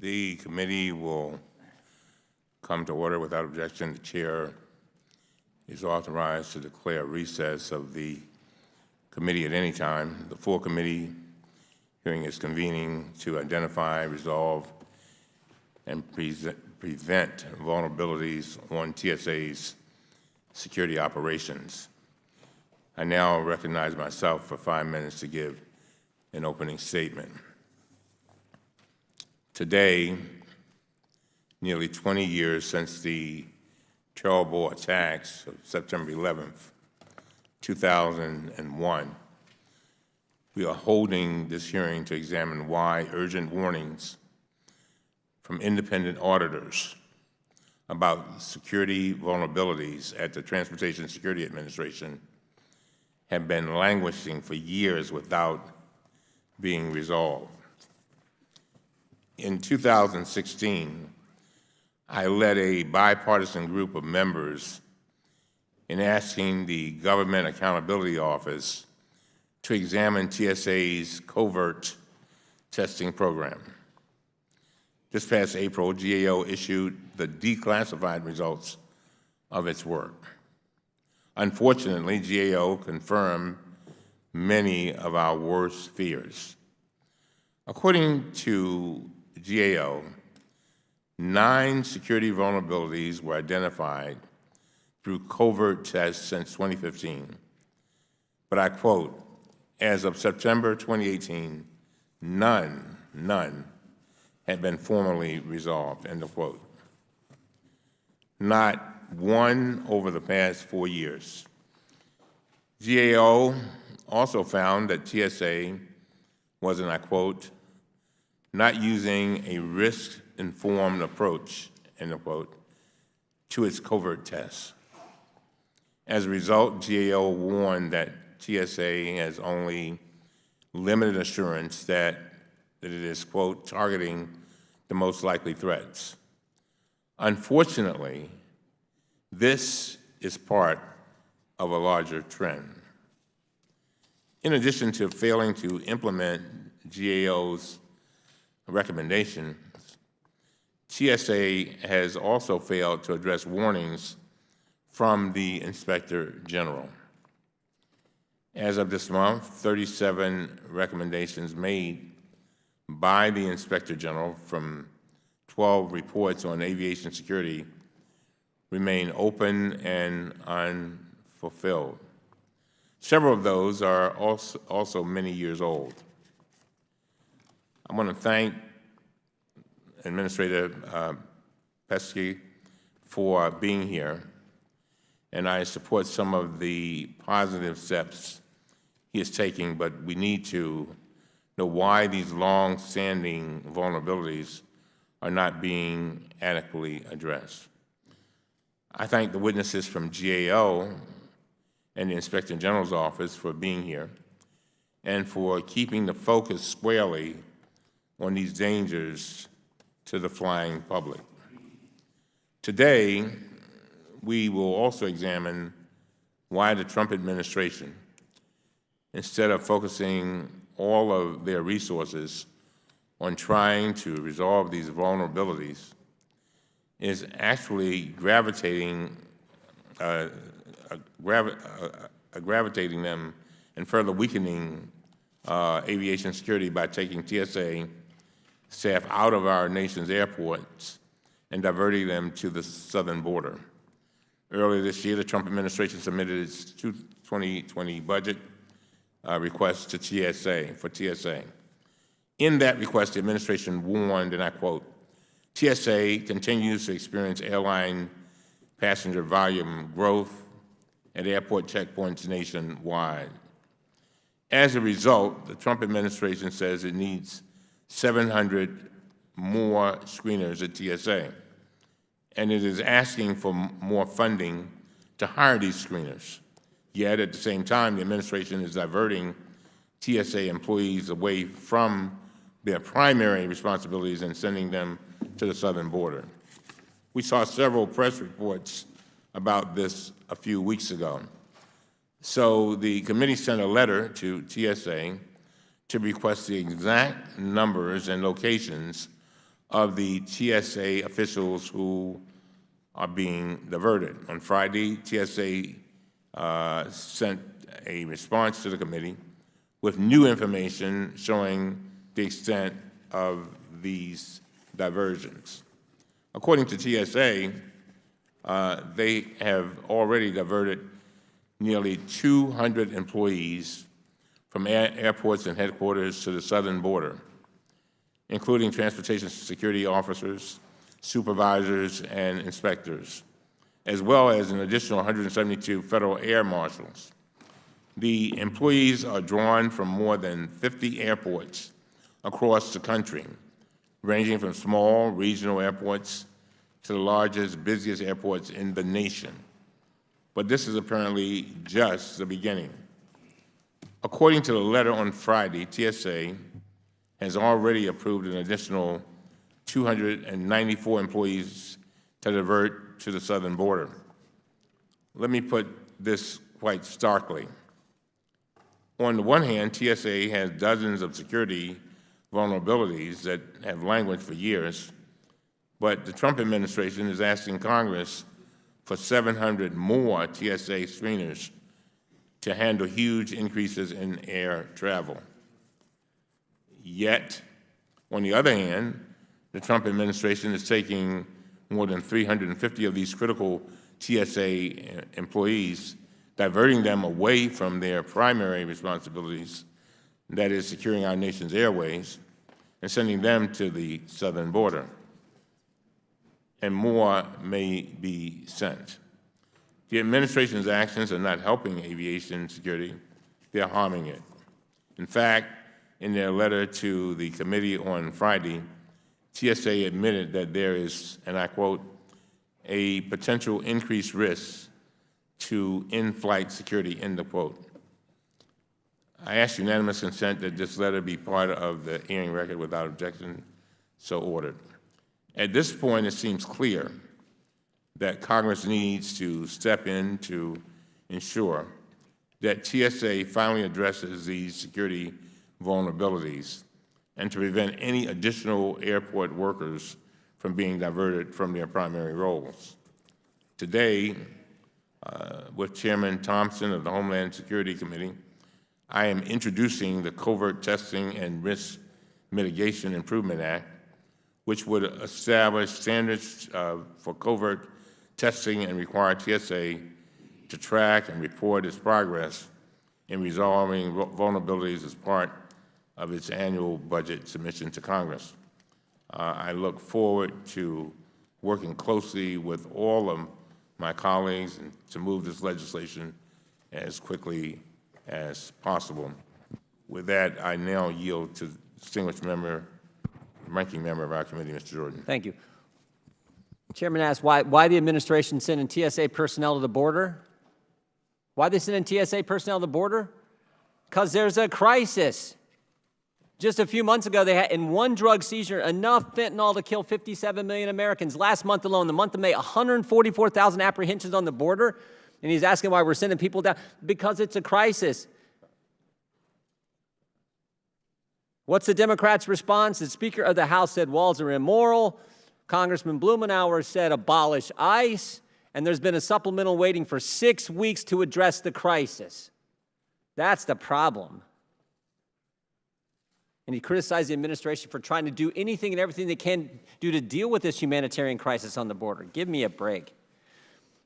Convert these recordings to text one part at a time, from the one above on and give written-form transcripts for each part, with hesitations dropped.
The committee will come to order without objection. The chair is authorized to declare recess of the committee at any time. The full committee hearing is convening to identify, resolve, and prevent vulnerabilities on TSA's security operations. I now recognize myself for 5 minutes to give an opening statement. Today, nearly 20 years since the terrible attacks of September 11th, 2001, we are holding this hearing to examine why urgent warnings from independent auditors about security vulnerabilities at the Transportation Security Administration have been languishing for years without being resolved. In 2016, I led a bipartisan group of members in asking the Government Accountability Office to examine TSA's covert testing program. This past April, GAO issued the declassified results of its work. Unfortunately, GAO confirmed many of our worst fears. According to GAO, 9 security vulnerabilities were identified through covert tests since 2015. But I quote, as of September 2018, none had been formally resolved, end of quote. Not one over the past 4 years. GAO also found that TSA was, and I quote, not using a risk-informed approach, end of quote, to its covert tests. As a result, GAO warned that TSA has only limited assurance that it is, quote, targeting the most likely threats. Unfortunately, this is part of a larger trend. In addition to failing to implement GAO's recommendations, TSA has also failed to address warnings from the Inspector General. As of this month, 37 recommendations made by the Inspector General from 12 reports on aviation security remain open and unfulfilled. Several of those are also many years old. I want to thank Administrator Pesky for being here, and I support some of the positive steps he is taking, but we need to know why these long-standing vulnerabilities are not being adequately addressed. I thank the witnesses from GAO and the Inspector General's office for being here and for keeping the focus squarely on these dangers to the flying public. Today, we will also examine why the Trump administration, instead of focusing all of their resources on trying to resolve these vulnerabilities, is actually gravitating them and further weakening aviation security by taking TSA staff out of our nation's airports and diverting them to the southern border. Earlier this year, the Trump administration submitted its 2020 budget request to TSA. In that request, the administration warned, and I quote, TSA continues to experience airline passenger volume growth at airport checkpoints nationwide. As a result, the Trump administration says it needs 700 more screeners at TSA, and it is asking for more funding to hire these screeners. Yet, at the same time, the administration is diverting TSA employees away from their primary responsibilities and sending them to the southern border. We saw several press reports about this a few weeks ago. So the committee sent a letter to TSA to request the exact numbers and locations of the TSA officials who are being diverted. On Friday, TSA sent a response to the committee with new information showing the extent of these diversions. According to TSA, they have already diverted nearly 200 employees from airports and headquarters to the southern border, including transportation security officers, supervisors, and inspectors, as well as an additional 172 federal air marshals. The employees are drawn from more than 50 airports across the country, ranging from small regional airports to the largest, busiest airports in the nation. But this is apparently just the beginning. According to the letter on Friday, TSA has already approved an additional 294 employees to divert to the southern border. Let me put this quite starkly. On the one hand, TSA has dozens of security vulnerabilities that have languished for years, but the Trump administration is asking Congress for 700 more TSA screeners to handle huge increases in air travel. Yet, on the other hand, the Trump administration is taking more than 350 of these critical TSA employees, diverting them away from their primary responsibilities, that is, securing our nation's airways, and sending them to the southern border. And more may be sent. The administration's actions are not helping aviation security, they're harming it. In fact, in their letter to the committee on Friday, TSA admitted that there is, and I quote, a potential increased risk to in-flight security, end of quote. I ask unanimous consent that this letter be part of the hearing record without objection, so ordered. At this point, it seems clear that Congress needs to step in to ensure that TSA finally addresses these security vulnerabilities and to prevent any additional airport workers from being diverted from their primary roles. Today, with Chairman Thompson of the Homeland Security Committee, I am introducing the Covert Testing and Risk Mitigation Improvement Act, which would establish standards for covert testing and require TSA to track and report its progress in resolving vulnerabilities as part of its annual budget submission to Congress. I look forward to working closely with all of my colleagues to move this legislation as quickly as possible. With that, I now yield to the distinguished member, ranking member of our committee, Mr. Jordan. Thank you. Chairman asks why the administration sending TSA personnel to the border? Why they sending TSA personnel to the border? Because there's a crisis. Just a few months ago, they had, in one drug seizure, enough fentanyl to kill 57 million Americans. Last month alone, the month of May, 144,000 apprehensions on the border. And he's asking why we're sending people down. Because it's a crisis. What's the Democrats' response? The Speaker of the House said walls are immoral. Congressman Blumenauer said abolish ICE. And there's been a supplemental waiting for 6 weeks to address the crisis. That's the problem. And he criticized the administration for trying to do anything and everything they can do to deal with this humanitarian crisis on the border. Give me a break.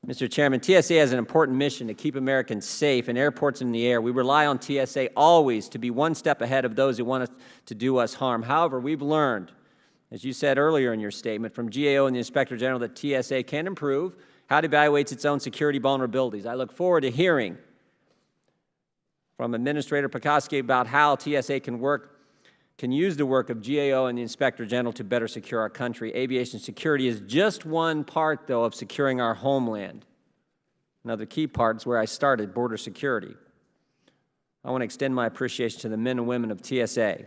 Mr. Chairman, TSA has an important mission to keep Americans safe in airports and in the air. We rely on TSA always to be one step ahead of those who want to do us harm. However, we've learned, as you said earlier in your statement, from GAO and the Inspector General that TSA can improve how it evaluates its own security vulnerabilities. I look forward to hearing from Administrator Pekoski about how TSA can use the work of GAO and the Inspector General to better secure our country. Aviation security is just one part, though, of securing our homeland. Another key part is where I started, border security. I want to extend my appreciation to the men and women of TSA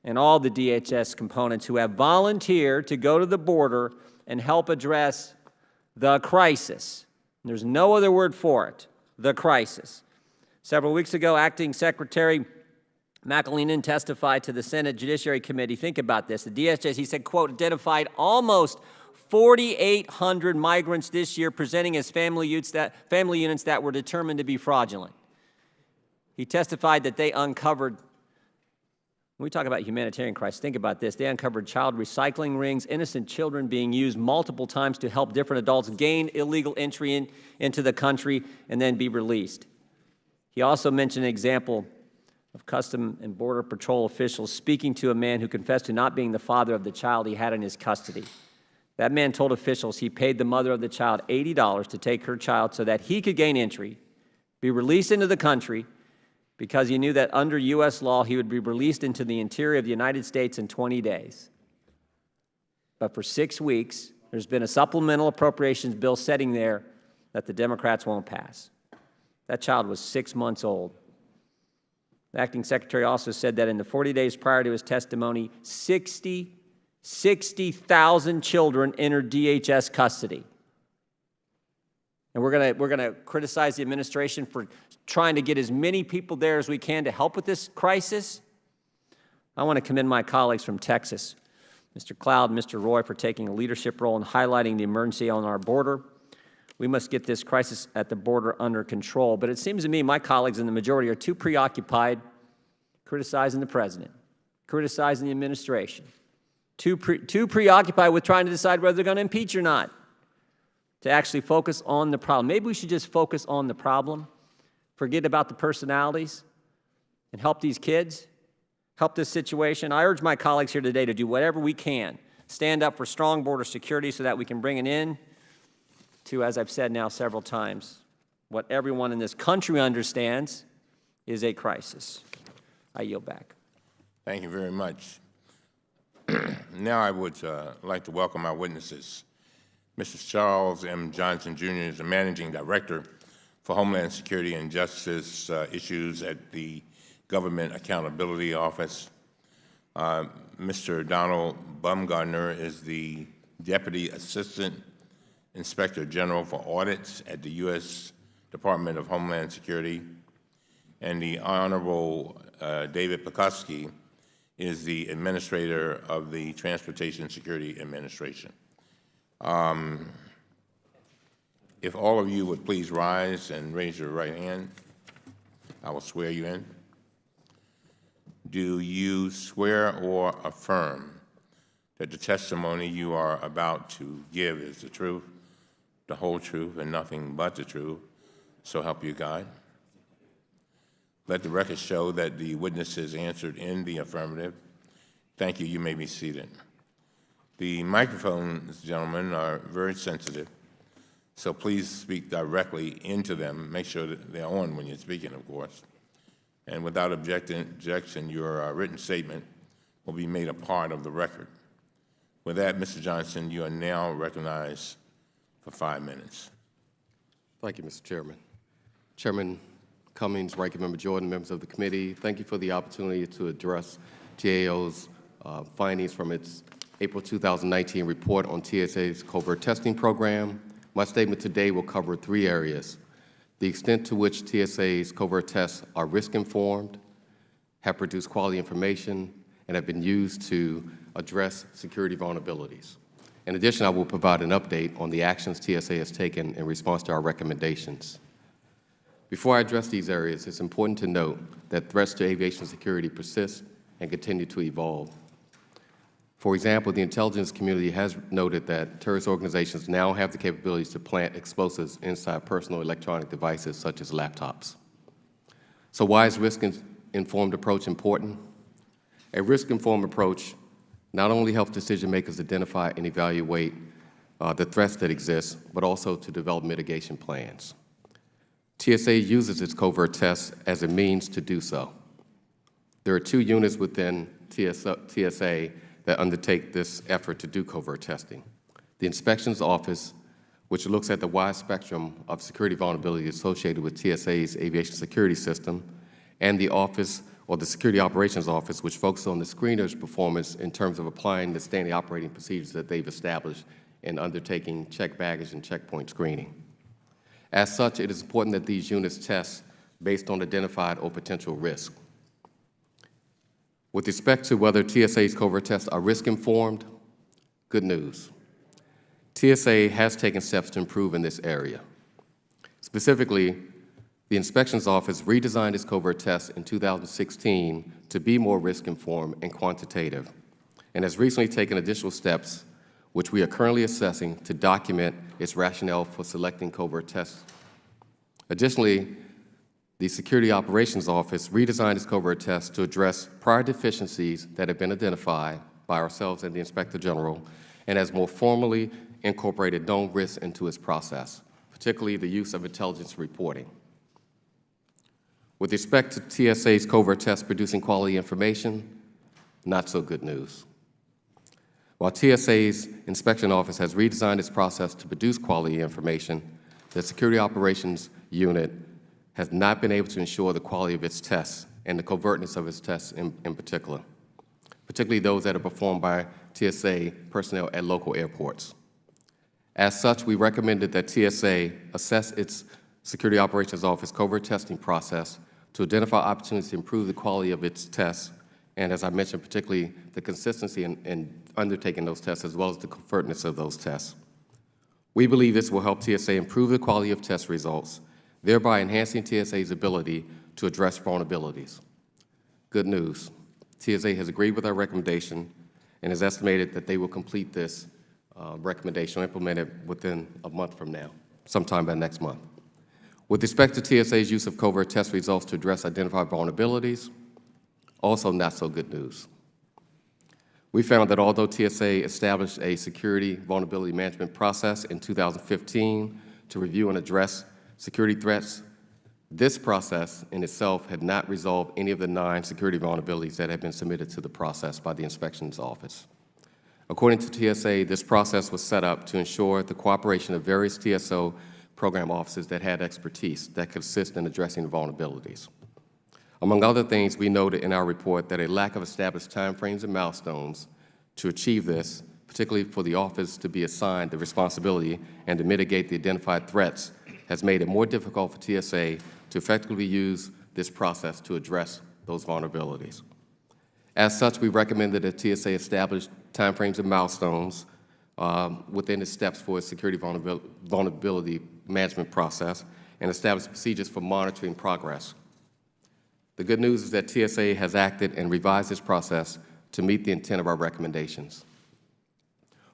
and all the DHS components who have volunteered to go to the border and help address the crisis. There's no other word for it, the crisis. Several weeks ago, Acting Secretary McAleenan testified to the Senate Judiciary Committee. Think about this. The DHS, he said, quote, identified almost 4,800 migrants this year presenting as family units that were determined to be fraudulent. He testified that they uncovered, when we talk about humanitarian crisis, think about this. They uncovered child recycling rings, innocent children being used multiple times to help different adults gain illegal entry into the country and then be released. He also mentioned an example of Custom and Border Patrol officials speaking to a man who confessed to not being the father of the child he had in his custody. That man told officials he paid the mother of the child $80 to take her child so that he could gain entry, be released into the country, because he knew that under U.S. law he would be released into the interior of the United States in 20 days. But for 6 weeks, there's been a supplemental appropriations bill sitting there that the Democrats won't pass. That child was 6 months old. The acting secretary also said that in the 40 days prior to his testimony, 60,000 children entered DHS custody. And we're gonna criticize the administration for trying to get as many people there as we can to help with this crisis. I want to commend my colleagues from Texas, Mr. Cloud and Mr. Roy, for taking a leadership role in highlighting the emergency on our border. We must get this crisis at the border under control. But it seems to me my colleagues in the majority are too preoccupied criticizing the president, criticizing the administration, too preoccupied with trying to decide whether they're going to impeach or not, to actually focus on the problem. Maybe we should just focus on the problem, forget about the personalities, and help these kids, help this situation. I urge my colleagues here today to do whatever we can, stand up for strong border security so that we can bring an end to, as I've said now several times, what everyone in this country understands is a crisis. I yield back. Thank you very much. Now I would like to welcome our witnesses. Mr. Charles M. Johnson, Jr. is the Managing Director for Homeland Security and Justice Issues at the Government Accountability Office. Mr. Donald Bumgardner is the Deputy Assistant Inspector General for Audits at the U.S. Department of Homeland Security. And the Honorable David Pekusky is the Administrator of the Transportation Security Administration. If all of you would please rise and raise your right hand, I will swear you in. Do you swear or affirm that the testimony you are about to give is the truth, the whole truth, and nothing but the truth, so help you God? Let the record show that the witnesses answered in the affirmative. Thank you. You may be seated. The microphones, gentlemen, are very sensitive, so please speak directly into them. Make sure that they're on when you're speaking, of course. And without objection, your written statement will be made a part of the record. With that, Mr. Johnson, you are now recognized for 5 minutes. Thank you, Mr. Chairman. Chairman Cummings, Ranking Member Jordan, members of the committee, thank you for the opportunity to address GAO's findings from its April 2019 report on TSA's covert testing program. My statement today will cover 3 areas: the extent to which TSA's covert tests are risk-informed, have produced quality information, and have been used to address security vulnerabilities. In addition, I will provide an update on the actions TSA has taken in response to our recommendations. Before I address these areas, it's important to note that threats to aviation security persist and continue to evolve. For example, the intelligence community has noted that terrorist organizations now have the capabilities to plant explosives inside personal electronic devices such as laptops. So why is risk-informed approach important? A risk-informed approach not only helps decision-makers identify and evaluate the threats that exist, but also to develop mitigation plans. TSA uses its covert tests as a means to do so. There are 2 units within TSA that undertake this effort to do covert testing: the Inspections Office, which looks at the wide spectrum of security vulnerabilities associated with TSA's aviation security system, and the Office, or the Security Operations Office, which focuses on the screener's performance in terms of applying the standard operating procedures that they've established in undertaking checked baggage and checkpoint screening. As such, it is important that these units test based on identified or potential risk. With respect to whether TSA's covert tests are risk-informed, good news. TSA has taken steps to improve in this area. Specifically, the Inspections Office redesigned its covert tests in 2016 to be more risk-informed and quantitative, and has recently taken additional steps, which we are currently assessing, to document its rationale for selecting covert tests. Additionally, the Security Operations Office redesigned its covert tests to address prior deficiencies that have been identified by ourselves and the Inspector General, and has more formally incorporated known risks into its process, particularly the use of intelligence reporting. With respect to TSA's covert tests producing quality information, not so good news. While TSA's Inspection Office has redesigned its process to produce quality information, the Security Operations Unit has not been able to ensure the quality of its tests and the covertness of its tests in particular, particularly those that are performed by TSA personnel at local airports. As such, we recommended that TSA assess its Security Operations Office covert testing process to identify opportunities to improve the quality of its tests, and as I mentioned, particularly the consistency in undertaking those tests, as well as the covertness of those tests. We believe this will help TSA improve the quality of test results, thereby enhancing TSA's ability to address vulnerabilities. Good news, TSA has agreed with our recommendation and has estimated that they will complete this recommendation or implement it within a month from now, sometime by next month. With respect to TSA's use of covert test results to address identified vulnerabilities, also not so good news. We found that although TSA established a security vulnerability management process in 2015 to review and address security threats, this process in itself had not resolved any of the 9 security vulnerabilities that had been submitted to the process by the Inspections Office. According to TSA, this process was set up to ensure the cooperation of various TSO program offices that had expertise that could assist in addressing the vulnerabilities. Among other things, we noted in our report that a lack of established timeframes and milestones to achieve this, particularly for the office to be assigned the responsibility and to mitigate the identified threats, has made it more difficult for TSA to effectively use this process to address those vulnerabilities. As such, we recommended that TSA establish timeframes and milestones within its steps for its security vulnerability management process and establish procedures for monitoring progress. The good news is that TSA has acted and revised this process to meet the intent of our recommendations.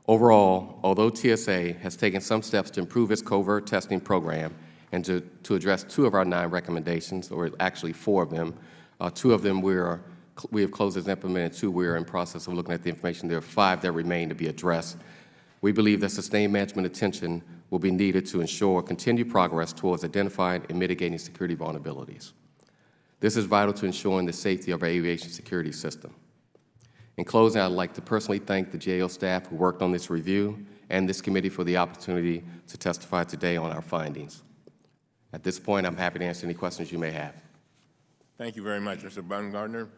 Overall, although TSA has taken some steps to improve its covert testing program and to address 2 of our 9 recommendations, or actually 4 of them, 2 of them we have closed as implemented, 2 we are in process of looking at the information. There are 5 that remain to be addressed. We believe that sustained management attention will be needed to ensure continued progress towards identifying and mitigating security vulnerabilities. This is vital to ensuring the safety of our aviation security system. In closing, I'd like to personally thank the GAO staff who worked on this review and this committee for the opportunity to testify today on our findings. At this point, I'm happy to answer any questions you may have. Thank you very much, Mr. Baumgartner.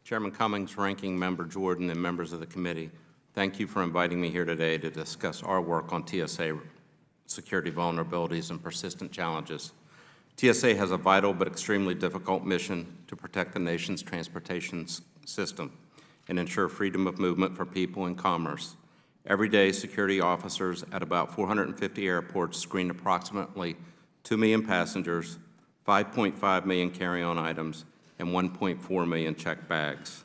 Chairman Cummings, Ranking Member Jordan, and members of the committee, thank you for inviting me here today to discuss our work on TSA security vulnerabilities and persistent challenges. TSA has a vital but extremely difficult mission to protect the nation's transportation system and ensure freedom of movement for people and commerce. Every day, security officers at about 450 airports screen approximately 2 million passengers, 5.5 million carry-on items, and 1.4 million checked bags.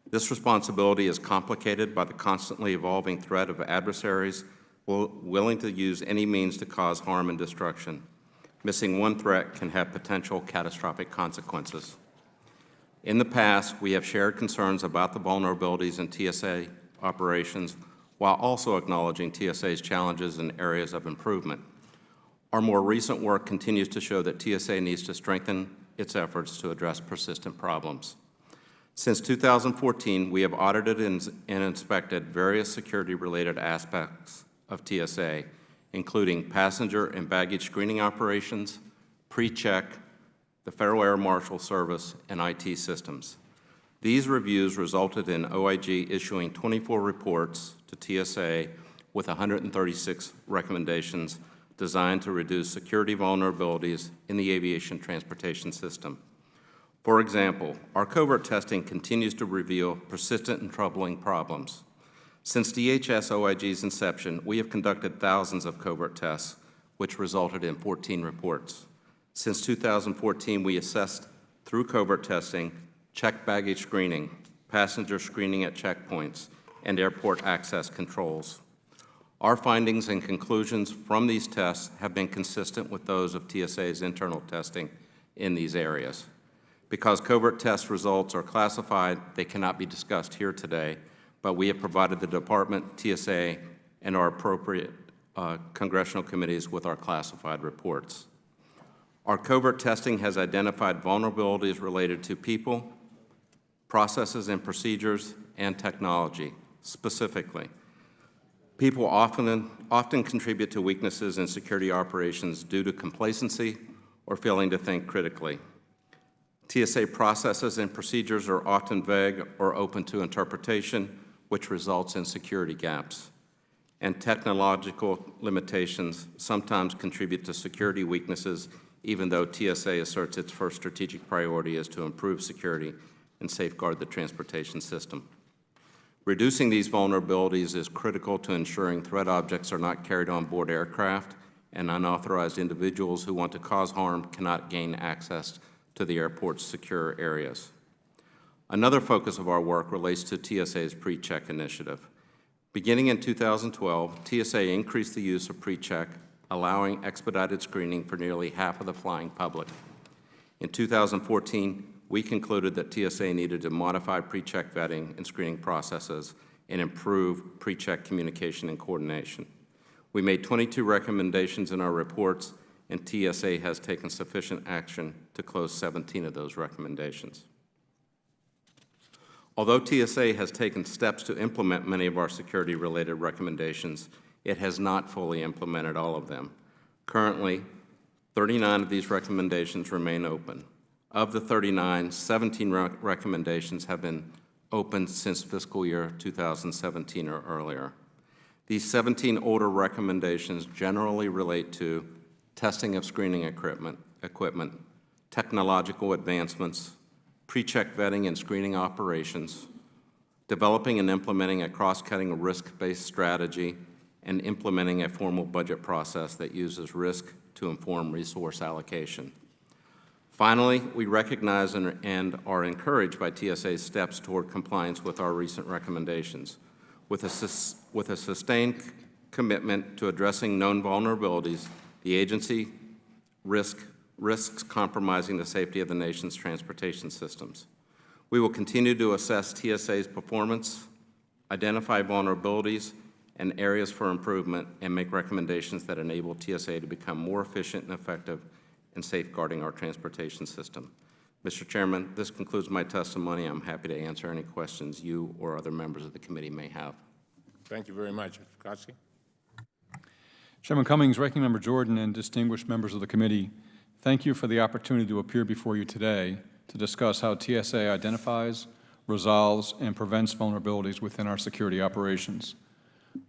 This responsibility is complicated by the constantly evolving threat of adversaries willing to use any means to cause harm and destruction. Missing one threat can have potential catastrophic consequences. In the past, we have shared concerns about the vulnerabilities in TSA operations while also acknowledging TSA's challenges and areas of improvement. Our more recent work continues to show that TSA needs to strengthen its efforts to address persistent problems. Since 2014, we have audited and inspected various security-related aspects of TSA, including passenger and baggage screening operations, pre-check, the Federal Air Marshals Service, and IT systems. These reviews resulted in OIG issuing 24 reports to TSA with 136 recommendations designed to reduce security vulnerabilities in the aviation transportation system. For example, our covert testing continues to reveal persistent and troubling problems. Since DHS OIG's inception, we have conducted thousands of covert tests, which resulted in 14 reports. Since 2014, we assessed through covert testing, checked baggage screening, passenger screening at checkpoints, and airport access controls. Our findings and conclusions from these tests have been consistent with those of TSA's internal testing in these areas. Because covert test results are classified, they cannot be discussed here today, but we have provided the Department, TSA, and our appropriate congressional committees with our classified reports. Our covert testing has identified vulnerabilities related to people, processes and procedures, and technology. Specifically, people often contribute to weaknesses in security operations due to complacency or failing to think critically. TSA processes and procedures are often vague or open to interpretation, which results in security gaps. And technological limitations sometimes contribute to security weaknesses, even though TSA asserts its first strategic priority is to improve security and safeguard the transportation system. Reducing these vulnerabilities is critical to ensuring threat objects are not carried on board aircraft, and unauthorized individuals who want to cause harm cannot gain access to the airport's secure areas. Another focus of our work relates to TSA's Precheck Initiative. Beginning in 2012, TSA increased the use of Precheck, allowing expedited screening for nearly half of the flying public. In 2014, we concluded that TSA needed to modify Precheck vetting and screening processes and improve Precheck communication and coordination. We made 22 recommendations in our reports, and TSA has taken sufficient action to close 17 of those recommendations. Although TSA has taken steps to implement many of our security-related recommendations, it has not fully implemented all of them. Currently, 39 of these recommendations remain open. Of the 39, 17 recommendations have been open since fiscal year 2017 or earlier. These 17 older recommendations generally relate to testing of screening equipment, technological advancements, pre-check vetting and screening operations, developing and implementing a cross-cutting risk-based strategy, and implementing a formal budget process that uses risk to inform resource allocation. Finally, we recognize and are encouraged by TSA's steps toward compliance with our recent recommendations. With a sustained commitment to addressing known vulnerabilities, the agency risks compromising the safety of the nation's transportation systems. We will continue to assess TSA's performance, identify vulnerabilities and areas for improvement, and make recommendations that enable TSA to become more efficient and effective in safeguarding our transportation system. Mr. Chairman, this concludes my testimony. I'm happy to answer any questions you or other members of the committee may have. Thank you very much, Mr. Koski. Chairman Cummings, Ranking Member Jordan, and distinguished members of the committee, thank you for the opportunity to appear before you today to discuss how TSA identifies, resolves, and prevents vulnerabilities within our security operations.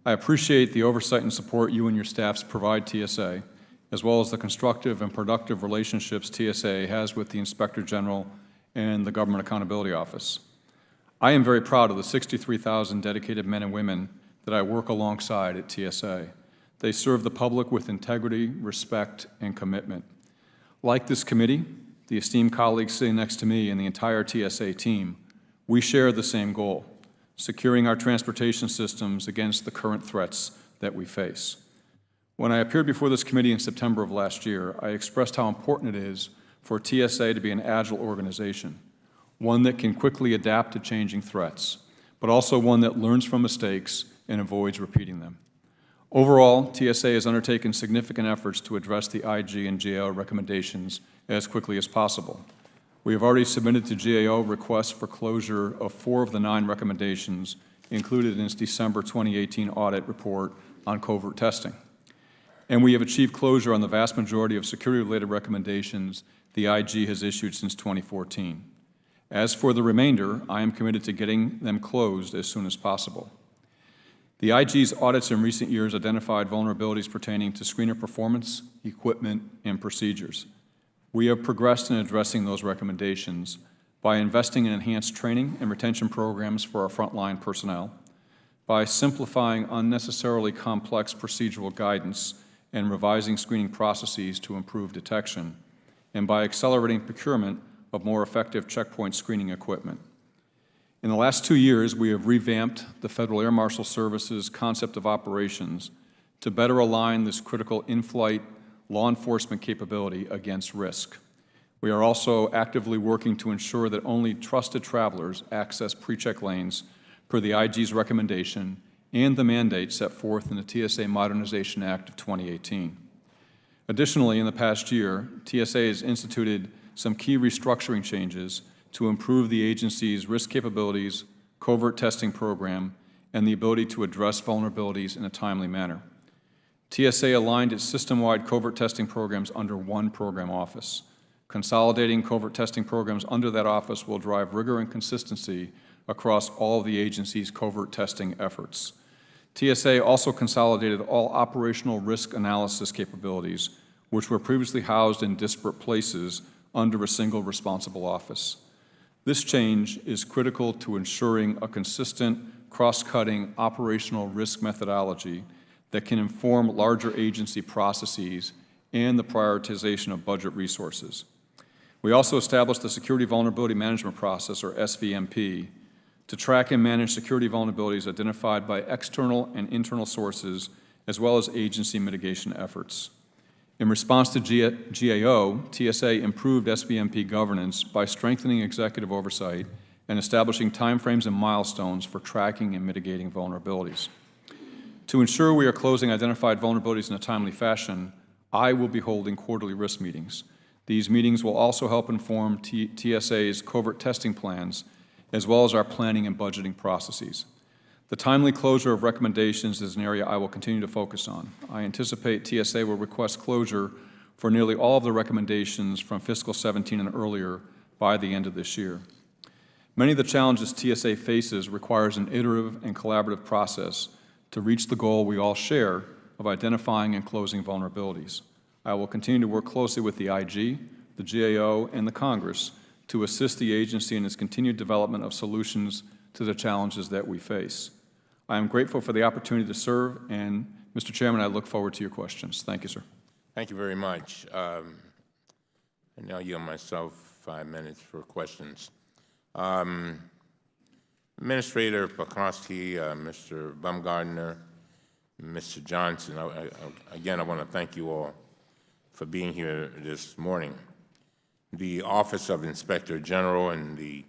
I appreciate the oversight and support you and your staffs provide TSA, as well as the constructive and productive relationships TSA has with the Inspector General and the Government Accountability Office. I am very proud of the 63,000 dedicated men and women that I work alongside at TSA. They serve the public with integrity, respect, and commitment. Like this committee, the esteemed colleagues sitting next to me and the entire TSA team, we share the same goal: securing our transportation systems against the current threats that we face. When I appeared before this committee in September of last year, I expressed how important it is for TSA to be an agile organization, one that can quickly adapt to changing threats, but also one that learns from mistakes and avoids repeating them. Overall, TSA has undertaken significant efforts to address the IG and GAO recommendations as quickly as possible. We have already submitted to GAO requests for closure of 4 of the 9 recommendations included in its December 2018 audit report on covert testing. And we have achieved closure on the vast majority of security-related recommendations the IG has issued since 2014. As for the remainder, I am committed to getting them closed as soon as possible. The IG's audits in recent years identified vulnerabilities pertaining to screener performance, equipment, and procedures. We have progressed in addressing those recommendations by investing in enhanced training and retention programs for our frontline personnel, by simplifying unnecessarily complex procedural guidance and revising screening processes to improve detection, and by accelerating procurement of more effective checkpoint screening equipment. In the last 2 years, we have revamped the Federal Air Marshal Service's concept of operations to better align this critical in-flight law enforcement capability against risk. We are also actively working to ensure that only trusted travelers access pre-check lanes per the IG's recommendation and the mandate set forth in the TSA Modernization Act of 2018. Additionally, in the past year, TSA has instituted some key restructuring changes to improve the agency's risk capabilities, covert testing program, and the ability to address vulnerabilities in a timely manner. TSA aligned its system-wide covert testing programs under one program office. Consolidating covert testing programs under that office will drive rigor and consistency across all of the agency's covert testing efforts. TSA also consolidated all operational risk analysis capabilities, which were previously housed in disparate places under a single responsible office. This change is critical to ensuring a consistent, cross-cutting operational risk methodology that can inform larger agency processes and the prioritization of budget resources. We also established the Security Vulnerability Management Process, or SVMP, to track and manage security vulnerabilities identified by external and internal sources, as well as agency mitigation efforts. In response to GAO, TSA improved SVMP governance by strengthening executive oversight and establishing timeframes and milestones for tracking and mitigating vulnerabilities. To ensure we are closing identified vulnerabilities in a timely fashion, I will be holding quarterly risk meetings. These meetings will also help inform TSA's covert testing plans, as well as our planning and budgeting processes. The timely closure of recommendations is an area I will continue to focus on. I anticipate TSA will request closure for nearly all of the recommendations from fiscal 17 and earlier by the end of this year. Many of the challenges TSA faces requires an iterative and collaborative process to reach the goal we all share of identifying and closing vulnerabilities. I will continue to work closely with the IG, the GAO, and the Congress to assist the agency in its continued development of solutions to the challenges that we face. I am grateful for the opportunity to serve, and Mr. Chairman, I look forward to your questions. Thank you, sir. Thank you very much. I now yield myself 5 minutes for questions. Administrator Pekoski, Mr. Baumgartner, Mr. Johnson, again, I want to thank you all for being here this morning. The Office of Inspector General and the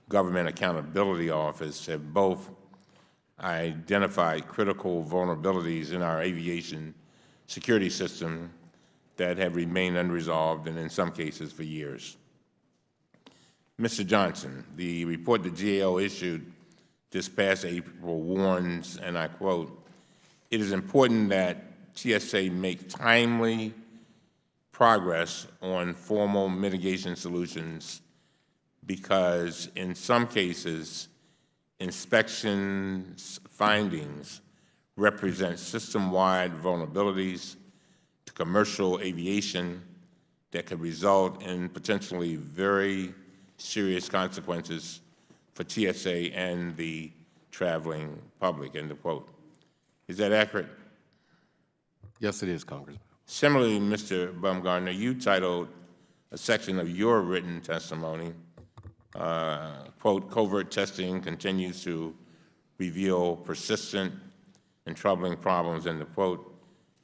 Government Accountability Office have both identified critical vulnerabilities in our aviation security system that have remained unresolved, and in some cases for years. Mr. Johnson, the report the GAO issued this past April warns, and I quote, "It is important that TSA make timely progress on formal mitigation solutions because in some cases, inspections findings represent system-wide vulnerabilities to commercial aviation that could result in potentially very serious consequences for TSA and the traveling public," end of quote. Is that accurate? Yes, it is, Congressman. Similarly, Mr. Baumgartner, you titled a section of your written testimony, quote, "Covert testing continues to reveal persistent and troubling problems," end of quote.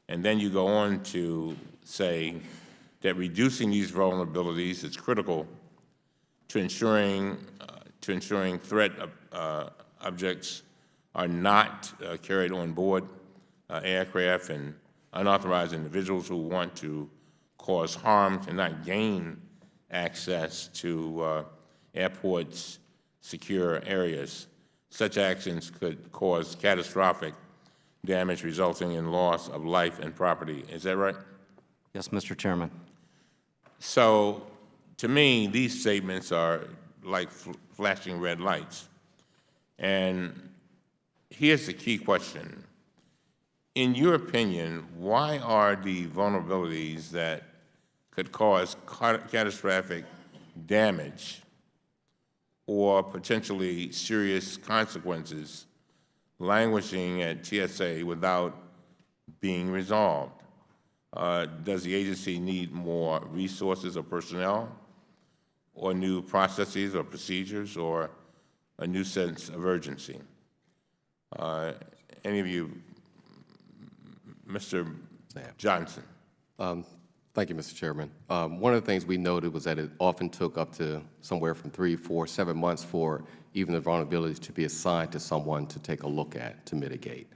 And then you go on to say that reducing these vulnerabilities is critical to ensuring threat objects are not carried on board aircraft, and unauthorized individuals who want to cause harm cannot gain access to airports' secure areas. Such actions could cause catastrophic damage resulting in loss of life and property. Is that right? Yes, Mr. Chairman. So, to me, these statements are like flashing red lights. And here's the key question. In your opinion, why are the vulnerabilities that could cause catastrophic damage or potentially serious consequences languishing at TSA without being resolved? Does the agency need more resources or personnel, or new processes or procedures, or a new sense of urgency? Any of you? Mr. Johnson. Thank you, Mr. Chairman. One of the things we noted was that it often took up to somewhere from 3, 4, 7 months for even the vulnerabilities to be assigned to someone to take a look at, to mitigate.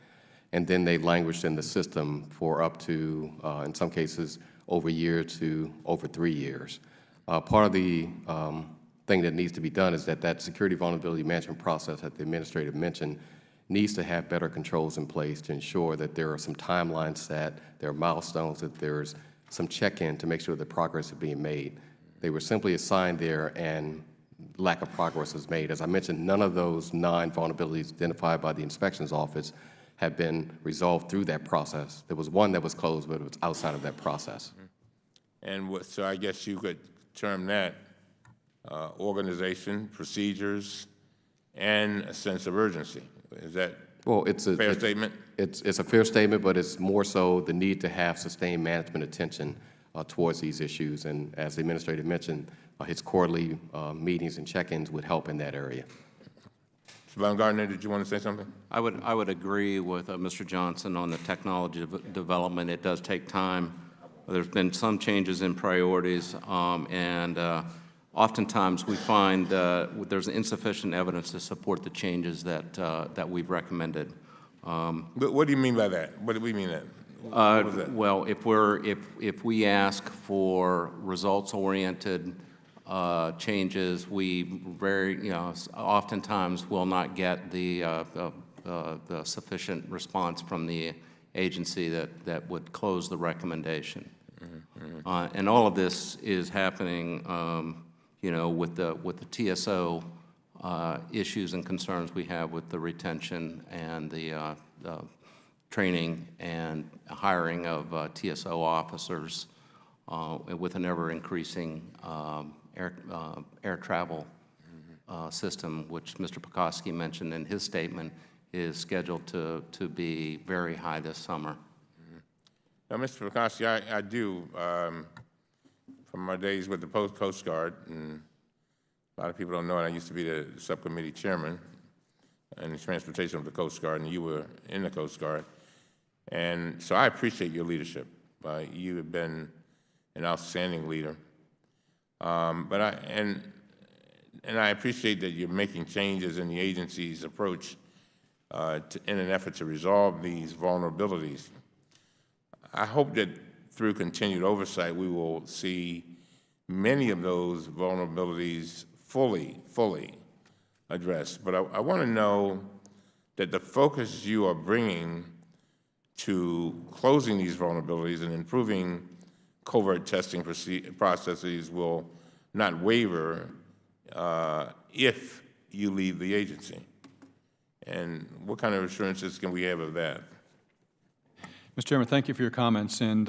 And then they languished in the system for up to, in some cases, over a year to over 3 years. Part of the thing that needs to be done is that security vulnerability management process that the administrator mentioned needs to have better controls in place to ensure that there are some timelines set, there are milestones, that there's some check-in to make sure that progress is being made. They were simply assigned there and lack of progress was made. As I mentioned, none of those 9 vulnerabilities identified by the inspections office have been resolved through that process. There was one that was closed, but it was outside of that process. And so I guess you could term that organization, procedures, and a sense of urgency. Is that a fair statement? It's a fair statement, but it's more so the need to have sustained management attention towards these issues. And as the administrator mentioned, his quarterly meetings and check-ins would help in that area. Mr. Baumgartner, did you want to say something? I would agree with Mr. Johnson on the technology development. It does take time. There's been some changes in priorities, and oftentimes we find there's insufficient evidence to support the changes that we've recommended. But what do you mean by that? What do we mean that? What is that? Well, if we ask for results-oriented changes, we oftentimes will not get the sufficient response from the agency that would close the recommendation. And all of this is happening, with the TSO issues and concerns we have with the retention and the training and hiring of TSO officers with an ever-increasing air travel system, which Mr. Pekoski mentioned in his statement, is scheduled to be very high this summer. Now, Mr. Pekoski, I do, from my days with the Coast Guard, and a lot of people don't know it, I used to be the subcommittee chairman in the transportation of the Coast Guard, and you were in the Coast Guard. And so I appreciate your leadership. You have been an outstanding leader. But I appreciate that you're making changes in the agency's approach in an effort to resolve these vulnerabilities. I hope that through continued oversight, we will see many of those vulnerabilities fully addressed. But I want to know that the focus you are bringing to closing these vulnerabilities and improving covert testing processes will not waver if you leave the agency. And what kind of assurances can we have of that? Mr. Chairman, thank you for your comments. And,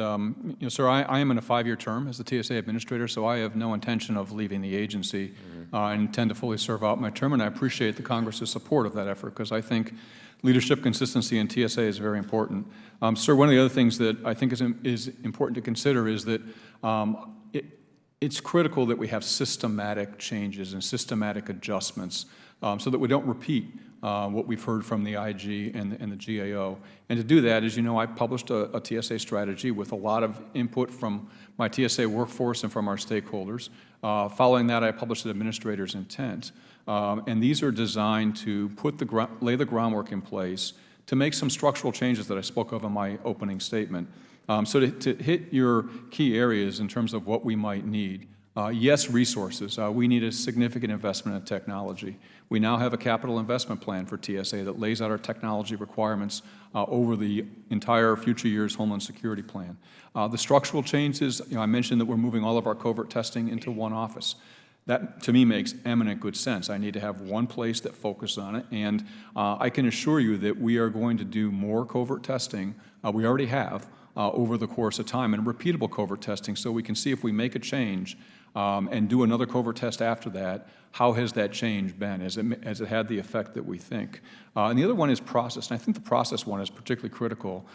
sir, I am in a 5-year term as the TSA administrator, so I have no intention of leaving the agency. I intend to fully serve out my term, and I appreciate the Congress's support of that effort because I think leadership consistency in TSA is very important. Sir, one of the other things that I think is important to consider is that it's critical that we have systematic changes and systematic adjustments so that we don't repeat what we've heard from the IG and the GAO. And to do that, as you know, I published a TSA strategy with a lot of input from my TSA workforce and from our stakeholders. Following that, I published an administrator's intent. And these are designed to lay the groundwork in place to make some structural changes that I spoke of in my opening statement. So to hit your key areas in terms of what we might need, yes, resources. We need a significant investment in technology. We now have a capital investment plan for TSA that lays out our technology requirements over the entire future years Homeland Security plan. The structural changes, I mentioned that we're moving all of our covert testing into one office. That, to me, makes eminent good sense. I need to have one place that focuses on it, and I can assure you that we are going to do more covert testing. We already have over the course of time, and repeatable covert testing, so we can see if we make a change and do another covert test after that, how has that change been? Has it had the effect that we think? And the other one is process, and I think the process one is particularly critical.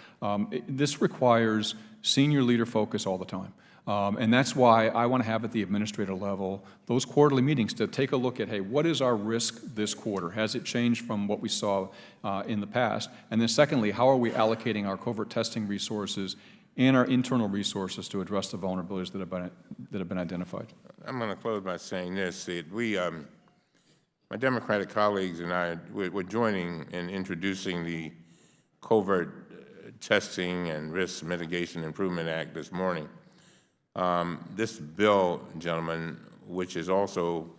This requires senior leader focus all the time. And that's why I want to have at the administrator level those quarterly meetings to take a look at, hey, what is our risk this quarter? Has it changed from what we saw in the past? And then secondly, how are we allocating our covert testing resources and our internal resources to address the vulnerabilities that have been identified? I'm going to close by saying this, that my Democratic colleagues and I, we're joining in introducing the Covert Testing and Risk Mitigation Improvement Act this morning. This bill, gentlemen, which is also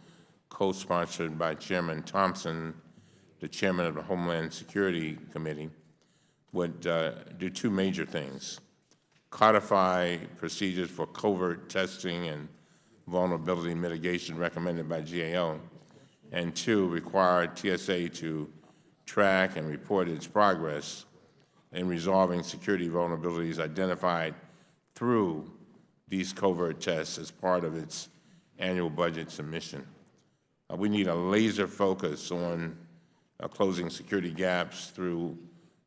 co-sponsored by Chairman Thompson, the chairman of the Homeland Security Committee, would do two major things: codify procedures for covert testing and vulnerability mitigation recommended by GAO, and two, require TSA to track and report its progress in resolving security vulnerabilities identified through these covert tests as part of its annual budget submission. We need a laser focus on closing security gaps through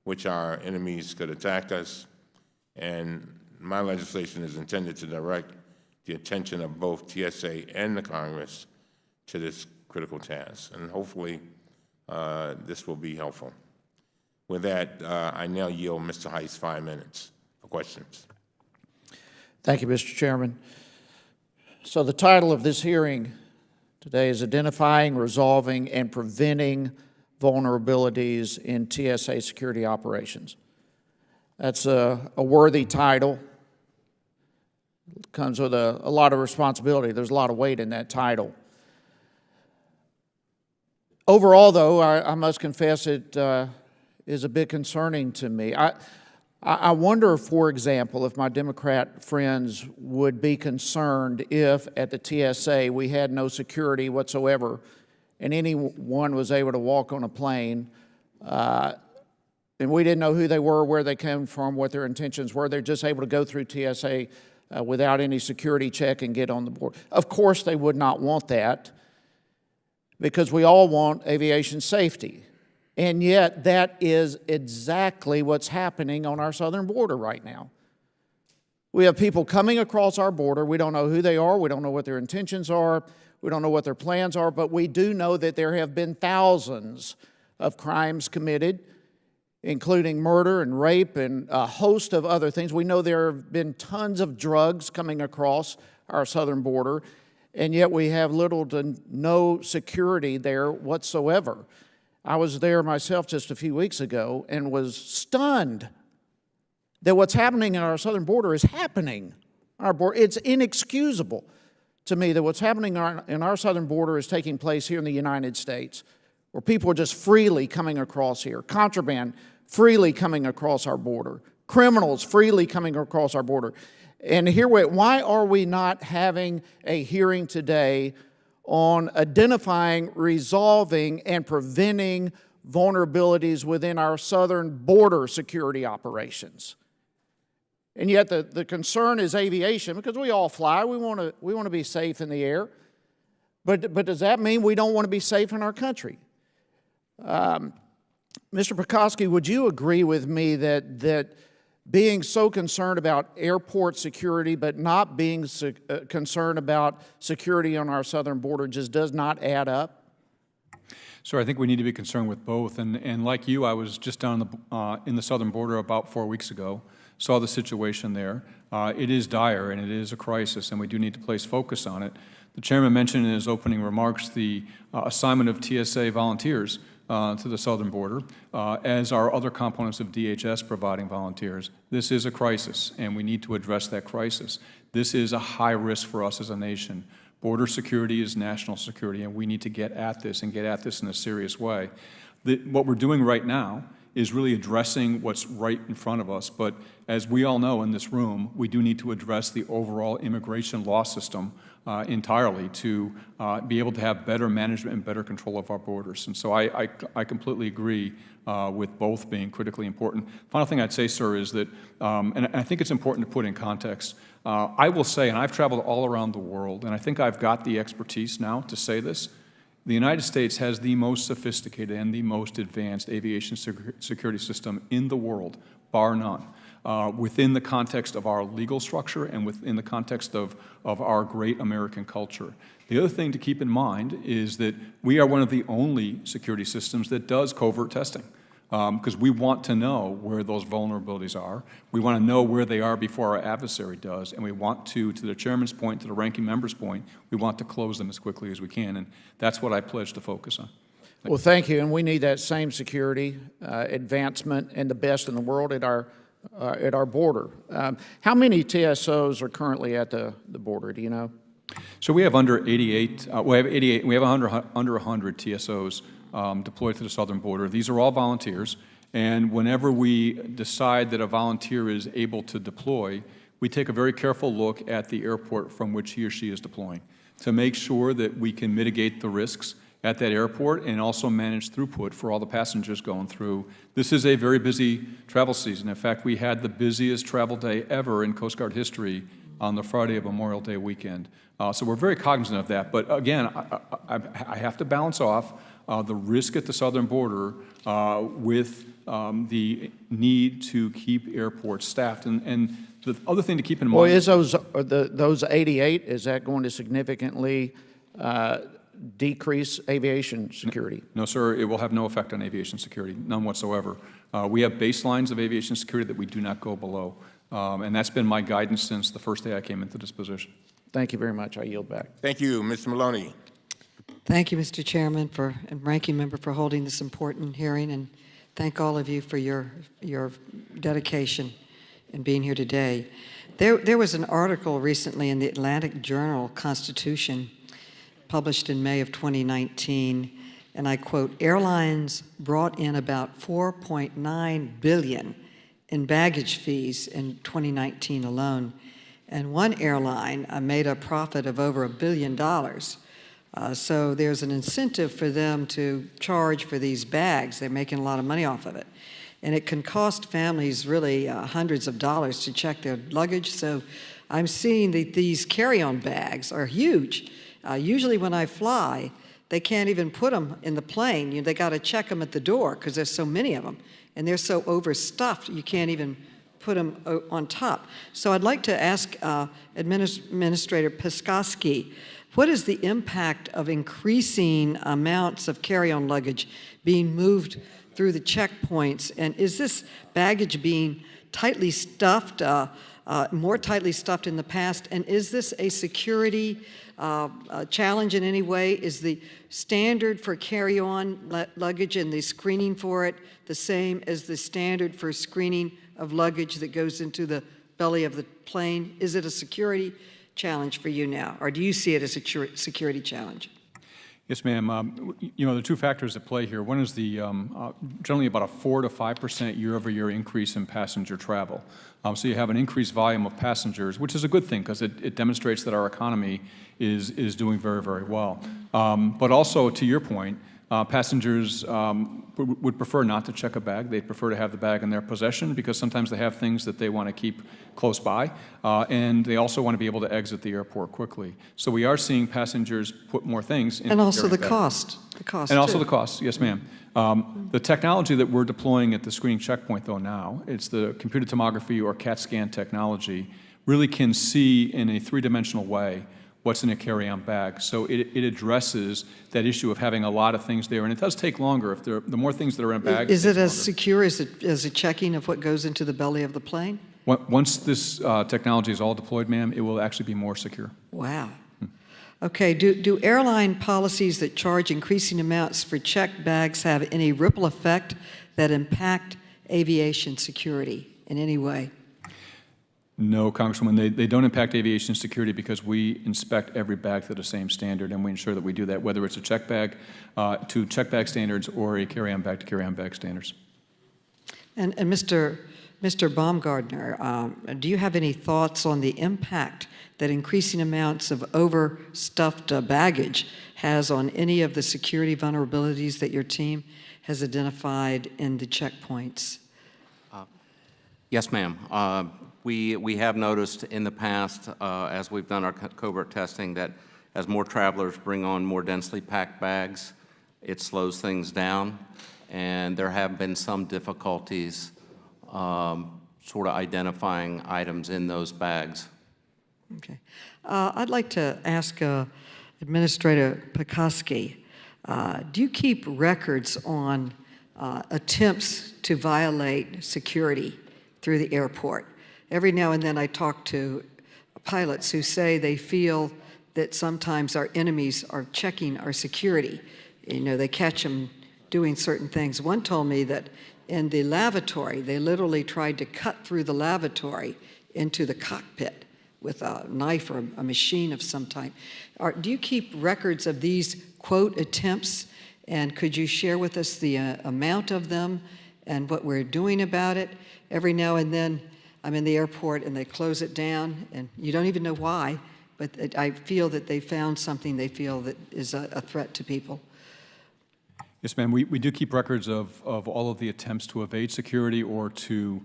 which our enemies could attack us, and my legislation is intended to direct the attention of both TSA and the Congress to this critical task, and hopefully this will be helpful. With that, I now yield Mr. Heiss 5 minutes for questions. Thank you, Mr. Chairman. So the title of this hearing today is Identifying, Resolving, and Preventing Vulnerabilities in TSA Security Operations. That's a worthy title. It comes with a lot of responsibility. There's a lot of weight in that title. Overall, though, I must confess it is a bit concerning to me. I wonder, for example, if my Democrat friends would be concerned if at the TSA we had no security whatsoever and anyone was able to walk on a plane and we didn't know who they were, where they came from, what their intentions were. They're just able to go through TSA without any security check and get on the board. Of course, they would not want that because we all want aviation safety. And yet, that is exactly what's happening on our southern border right now. We have people coming across our border. We don't know who they are. We don't know what their intentions are. We don't know what their plans are. But we do know that there have been thousands of crimes committed, including murder and rape and a host of other things. We know there have been tons of drugs coming across our southern border, and yet we have little to no security there whatsoever. I was there myself just a few weeks ago and was stunned that what's happening in our southern border is happening. It's inexcusable to me that what's happening in our southern border is taking place here in the United States, where people are just freely coming across here, contraband freely coming across our border, criminals freely coming across our border. And why are we not having a hearing today on identifying, resolving, and preventing vulnerabilities within our southern border security operations? And yet the concern is aviation, because we all fly. We want to be safe in the air. But does that mean we don't want to be safe in our country? Mr. Pekoski, would you agree with me that being so concerned about airport security but not being concerned about security on our southern border just does not add up? So I think we need to be concerned with both. And like you, I was just down in the southern border about 4 weeks ago, saw the situation there. It is dire and it is a crisis, and we do need to place focus on it. The chairman mentioned in his opening remarks the assignment of TSA volunteers to the southern border, as are other components of DHS providing volunteers. This is a crisis, and we need to address that crisis. This is a high risk for us as a nation. Border security is national security, and we need to get at this and get at this in a serious way. What we're doing right now is really addressing what's right in front of us. But as we all know in this room, we do need to address the overall immigration law system entirely to be able to have better management and better control of our borders. And so I completely agree with both being critically important. Final thing I'd say, sir, is that, and I think it's important to put in context, I will say, and I've traveled all around the world, and I think I've got the expertise now to say this, the United States has the most sophisticated and the most advanced aviation security system in the world, bar none, within the context of our legal structure and within the context of our great American culture. The other thing to keep in mind is that we are one of the only security systems that does covert testing, because we want to know where those vulnerabilities are. We want to know where they are before our adversary does, and we want to the chairman's point, to the ranking member's point, we want to close them as quickly as we can, and that's what I pledge to focus on. Well, thank you, and we need that same security advancement and the best in the world at our border. How many TSOs are currently at the border? Do you know? So we have under 88. We have 88. We have under 100 TSOs deployed to the southern border. These are all volunteers, and whenever we decide that a volunteer is able to deploy, we take a very careful look at the airport from which he or she is deploying to make sure that we can mitigate the risks at that airport and also manage throughput for all the passengers going through. This is a very busy travel season. In fact, we had the busiest travel day ever in Coast Guard history on the Friday of Memorial Day weekend. So we're very cognizant of that. But again, I have to balance off the risk at the southern border with the need to keep airports staffed. And the other thing to keep in mind— Well, is those 88, is that going to significantly decrease aviation security? No, sir, it will have no effect on aviation security, none whatsoever. We have baselines of aviation security that we do not go below. And that's been my guidance since the first day I came into this position. Thank you very much. I yield back. Thank you, Mr. Maloney. Thank you, Mr. Chairman and Ranking Member, for holding this important hearing, and thank all of you for your dedication in being here today. There was an article recently in the Atlantic Journal-Constitution published in May of 2019, and I quote, "Airlines brought in about $4.9 billion in baggage fees in 2019 alone, and one airline made a profit of over $1 billion. So there's an incentive for them to charge for these bags. They're making a lot of money off of it. And it can cost families really hundreds of dollars to check their luggage. So I'm seeing that these carry-on bags are huge. Usually when I fly, they can't even put them in the plane. They got to check them at the door because there's so many of them. And they're so overstuffed, you can't even put them on top. So I'd like to ask Administrator Piskoski, what is the impact of increasing amounts of carry-on luggage being moved through the checkpoints? And is this baggage being tightly stuffed, more tightly stuffed in the past? And is this a security challenge in any way? Is the standard for carry-on luggage and the screening for it the same as the standard for screening of luggage that goes into the belly of the plane? Is it a security challenge for you now, or do you see it as a security challenge? Yes, ma'am. You know, the two factors at play here. One is the generally about a 4 to 5% year-over-year increase in passenger travel. So you have an increased volume of passengers, which is a good thing because it demonstrates that our economy is doing very, very well. But also, to your point, passengers would prefer not to check a bag. They prefer to have the bag in their possession because sometimes they have things that they want to keep close by, and they also want to be able to exit the airport quickly. So we are seeing passengers put more things in. And also the cost. And also the cost, yes, ma'am. The technology that we're deploying at the screening checkpoint, though, now, it's the computed tomography or CAT scan technology, really can see in a three-dimensional way what's in a carry-on bag. So it addresses that issue of having a lot of things there. And it does take longer. If the more things that are in a bag, is it as secure as a checking of what goes into the belly of the plane? Once this technology is all deployed, ma'am, it will actually be more secure. Wow. Okay, do airline policies that charge increasing amounts for checked bags have any ripple effect that impact aviation security in any way? No, Congresswoman, they don't impact aviation security because we inspect every bag to the same standard, and we ensure that we do that, whether it's a check bag to check bag standards or a carry-on bag to carry-on bag standards. And Mr. Baumgardner, do you have any thoughts on the impact that increasing amounts of overstuffed baggage has on any of the security vulnerabilities that your team has identified in the checkpoints? Yes, ma'am. We have noticed in the past, as we've done our covert testing, that as more travelers bring on more densely packed bags, it slows things down, and there have been some difficulties sort of identifying items in those bags. Okay. I'd like to ask Administrator Pekoski, do you keep records on attempts to violate security through the airport? Every now and then I talk to pilots who say they feel that sometimes our enemies are checking our security. You know, they catch them doing certain things. One told me that in the lavatory, they literally tried to cut through the lavatory into the cockpit with a knife or a machine of some type. Do you keep records of these, quote, attempts? And could you share with us the amount of them and what we're doing about it? Every now and then I'm in the airport and they close it down, and you don't even know why, but I feel that they found something they feel that is a threat to people. Yes, ma'am. We do keep records of all of the attempts to evade security or to,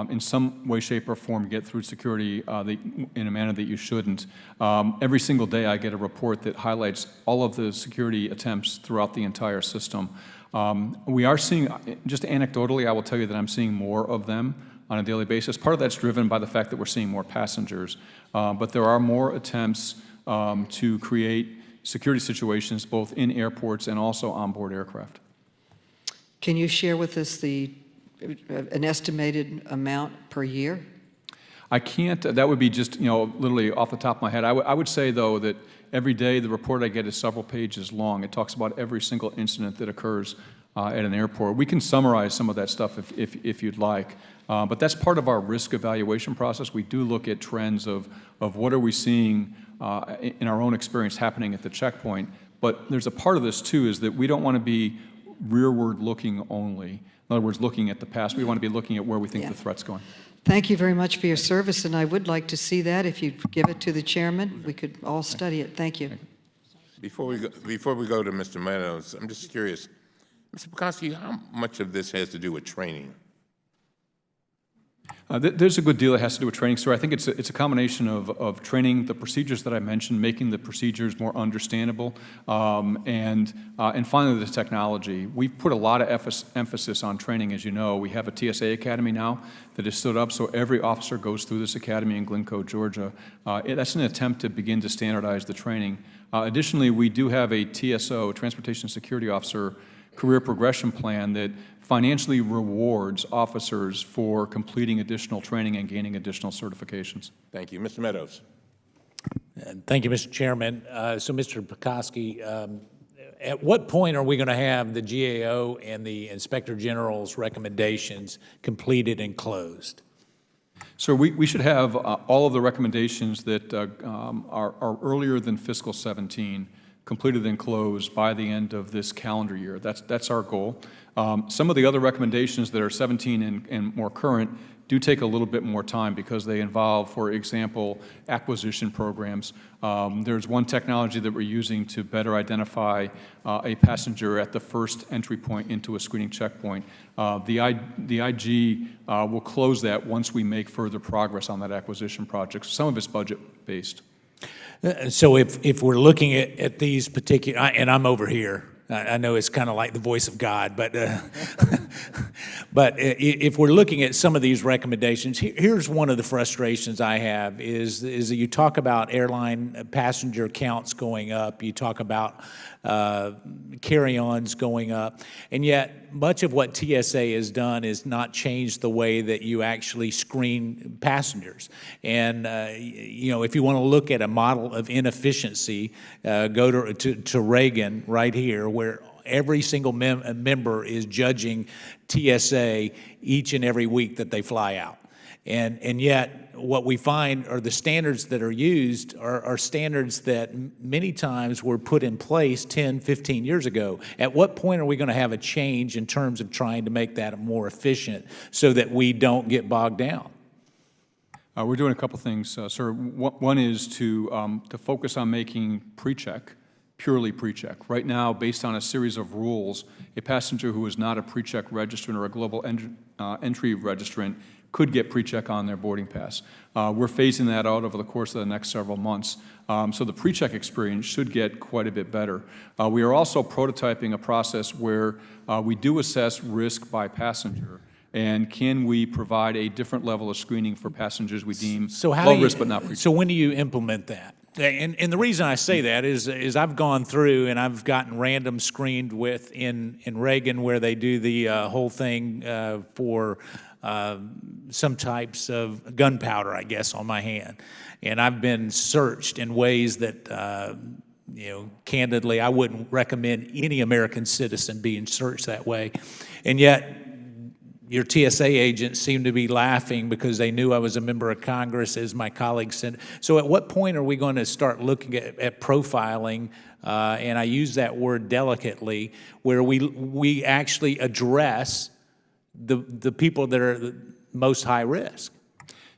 in some way, shape, or form, get through security in a manner that you shouldn't. Every single day I get a report that highlights all of the security attempts throughout the entire system. We are seeing, just anecdotally, I will tell you that I'm seeing more of them on a daily basis. Part of that's driven by the fact that we're seeing more passengers, but there are more attempts to create security situations both in airports and also onboard aircraft. Can you share with us an estimated amount per year? I can't, that would be just, literally off the top of my head. I would say, though, that every day the report I get is several pages long. It talks about every single incident that occurs at an airport. We can summarize some of that stuff if you'd like, but that's part of our risk evaluation process. We do look at trends of what are we seeing in our own experience happening at the checkpoint. But there's a part of this, too, is that we don't want to be rearward looking only. In other words, looking at the past. We want to be looking at where we think the threat's going. Thank you very much for your service, and I would like to see that. If you'd give it to the chairman, we could all study it. Thank you. Before we go to Mr. Meadows, I'm just curious, Mr. Pekoski, how much of this has to do with training? There's a good deal that has to do with training, sir. I think it's a combination of training, the procedures that I mentioned, making the procedures more understandable, and finally the technology. We've put a lot of emphasis on training, as you know. We have a TSA Academy now that is stood up, so every officer goes through this academy in Glencoe, Georgia. That's an attempt to begin to standardize the training. Additionally, we do have a TSO, Transportation Security Officer, career progression plan that financially rewards officers for completing additional training and gaining additional certifications. Thank you. Mr. Meadows. Thank you, Mr. Chairman. So, Mr. Pekoski, at what point are we going to have the GAO and the Inspector General's recommendations completed and closed? So we should have all of the recommendations that are earlier than fiscal 17 completed and closed by the end of this calendar year. That's our goal. Some of the other recommendations that are 17 and more current do take a little bit more time because they involve, for example, acquisition programs. There's one technology that we're using to better identify a passenger at the first entry point into a screening checkpoint. The IG will close that once we make further progress on that acquisition project. Some of it's budget-based. So if we're looking at these particular, and I'm over here, I know it's kind of like the voice of God, but but if we're looking at some of these recommendations, here's one of the frustrations I have is that you talk about airline passenger counts going up, you talk about carry-ons going up, and yet much of what TSA has done is not change the way that you actually screen passengers. And if you want to look at a model of inefficiency, go to Reagan right here, where every single member is judging TSA each and every week that they fly out. And yet, what we find are the standards that are used are standards that many times were put in place 10, 15 years ago. At what point are we going to have a change in terms of trying to make that more efficient so that we don't get bogged down? We're doing a couple things, sir. One is to focus on making pre-check purely pre-check. Right now, based on a series of rules, a passenger who is not a pre-check registrant or a global entry registrant could get pre-check on their boarding pass. We're phasing that out over the course of the next several months. So the pre-check experience should get quite a bit better. We are also prototyping a process where we do assess risk by passenger. And can we provide a different level of screening for passengers we deem low risk but not pre-check? So when do you implement that? And the reason I say that is I've gone through and I've gotten random screened with in Reagan where they do the whole thing for some types of gunpowder, I guess, on my hand. And I've been searched in ways that, candidly, I wouldn't recommend any American citizen being searched that way. And yet, your TSA agents seem to be laughing because they knew I was a member of Congress, as my colleagues said. So at what point are we going to start looking at profiling, and I use that word delicately, where we actually address the people that are the most high risk?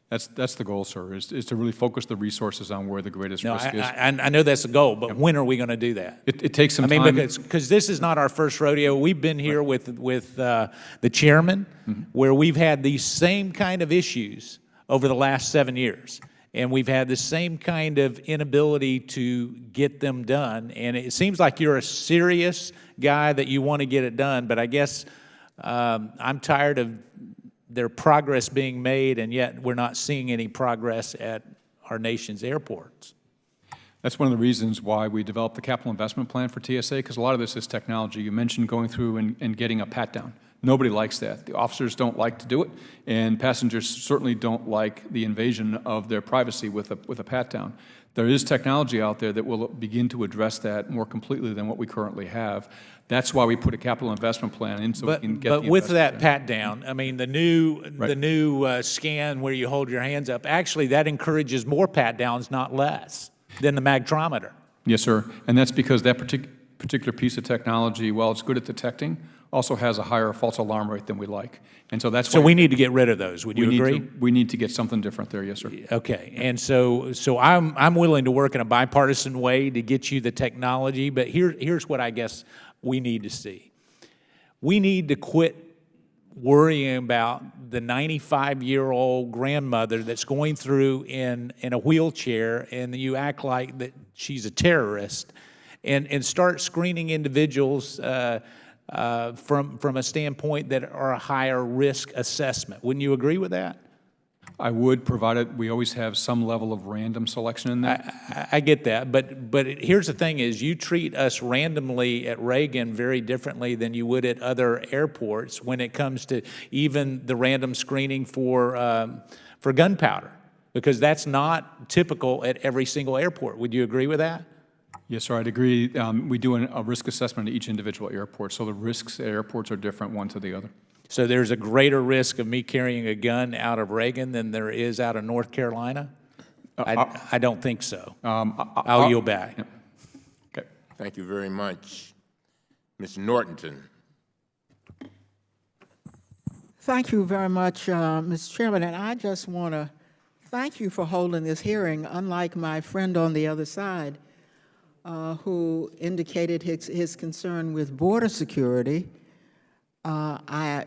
That's the goal, sir, is to really focus the resources on where the greatest risk is. I know that's the goal, but when are we going to do that? It takes some time. Because this is not our first rodeo. We've been here with the chairman, where we've had these same kind of issues over the last 7 years. And we've had the same kind of inability to get them done. And it seems like you're a serious guy that you want to get it done, but I guess I'm tired of their progress being made, and yet we're not seeing any progress at our nation's airports. That's one of the reasons why we developed the capital investment plan for TSA, because a lot of this is technology. You mentioned going through and getting a pat-down. Nobody likes that. The officers don't like to do it, and passengers certainly don't like the invasion of their privacy with a pat-down. There is technology out there that will begin to address that more completely than what we currently have. That's why we put a capital investment plan in, so we can get the But with that investment pat down, I mean, the new scan where you hold your hands up, actually that encourages more pat downs, not less, than the magtrometer. Yes, sir. And that's because that particular piece of technology, while it's good at detecting, also has a higher false alarm rate than we like. And so that's why we need to get rid of those. Would you agree? We need to get something different there, yes, sir. Okay. And so I'm willing to work in a bipartisan way to get you the technology, but here's what I guess we need to see. We need to quit worrying about the 95-year-old grandmother that's going through in a wheelchair, and you act like that she's a terrorist, and start screening individuals from a standpoint that are a higher risk assessment. Wouldn't you agree with that? I would, provided we always have some level of random selection in that. I get that, but here's the thing is you treat us randomly at Reagan very differently than you would at other airports when it comes to even the random screening for gunpowder, because that's not typical at every single airport. Would you agree with that? Yes, sir, I'd agree. We do a risk assessment at each individual airport, so the risks at airports are different one to the other. So there's a greater risk of me carrying a gun out of Reagan than there is out of North Carolina? I don't think so. I'll yield back. Yeah. Okay. Thank you very much. Ms. Norton. Thank you very much, Mr. Chairman, and I just want to thank you for holding this hearing, unlike my friend on the other side, who indicated his concern with border security. I,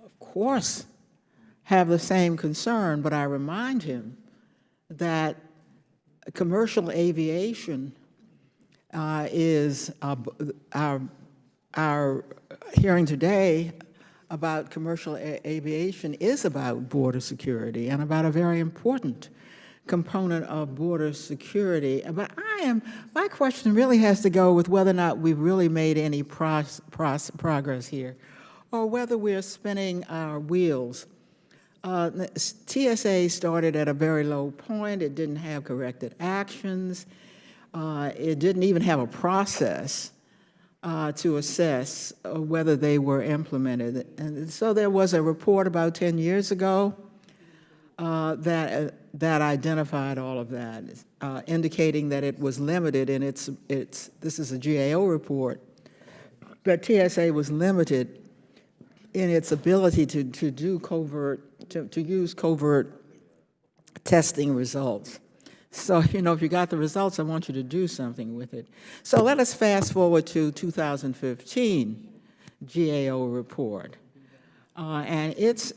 of course, have the same concern, but I remind him that commercial aviation is our hearing today about commercial aviation is about border security and about a very important component of border security. But my question really has to go with whether or not we've really made any progress here, or whether we're spinning our wheels. TSA started at a very low point. It didn't have corrected actions. It didn't even have a process to assess whether they were implemented. And so there was a report about 10 years ago that identified all of that, indicating that it was limited in its this is a GAO report, that TSA was limited in its ability to do to use covert testing results. So, you know, if you got the results, I want you to do something with it. So let us fast forward to 2015 GAO report. And it's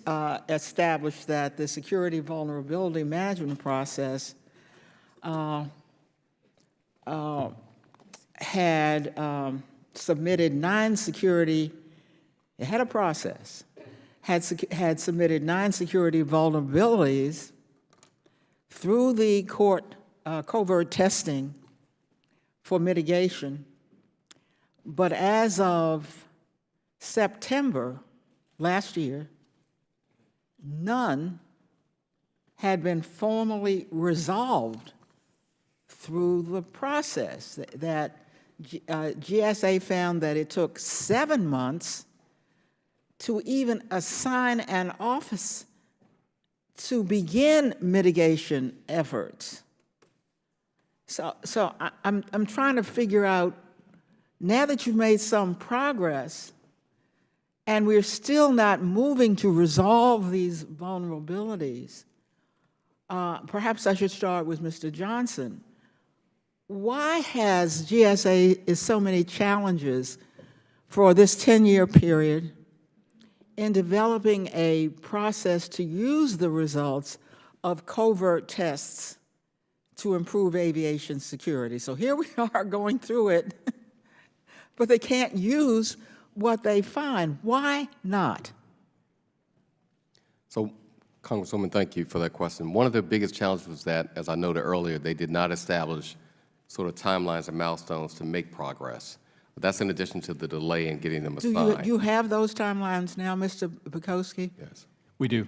established that the security vulnerability management process had submitted 9 security, it had a process, had submitted 9 security vulnerabilities through the covert testing for mitigation. But as of September last year, none had been formally resolved through the process. That GSA found that it took 7 months to even assign an office to begin mitigation efforts. So I'm trying to figure out, now that you've made some progress, and we're still not moving to resolve these vulnerabilities, perhaps I should start with Mr. Johnson. Why has GSA so many challenges for this 10-year period in developing a process to use the results of covert tests to improve aviation security? So here we are going through it, but they can't use what they find. Why not? So, Congresswoman, thank you for that question. One of the biggest challenges was that, as I noted earlier, they did not establish sort of timelines and milestones to make progress. But that's in addition to the delay in getting them assigned. Do you have those timelines now, Mr. Bukowski? Yes. We do.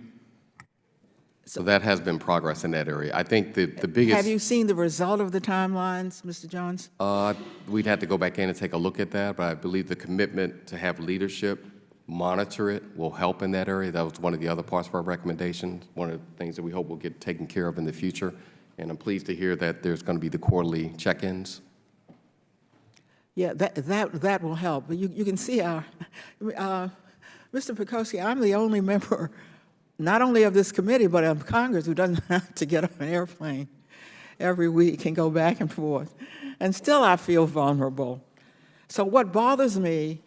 So that has been progress in that area. I think the biggest... Have you seen the result of the timelines, Mr. Jones? We'd have to go back in and take a look at that, but I believe the commitment to have leadership monitor it will help in that area. That was one of the other parts of our recommendations, one of the things that we hope will get taken care of in the future. And I'm pleased to hear that there's going to be the quarterly check-ins. Yeah, that will help. But you can see our, Mr. Pikoski, I'm the only member, not only of this committee, but of Congress who doesn't have to get on an airplane every week and go back and forth. And still I feel vulnerable. So what bothers me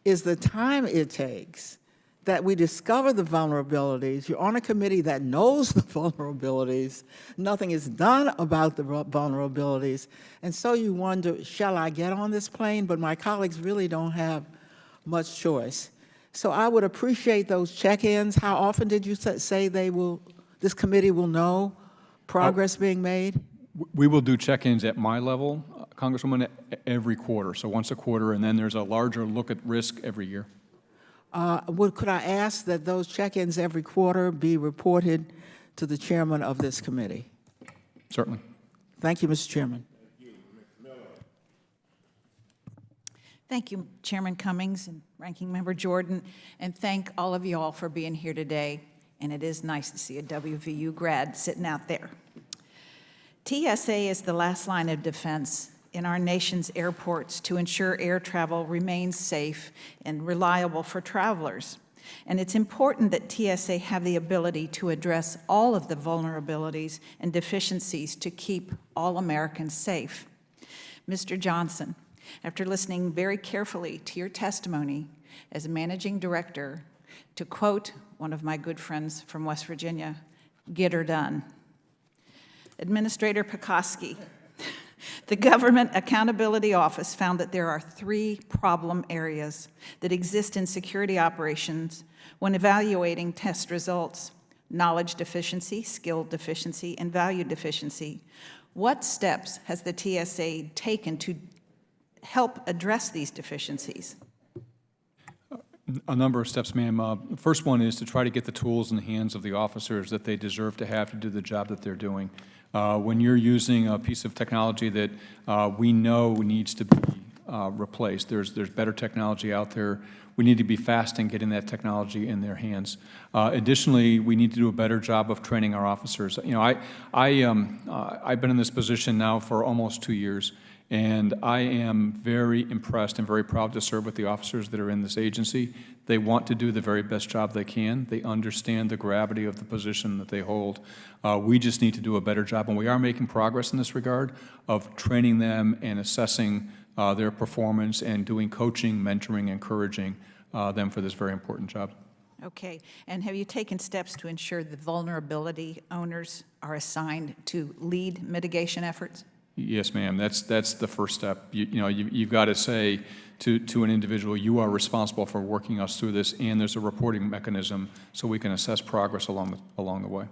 is the time it takes that we discover the vulnerabilities. You're on a committee that knows the vulnerabilities. Nothing is done about the vulnerabilities. And so you wonder, shall I get on this plane? But my colleagues really don't have much choice. So I would appreciate those check-ins. How often did you say this committee will know progress being made? We will do check-ins at my level, Congresswoman, every quarter. So once a quarter, and then there's a larger look at risk every year. Could I ask that those check-ins every quarter be reported to the chairman of this committee? Certainly. Thank you, Mr. Chairman. Thank you, Chairman Cummings and Ranking Member Jordan, and thank all of you all for being here today. And it is nice to see a WVU grad sitting out there. TSA is the last line of defense in our nation's airports to ensure air travel remains safe and reliable for travelers. And it's important that TSA have the ability to address all of the vulnerabilities and deficiencies to keep all Americans safe. Mr. Johnson, after listening very carefully to your testimony as a managing director, to quote one of my good friends from West Virginia, get her done. Administrator Pekoski, the Government Accountability Office found that there are 3 problem areas that exist in security operations when evaluating test results: knowledge deficiency, skill deficiency, and value deficiency. What steps has the TSA taken to help address these deficiencies? A number of steps, ma'am. The first one is to try to get the tools in the hands of the officers that they deserve to have to do the job that they're doing. When you're using a piece of technology that we know needs to be replaced. There's better technology out there. We need to be fast in getting that technology in their hands. Additionally, we need to do a better job of training our officers. You know, I've been in this position now for almost 2 years, and I am very impressed and very proud to serve with the officers that are in this agency. They want to do the very best job they can. They understand the gravity of the position that they hold. We just need to do a better job, and we are making progress in this regard of training them and assessing their performance and doing coaching, mentoring, encouraging them for this very important job. Okay, and have you taken steps to ensure the vulnerability owners are assigned to lead mitigation efforts? Yes, ma'am. That's the first step. You've got to say to an individual, you are responsible for working us through this, and there's a reporting mechanism so we can assess progress along the way.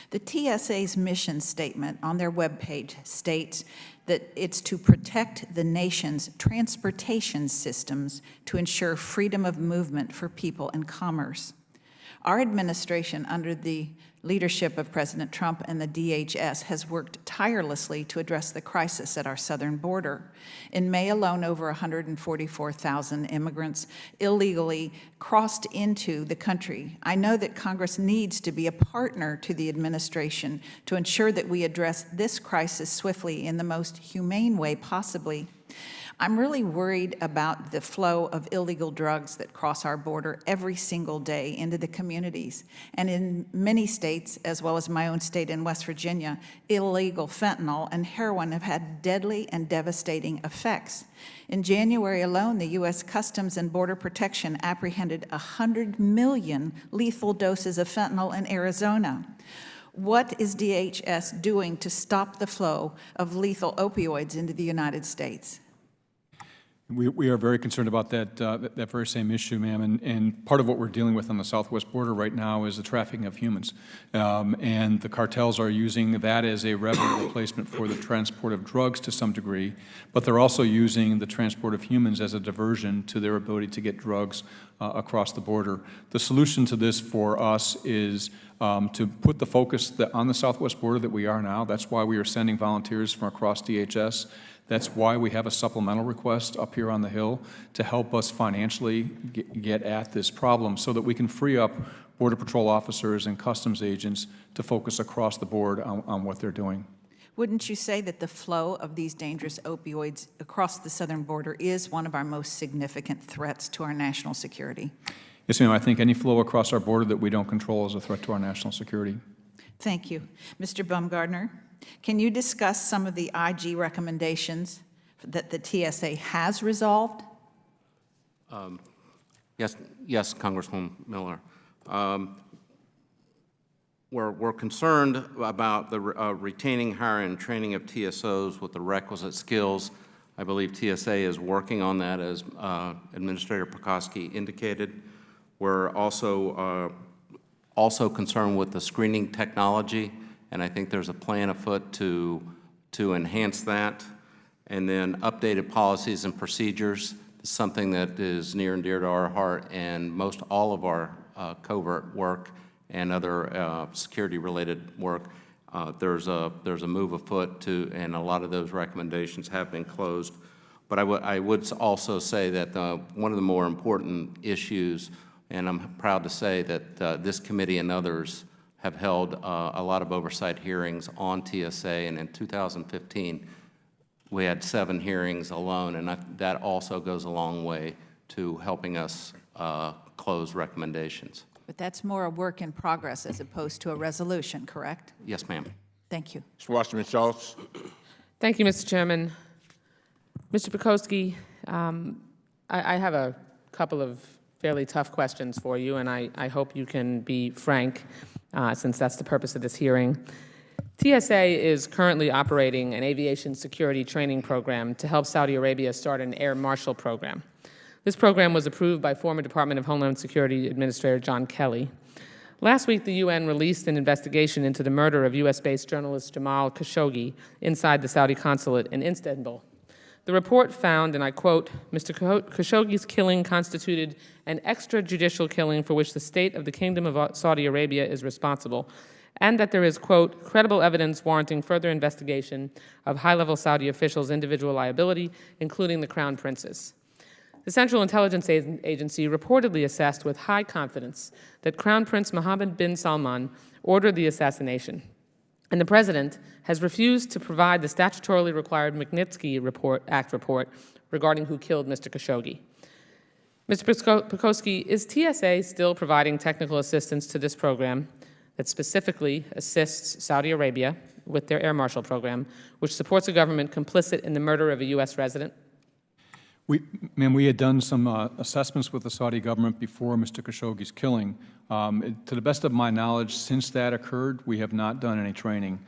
The TSA's mission statement on their webpage states that it's to protect the nation's transportation systems to ensure freedom of movement for people and commerce. Our administration, under the leadership of President Trump and the DHS, has worked tirelessly to address the crisis at our southern border. In May alone, over 144,000 immigrants illegally crossed into the country. I know that Congress needs to be a partner to the administration to ensure that we address this crisis swiftly in the most humane way possibly. I'm really worried about the flow of illegal drugs that cross our border every single day into the communities. And in many states, as well as my own state in West Virginia, illegal fentanyl and heroin have had deadly and devastating effects. In January alone, the U.S. Customs and Border Protection apprehended 100 million lethal doses of fentanyl in Arizona. What is DHS doing to stop the flow of lethal opioids into the United States? We are very concerned about that very same issue, ma'am, and part of what we're dealing with on the southwest border right now is the trafficking of humans, and the cartels are using that as a revenue replacement for the transport of drugs to some degree, but they're also using the transport of humans as a diversion to their ability to get drugs across the border. The solution to this for us is to put the focus on the southwest border that we are now. That's why we are sending volunteers from across DHS. That's why we have a supplemental request up here on the Hill to help us financially get at this problem so that we can free up Border Patrol officers and customs agents to focus across the board on what they're doing. Wouldn't you say that the flow of these dangerous opioids across the southern border is one of our most significant threats to our national security? Yes, ma'am. I think any flow across our border that we don't control is a threat to our national security. Thank you. Mr. Baumgardner, can you discuss some of the IG recommendations that the TSA has resolved? Yes, Congresswoman Miller. We're concerned about the retaining, hiring, and training of TSOs with the requisite skills. I believe TSA is working on that, as Administrator Pekoski indicated. We're also concerned with the screening technology, and I think there's a plan afoot to enhance that. And then updated policies and procedures is something that is near and dear to our heart, and most all of our covert work and other security-related work. There's a move afoot to, and a lot of those recommendations have been closed. But I would also say that one of the more important issues, and I'm proud to say that this committee and others have held a lot of oversight hearings on TSA, and in 2015, we had 7 hearings alone, and that also goes a long way to helping us close recommendations. But that's more a work in progress as opposed to a resolution, correct? Yes, ma'am. Thank you. Mr. Wasserman Schultz. Thank you, Mr. Chairman. Mr. Pekoski, I have a couple of fairly tough questions for you, and I hope you can be frank, since that's the purpose of this hearing. TSA is currently operating an aviation security training program to help Saudi Arabia start an Air Marshal program. This program was approved by former Department of Homeland Security Administrator John Kelly. Last week, the UN released an investigation into the murder of U.S.-based journalist Jamal Khashoggi inside the Saudi consulate in Istanbul. The report found, and I quote, "Mr. Khashoggi's killing constituted an extrajudicial killing for which the state of the Kingdom of Saudi Arabia is responsible, and that there is, quote, credible evidence warranting further investigation of high-level Saudi officials' individual liability, including the Crown Prince's. The Central Intelligence Agency reportedly assessed with high confidence that Crown Prince Mohammed bin Salman ordered the assassination, and the President has refused to provide the statutorily required Magnitsky Act report regarding who killed Mr. Khashoggi. Mr. Prekoski, is TSA still providing technical assistance to this program that specifically assists Saudi Arabia with their Air Marshal program, which supports a government complicit in the murder of a U.S. resident? We had done some assessments with the Saudi government before Mr. Khashoggi's killing. To the best of my knowledge, since that occurred, we have not done any training.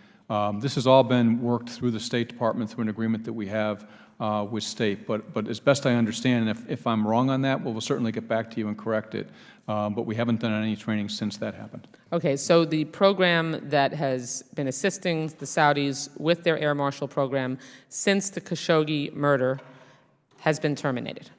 This has all been worked through the State Department through an agreement that we have with State. But as best I understand, and if I'm wrong on that, we'll certainly get back to you and correct it. But we haven't done any training since that happened. Okay, so the program that has been assisting the Saudis with their Air Marshal program since the Khashoggi murder has been terminated.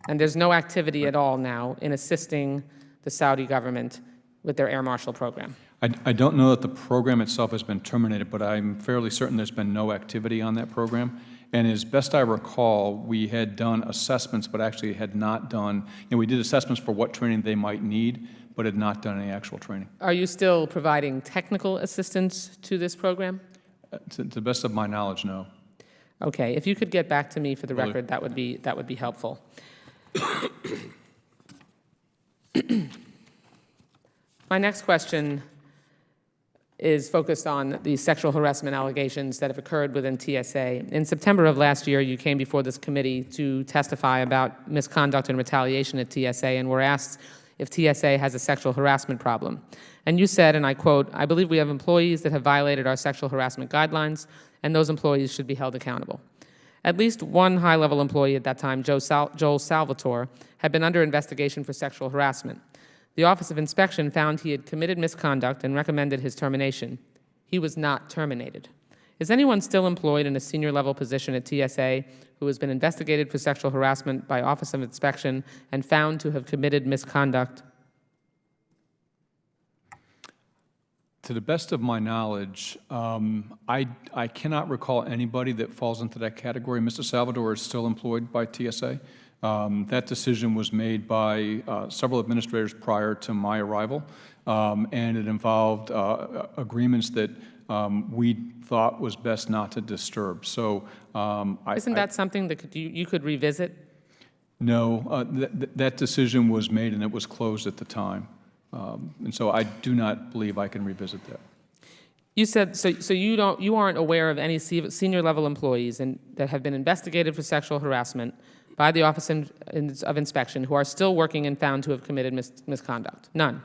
And there's no activity at all now in assisting the Saudi government with their Air Marshal program. I don't know that the program itself has been terminated, but I'm fairly certain there's been no activity on that program. And as best I recall, we had done assessments, but actually had not done, we did assessments for what training they might need, but had not done any actual training. Are you still providing technical assistance to this program? To the best of my knowledge, no. Okay, if you could get back to me for the record, that would be helpful. My next question is focused on the sexual harassment allegations that have occurred within TSA. In September of last year, you came before this committee to testify about misconduct and retaliation at TSA, and were asked if TSA has a sexual harassment problem. And you said, and I quote, "I believe we have employees that have violated our sexual harassment guidelines, and those employees should be held accountable." At least one high-level employee at that time, Joel Salvatore, had been under investigation for sexual harassment. The Office of Inspection found he had committed misconduct and recommended his termination. He was not terminated. Is anyone still employed in a senior-level position at TSA who has been investigated for sexual harassment by Office of Inspection and found to have committed misconduct? To the best of my knowledge, I cannot recall anybody that falls into that category. Mr. Salvador is still employed by TSA. That decision was made by several administrators prior to my arrival, and it involved agreements that we thought was best not to disturb. So, isn't that something that you could revisit? No, that decision was made and it was closed at the time. And so I do not believe I can revisit that. You said, so you aren't aware of any senior level employees that have been investigated for sexual harassment by the Office of Inspection who are still working and found to have committed misconduct? None.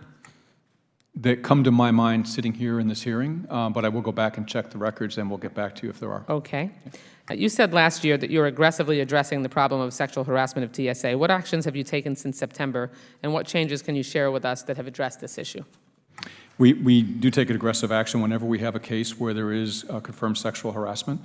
That come to my mind sitting here in this hearing, but I will go back and check the records and we'll get back to you if there are. Okay. You said last year that you're aggressively addressing the problem of sexual harassment of TSA. What actions have you taken since September, and what changes can you share with us that have addressed this issue? We do take aggressive action whenever we have a case where there is confirmed sexual harassment.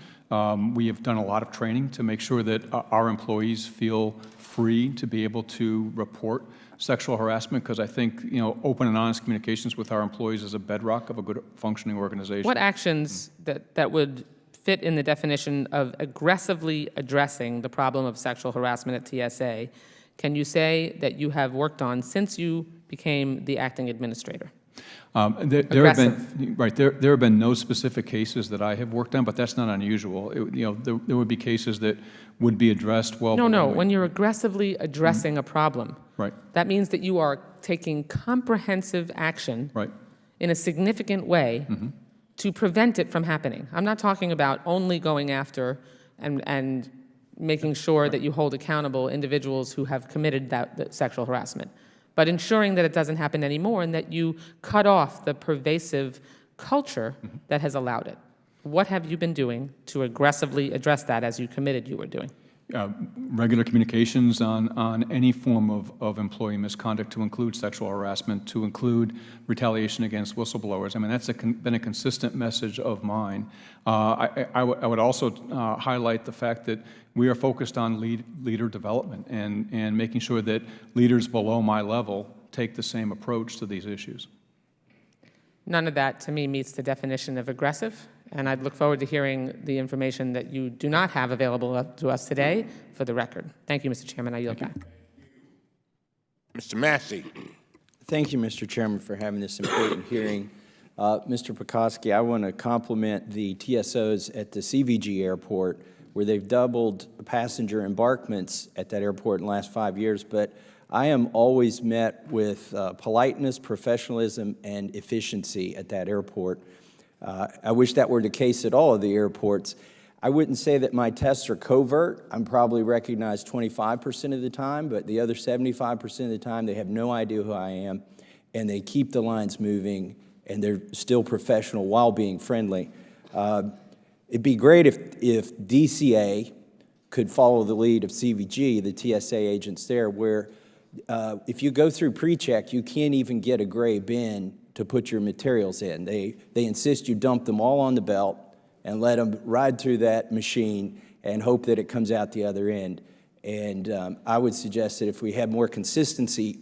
We have done a lot of training to make sure that our employees feel free to be able to report sexual harassment, because I think open and honest communications with our employees is a bedrock of a good functioning organization. What actions that would fit in the definition of aggressively addressing the problem of sexual harassment at TSA can you say that you have worked on since you became the acting administrator? There have been no specific cases that I have worked on, but that's not unusual. There would be cases that would be addressed well. No. When you're aggressively addressing a problem, right, that means that you are taking comprehensive action, right, in a significant way, to prevent it from happening. I'm not talking about only going after and making sure that you hold accountable individuals who have committed that sexual harassment, but ensuring that it doesn't happen anymore and that you cut off the pervasive culture that has allowed it. What have you been doing to aggressively address that as you committed you were doing? Regular communications on any form of employee misconduct, to include sexual harassment, to include retaliation against whistleblowers. I mean, that's been a consistent message of mine. I would also highlight the fact that we are focused on leader development and making sure that leaders below my level take the same approach to these issues. None of that, to me, meets the definition of aggressive, and I'd look forward to hearing the information that you do not have available to us today for the record. Thank you, Mr. Chairman. I yield back. Mr. Massey. Thank you, Mr. Chairman, for having this important hearing. Mr. Pekoski, I want to compliment the TSOs at the CVG airport, where they've doubled passenger embarkments at that airport in the last 5 years, but I am always met with politeness, professionalism, and efficiency at that airport. I wish that were the case at all of the airports. I wouldn't say that my tests are covert. I'm probably recognized 25% of the time, but the other 75% of the time, they have no idea who I am, and they keep the lines moving, and they're still professional while being friendly. It'd be great if DCA could follow the lead of CVG, the TSA agents there, where if you go through pre-check, you can't even get a gray bin to put your materials in. They insist you dump them all on the belt and let them ride through that machine and hope that it comes out the other end. And I would suggest that if we had more consistency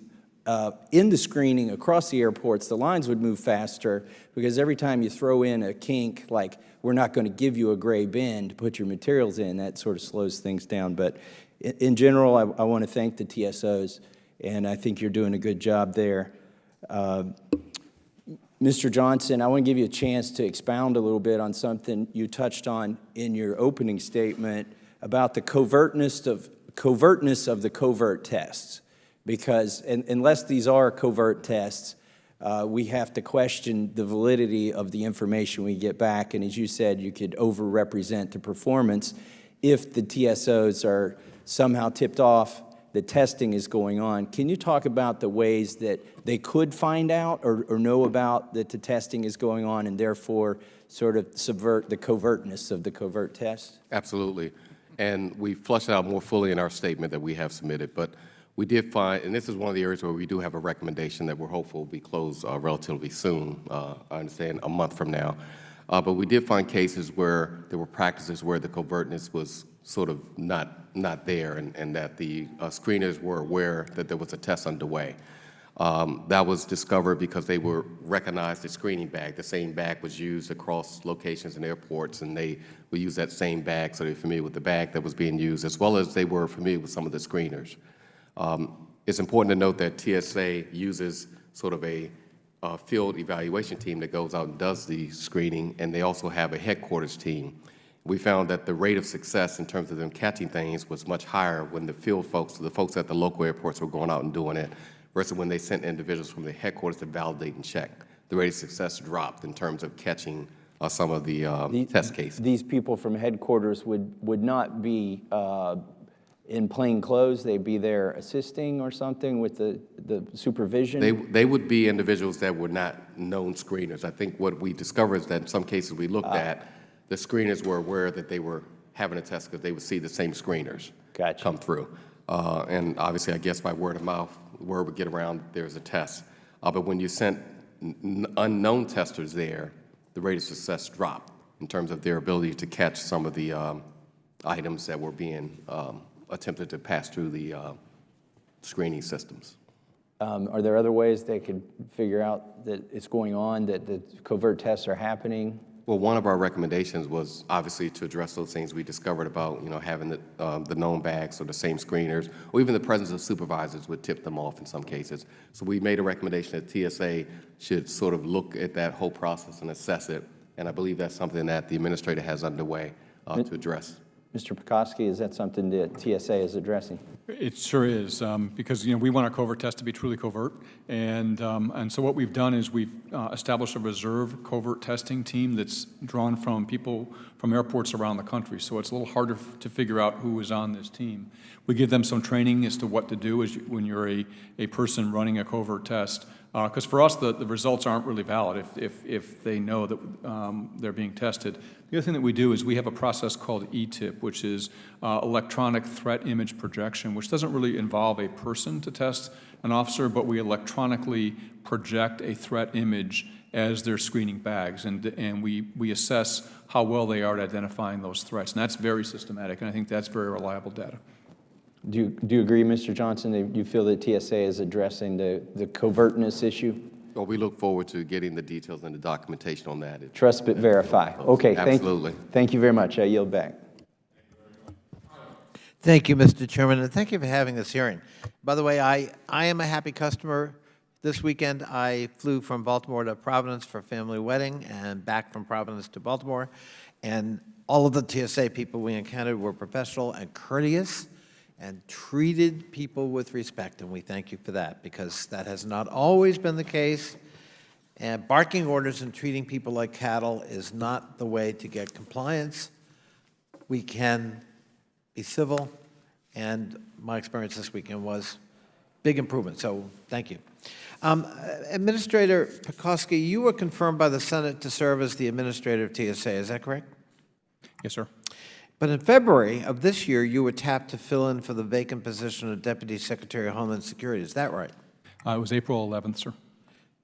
in the screening across the airports, the lines would move faster, because every time you throw in a kink, like we're not going to give you a gray bin to put your materials in, that sort of slows things down. But in general, I want to thank the TSOs, and I think you're doing a good job there. Mr. Johnson, I want to give you a chance to expound a little bit on something you touched on in your opening statement about the covertness of the covert tests. Because unless these are covert tests, we have to question the validity of the information we get back. And as you said, you could overrepresent the performance if the TSOs are somehow tipped off that testing is going on. Can you talk about the ways that they could find out or know about that the testing is going on, and therefore sort of subvert the covertness of the covert tests? Absolutely. And we flushed it out more fully in our statement that we have submitted. But we did find, and this is one of the areas where we do have a recommendation that we're hopeful will be closed relatively soon, I understand a month from now. But we did find cases where there were practices where the covertness was sort of not there, and that the screeners were aware that there was a test underway. That was discovered because they were recognized the screening bag. The same bag was used across locations and airports, and they would use that same bag, so they're familiar with the bag that was being used, as well as they were familiar with some of the screeners. It's important to note that TSA uses sort of a field evaluation team that goes out and does the screening, and they also have a headquarters team. We found that the rate of success in terms of them catching things was much higher when the field folks, the folks at the local airports, were going out and doing it, versus when they sent individuals from the headquarters to validate and check. The rate of success dropped in terms of catching some of the test cases. These people from headquarters would not be in plain clothes. They'd be there assisting or something with the supervision? They would be individuals that were not known screeners. I think what we discovered is that in some cases we looked at, the screeners were aware that they were having a test because they would see the same screeners come through. And obviously, I guess by word of mouth, word would get around there's a test. But when you sent unknown testers there, the rate of success dropped in terms of their ability to catch some of the items that were being attempted to pass through the screening systems. Are there other ways they could figure out that it's going on, that the covert tests are happening? Well, one of our recommendations was obviously to address those things we discovered about, having the known bags or the same screeners, or even the presence of supervisors would tip them off in some cases. So we made a recommendation that TSA should sort of look at that whole process and assess it, and I believe that's something that the administrator has underway to address. Mr. Pekoski, is that something that TSA is addressing? It sure is, because we want our covert test to be truly covert, and so what we've done is we've established a reserve covert testing team that's drawn from people from airports around the country. So it's a little harder to figure out who is on this team. We give them some training as to what to do when you're a person running a covert test. Because for us, the results aren't really valid if they know that they're being tested. The other thing that we do is we have a process called ETIP, which is electronic threat image projection, which doesn't really involve a person to test an officer, but we electronically project a threat image as they're screening bags, and we assess how well they are at identifying those threats. And that's very systematic, and I think that's very reliable data. Do you agree, Mr. Johnson, that you feel that TSA is addressing the covertness issue? Well, we look forward to getting the details and the documentation on that. Trust but verify. Okay, Absolutely. Thank you very much. I yield back. Thank you, Mr. Chairman, and thank you for having this hearing. By the way, I am a happy customer. This weekend, I flew from Baltimore to Providence for a family wedding and back from Providence to Baltimore. And all of the TSA people we encountered were professional and courteous and treated people with respect, and we thank you for that, because that has not always been the case. And barking orders and treating people like cattle is not the way to get compliance. We can be civil, and my experience this weekend was big improvement, so thank you. Administrator Pekoski, you were confirmed by the Senate to serve as the administrator of TSA, is that correct? Yes, sir. But in February of this year, you were tapped to fill in for the vacant position of Deputy Secretary of Homeland Security, is that right? It was April 11th, sir.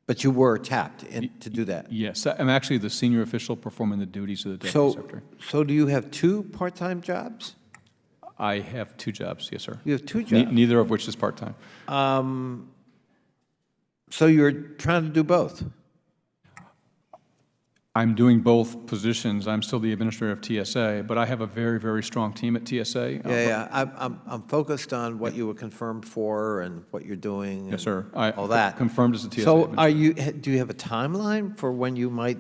But you were tapped to do that? Yes, I'm actually the senior official performing the duties of the Deputy Secretary. So do you have two part-time jobs? I have 2 jobs, yes, sir. You have 2 jobs? Neither of which is part-time. So you're trying to do both? I'm doing both positions. I'm still the administrator of TSA, but I have a very, very strong team at TSA. I'm focused on what you were confirmed for and what you're doing. Yes, sir. All that. Confirmed as a TSA So administrator. do you have a timeline for when you might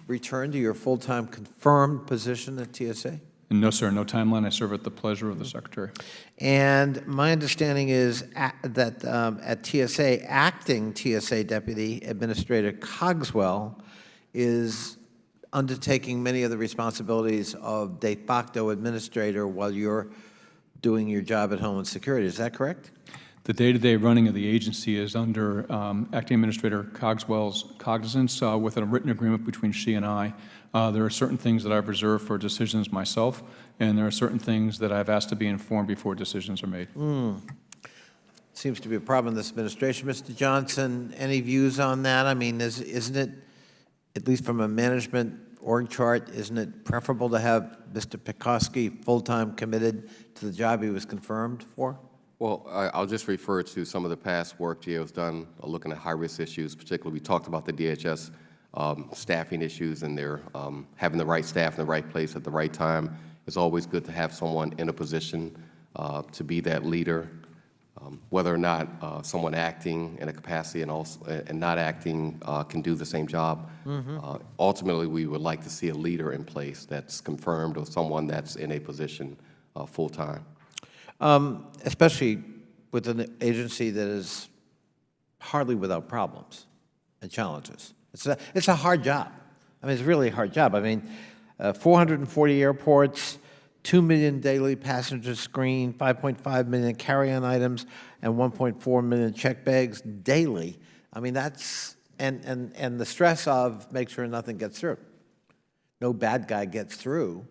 return to your full-time confirmed position at TSA? No, sir, no timeline. I serve at the pleasure of the Secretary. And my understanding is that at TSA, acting TSA Deputy Administrator Cogswell is undertaking many of the responsibilities of de facto administrator while you're doing your job at Homeland Security. Is that correct? The day-to-day running of the agency is under Acting Administrator Cogswell's cognizance with a written agreement between she and I. There are certain things that I've reserved for decisions myself, and there are certain things that I've asked to be informed before decisions are made. Seems to be a problem in this administration. Mr. Johnson, any views on that? I mean, isn't it, at least from a management org chart, isn't it preferable to have Mr. Pekoski full-time committed to the job he was confirmed for? Well, I'll just refer to some of the past work GAO's done, looking at high-risk issues. Particularly, we talked about the DHS staffing issues, and they're having the right staff in the right place at the right time. It's always good to have someone in a position to be that leader. Whether or not someone acting in a capacity and not acting can do the same job. Ultimately, we would like to see a leader in place that's confirmed or someone that's in a position full-time. Especially with an agency that is hardly without problems and challenges. It's a hard job. I mean, it's really a hard job. I mean, 440 airports, 2 million daily passengers screened, 5.5 million carry-on items, and 1.4 million check bags daily. I mean, that's, and the stress of make sure nothing gets through. No bad guy gets through.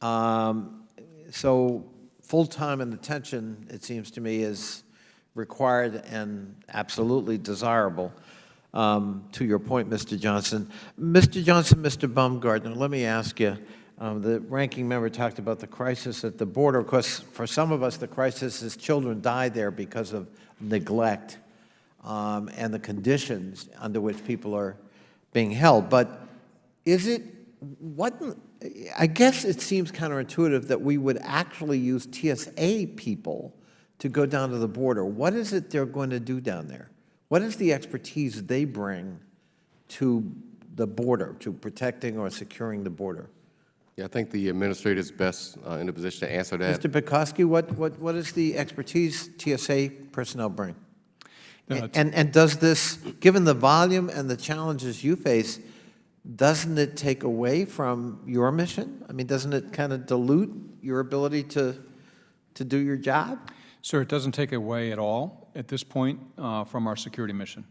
So full-time and attention, it seems to me, is required and absolutely desirable. To your point, Mr. Johnson. Mr. Johnson, Mr. Baumgartner, let me ask you, the ranking member talked about the crisis at the border. Of course, for some of us, the crisis is children die there because of neglect and the conditions under which people are being held. But is it, I guess it seems counterintuitive that we would actually use TSA people to go down to the border. What is it they're going to do down there? What is the expertise they bring to the border, to protecting or securing the border? Yeah, I think the administrator is best in a position to answer that. Mr. Pekoski, what is the expertise TSA personnel bring? And does this, given the volume and the challenges you face, doesn't it take away from your mission? I mean, doesn't it kind of dilute your ability to do your job? Sir, it doesn't take away at all at this point from our security mission.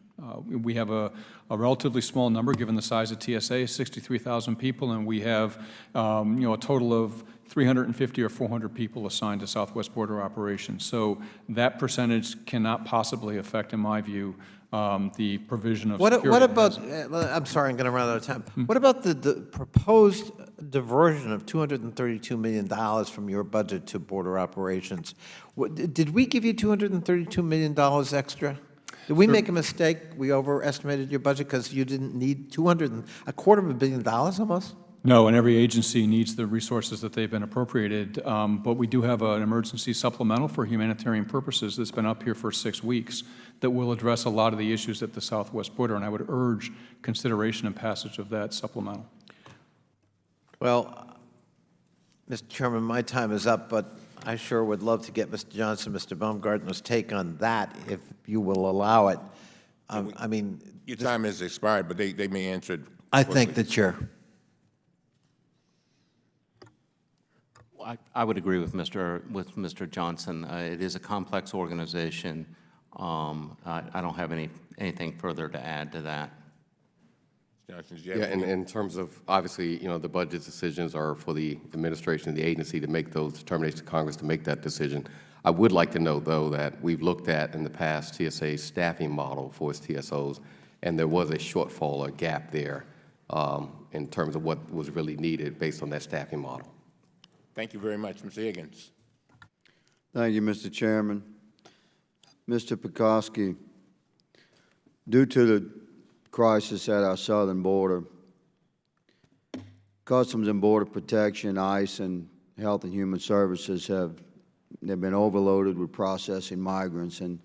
We have a relatively small number, given the size of TSA, 63,000 people, and we have a total of 350 or 400 people assigned to Southwest Border Operations. So that percentage cannot possibly affect, in my view, the provision of security. What about, I'm sorry, I'm going to run out of time. What about the proposed diversion of $232 million from your budget to border operations? Did we give you $232 million extra? Did we make a mistake? We overestimated your budget because you didn't need $225 million almost? No, and every agency needs the resources that they've been appropriated, but we do have an emergency supplemental for humanitarian purposes that's been up here for 6 weeks that will address a lot of the issues at the southwest border, and I would urge consideration and passage of that supplemental. Well, Mr. Chairman, my time is up, but I sure would love to get Mr. Johnson, Mr. Baumgartner's take on that, if you will allow it. I mean, Your time has expired, but they may answer it. I thank the chair. I would agree with Mr. Johnson. It is a complex organization. I don't have anything further to add to that. Johnson, do you have Yeah, and any- in terms of, obviously, the budget decisions are for the administration and the agency to make those determinations, Congress to make that decision. I would like to note, though, that we've looked at in the past TSA's staffing model for its TSOs, and there was a shortfall or gap there in terms of what was really needed based on that staffing model. Thank you very much. Mr. Higgins. Thank you, Mr. Chairman. Mr. Pekoski, due to the crisis at our southern border, Customs and Border Protection, ICE, and Health and Human Services they've been overloaded with processing migrants, and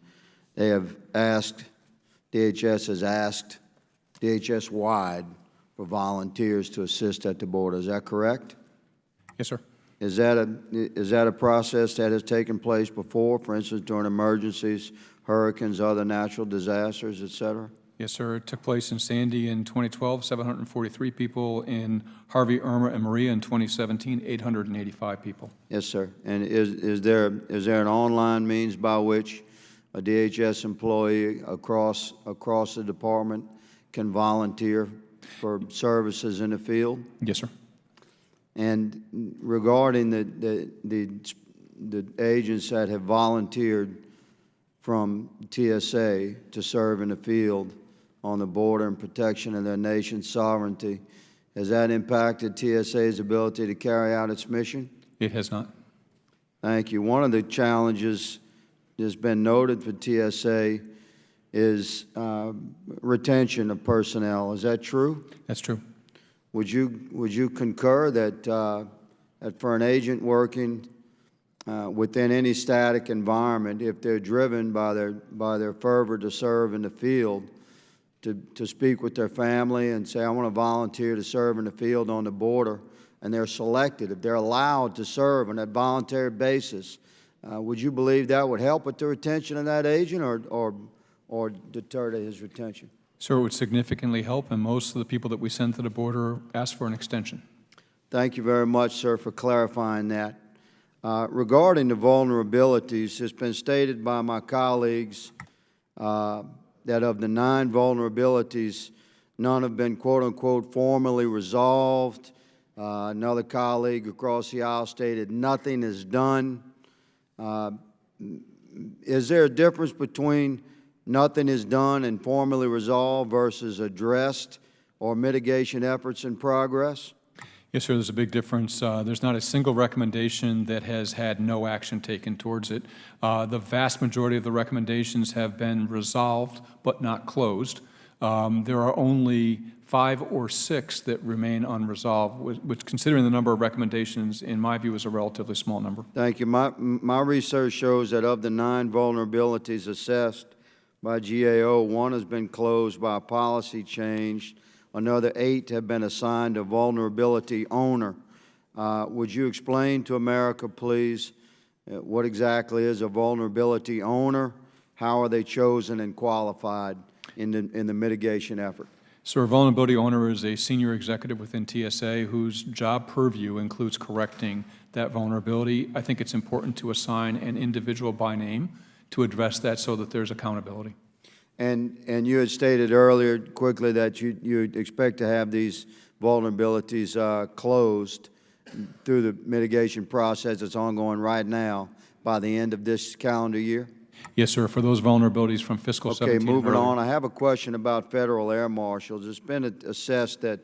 they have asked, DHS has asked, DHS-wide, for volunteers to assist at the border. Is that correct? Yes, sir. Is that a process that has taken place before, for instance, during emergencies, hurricanes, other natural disasters, et cetera? Yes, sir. It took place in Sandy in 2012, 743 people. In Harvey, Irma, and Maria in 2017, 885 people. Yes, sir. And is there an online means by which a DHS employee across the department can volunteer for services in the field? Yes, sir. And regarding the agents that have volunteered from TSA to serve in the field on the border and protection of their nation's sovereignty, has that impacted TSA's ability to carry out its mission? It has not. Thank you. One of the challenges that's been noted for TSA is retention of personnel. Is that true? That's true. Would you concur that that for an agent working within any static environment, if they're driven by their fervor to serve in the field, to speak with their family and say, I want to volunteer to serve in the field on the border, and they're selected, if they're allowed to serve on that voluntary basis, would you believe that would help with the retention of that agent or deter his retention? Sir, it would significantly help, and most of the people that we send to the border ask for an extension. Thank you very much, sir, for clarifying that. Regarding the vulnerabilities, it's been stated by my colleagues that of the 9 vulnerabilities, none have been, quote unquote, formally resolved. Another colleague across the aisle stated nothing is done. Is there a difference between nothing is done and formally resolved versus addressed or mitigation efforts in progress? Yes, sir, there's a big difference. There's not a single recommendation that has had no action taken towards it. The vast majority of the recommendations have been resolved but not closed. There are only 5 or 6 that remain unresolved, which, considering the number of recommendations, in my view, is a relatively small number. Thank you. My research shows that of the 9 vulnerabilities assessed by GAO, 1 has been closed by a policy change. Another 8 have been assigned a vulnerability owner. Would you explain to America, please, what exactly is a vulnerability owner? How are they chosen and qualified in the mitigation effort? So a vulnerability owner is a senior executive within TSA whose job purview includes correcting that vulnerability. I think it's important to assign an individual by name to address that so that there's accountability. And you had stated earlier quickly that you expect to have these vulnerabilities closed through the mitigation process that's ongoing right now by the end of this calendar year? Yes, sir, for those vulnerabilities from fiscal 17 Okay, and moving earlier. on, I have a question about federal air marshals. It's been assessed that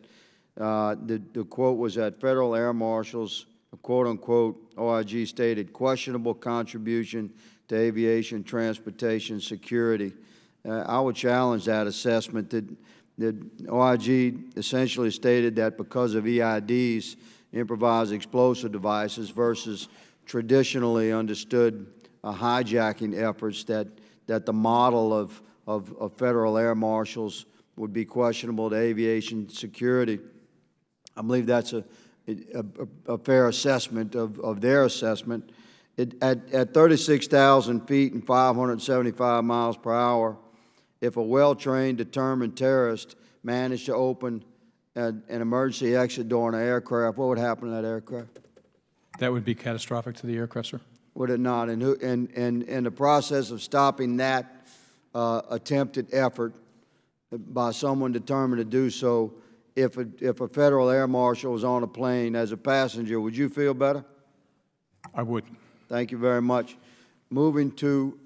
the quote was that federal air marshals, quote-unquote, OIG stated, questionable contribution to aviation, transportation, security. I would challenge that assessment that OIG essentially stated that because of EIDs, improvised explosive devices, versus traditionally understood hijacking efforts, that the model of federal air marshals would be questionable to aviation security. I believe that's a fair assessment of their assessment. At 36,000 feet and 575 miles per hour, if a well-trained, determined terrorist managed to open an emergency exit door in an aircraft, what would happen to that aircraft? That would be catastrophic to the aircraft, sir. Would it not? And in the process of stopping that attempted effort by someone determined to do so, if a federal air marshal was on a plane as a passenger, would you feel better? I would. Thank you very much. Moving to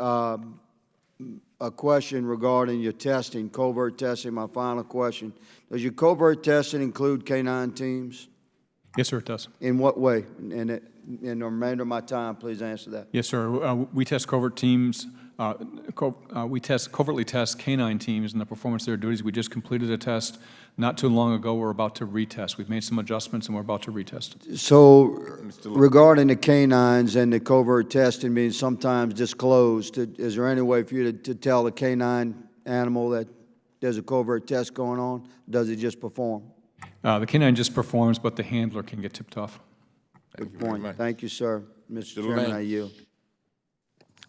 a question regarding your testing, covert testing, my final question. Does your covert testing include K-9 teams? Yes, sir, it does. In what way? In the remainder of my time, please answer that. Yes, sir. We test covert teams. We covertly test K-9 teams and the performance of their duties. We just completed a test not too long ago. We're about to retest. We've made some adjustments, and we're about to retest. So, regarding the K-9s and the covert testing being sometimes disclosed, is there any way for you to tell the K-9 animal that there's a covert test going on? Does it just perform? The K-9 just performs, but the handler can get tipped off. Good point. Thank you, sir. Mr. Chairman, I yield.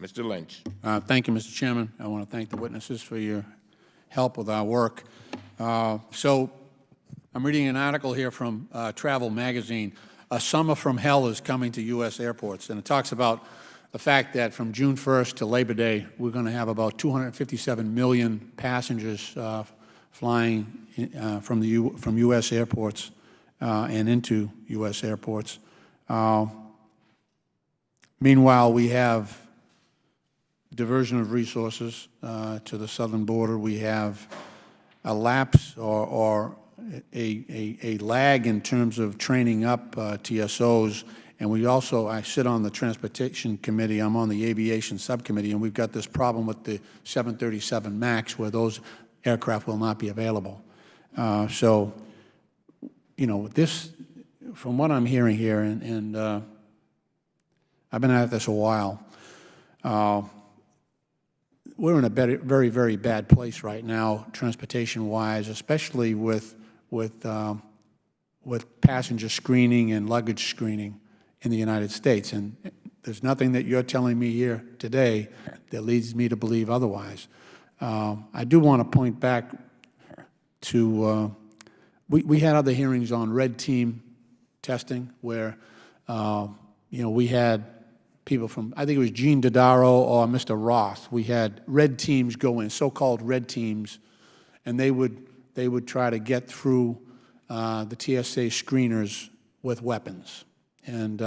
Mr. Lynch. Thank you, Mr. Chairman. I want to thank the witnesses for your help with our work. So I'm reading an article here from Travel Magazine. A summer from hell is coming to U.S. airports, and it talks about the fact that from June 1st to Labor Day, we're going to have about 257 million passengers flying from U.S. airports and into U.S. airports. Meanwhile, we have diversion of resources to the southern border. We have a lapse or a lag in terms of training up TSOs. And we also, I sit on the Transportation Committee, I'm on the Aviation Subcommittee, and we've got this problem with the 737 MAX where those aircraft will not be available. So, you know, this, from what I'm hearing here, and I've been at this a while, we're in a very, very bad place right now, transportation-wise, especially with passenger screening and luggage screening in the United States. And there's nothing that you're telling me here today that leads me to believe otherwise. I do want to point back to, we had other hearings on red team testing where, you know, we had people from, I think it was Gene Dodaro or Mr. Roth. We had red teams go in, so-called red teams, and they would try to get through the TSA screeners with weapons. And,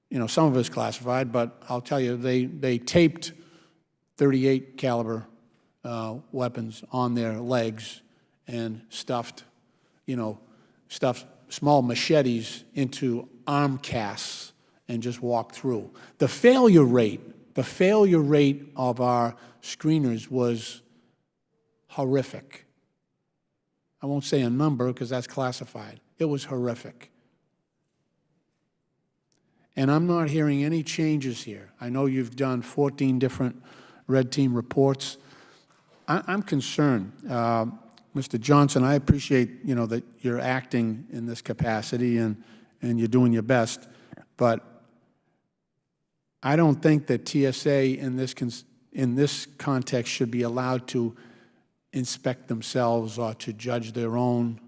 you know, some of it's classified, but I'll tell you, they taped 38 caliber weapons on their legs and stuffed small machetes into arm casts and just walked through. The failure rate of our screeners was horrific. I won't say a number because that's classified. It was horrific. And I'm not hearing any changes here. I know you've done 14 different red team reports. I'm concerned. Mr. Johnson, I appreciate, you know, that you're acting in this capacity and you're doing your best, but I don't think that TSA in this context should be allowed to inspect themselves or to judge their own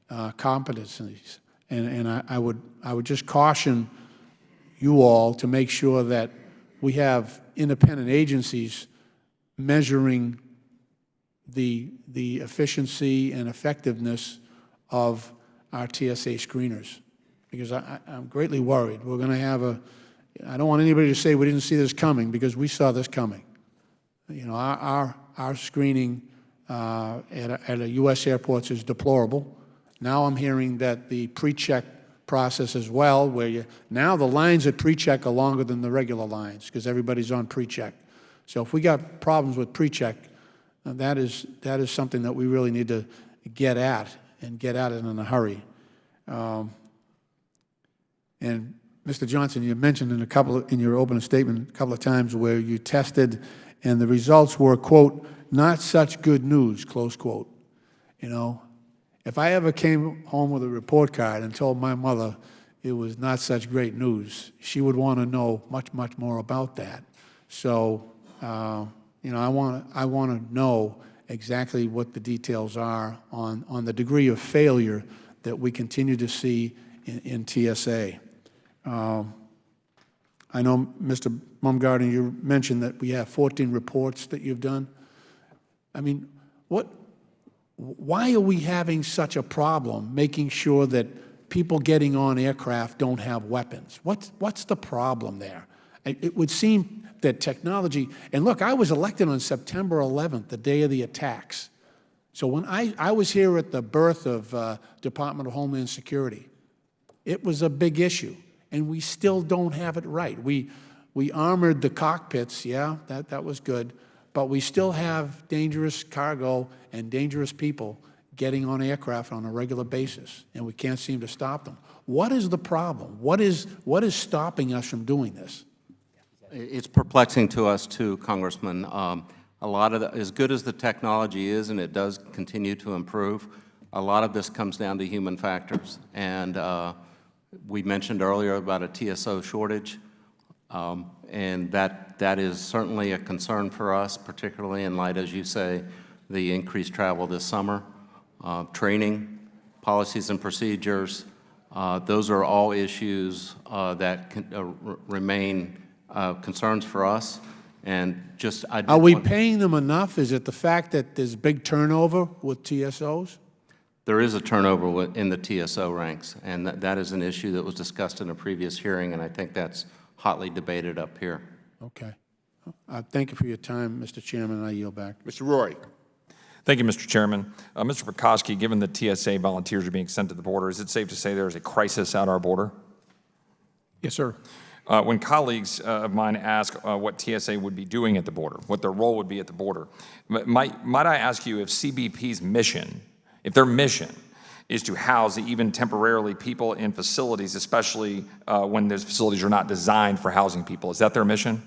competencies. And I would just caution you all to make sure that we have independent agencies measuring the efficiency and effectiveness of our TSA screeners, because I'm greatly worried. We're going to have I don't want anybody to say we didn't see this coming, because we saw this coming. You know, our screening at U.S. airports is deplorable. Now I'm hearing that the pre-check process as well, where now the lines at pre-check are longer than the regular lines because everybody's on pre-check. So if we got problems with Precheck, that is something that we really need to get at, and get at it in a hurry. And Mr. Johnson, you mentioned in your opening statement a couple of times where you tested and the results were, quote, not such good news, close quote. You know, if I ever came home with a report card and told my mother it was not such great news, she would want to know much, much more about that. So, you know, I want to know exactly what the details are on the degree of failure that we continue to see in TSA. I know, Mr. Baumgarten, you mentioned that we have 14 reports that you've done. I mean, why are we having such a problem making sure that people getting on aircraft don't have weapons? What's the problem there? It would seem that technology, and look, I was elected on September 11th, the day of the attacks. So when I was here at the birth of Department of Homeland Security, it was a big issue, and we still don't have it right. We armored the cockpits, yeah, that was good, but we still have dangerous cargo and dangerous people getting on aircraft on a regular basis, and we can't seem to stop them. What is the problem? What is stopping us from doing this? It's perplexing to us too, Congressman. A lot of as good as the technology is, and it does continue to improve, a lot of this comes down to human factors. And we mentioned earlier about a TSO shortage, and that is certainly a concern for us, particularly in light, as you say, the increased travel this summer. Training, policies and procedures, those are all issues that remain concerns for us. And just are we paying them enough? Is it the fact that there's big turnover with TSOs? There is a turnover in the TSO ranks, and that is an issue that was discussed in a previous hearing, and I think that's hotly debated up here. Okay. Thank you for your time, Mr. Chairman. I yield back. Mr. Roy. Thank you, Mr. Chairman. Mr. Precheck, given the TSA volunteers are being sent to the border, is it safe to say there is a crisis at our border? Yes, sir. When colleagues of mine ask what TSA would be doing at the border, what their role would be at the border, might I ask you if CBP's mission, if their mission is to house even temporarily people in facilities, especially when those facilities are not designed for housing people, is that their mission?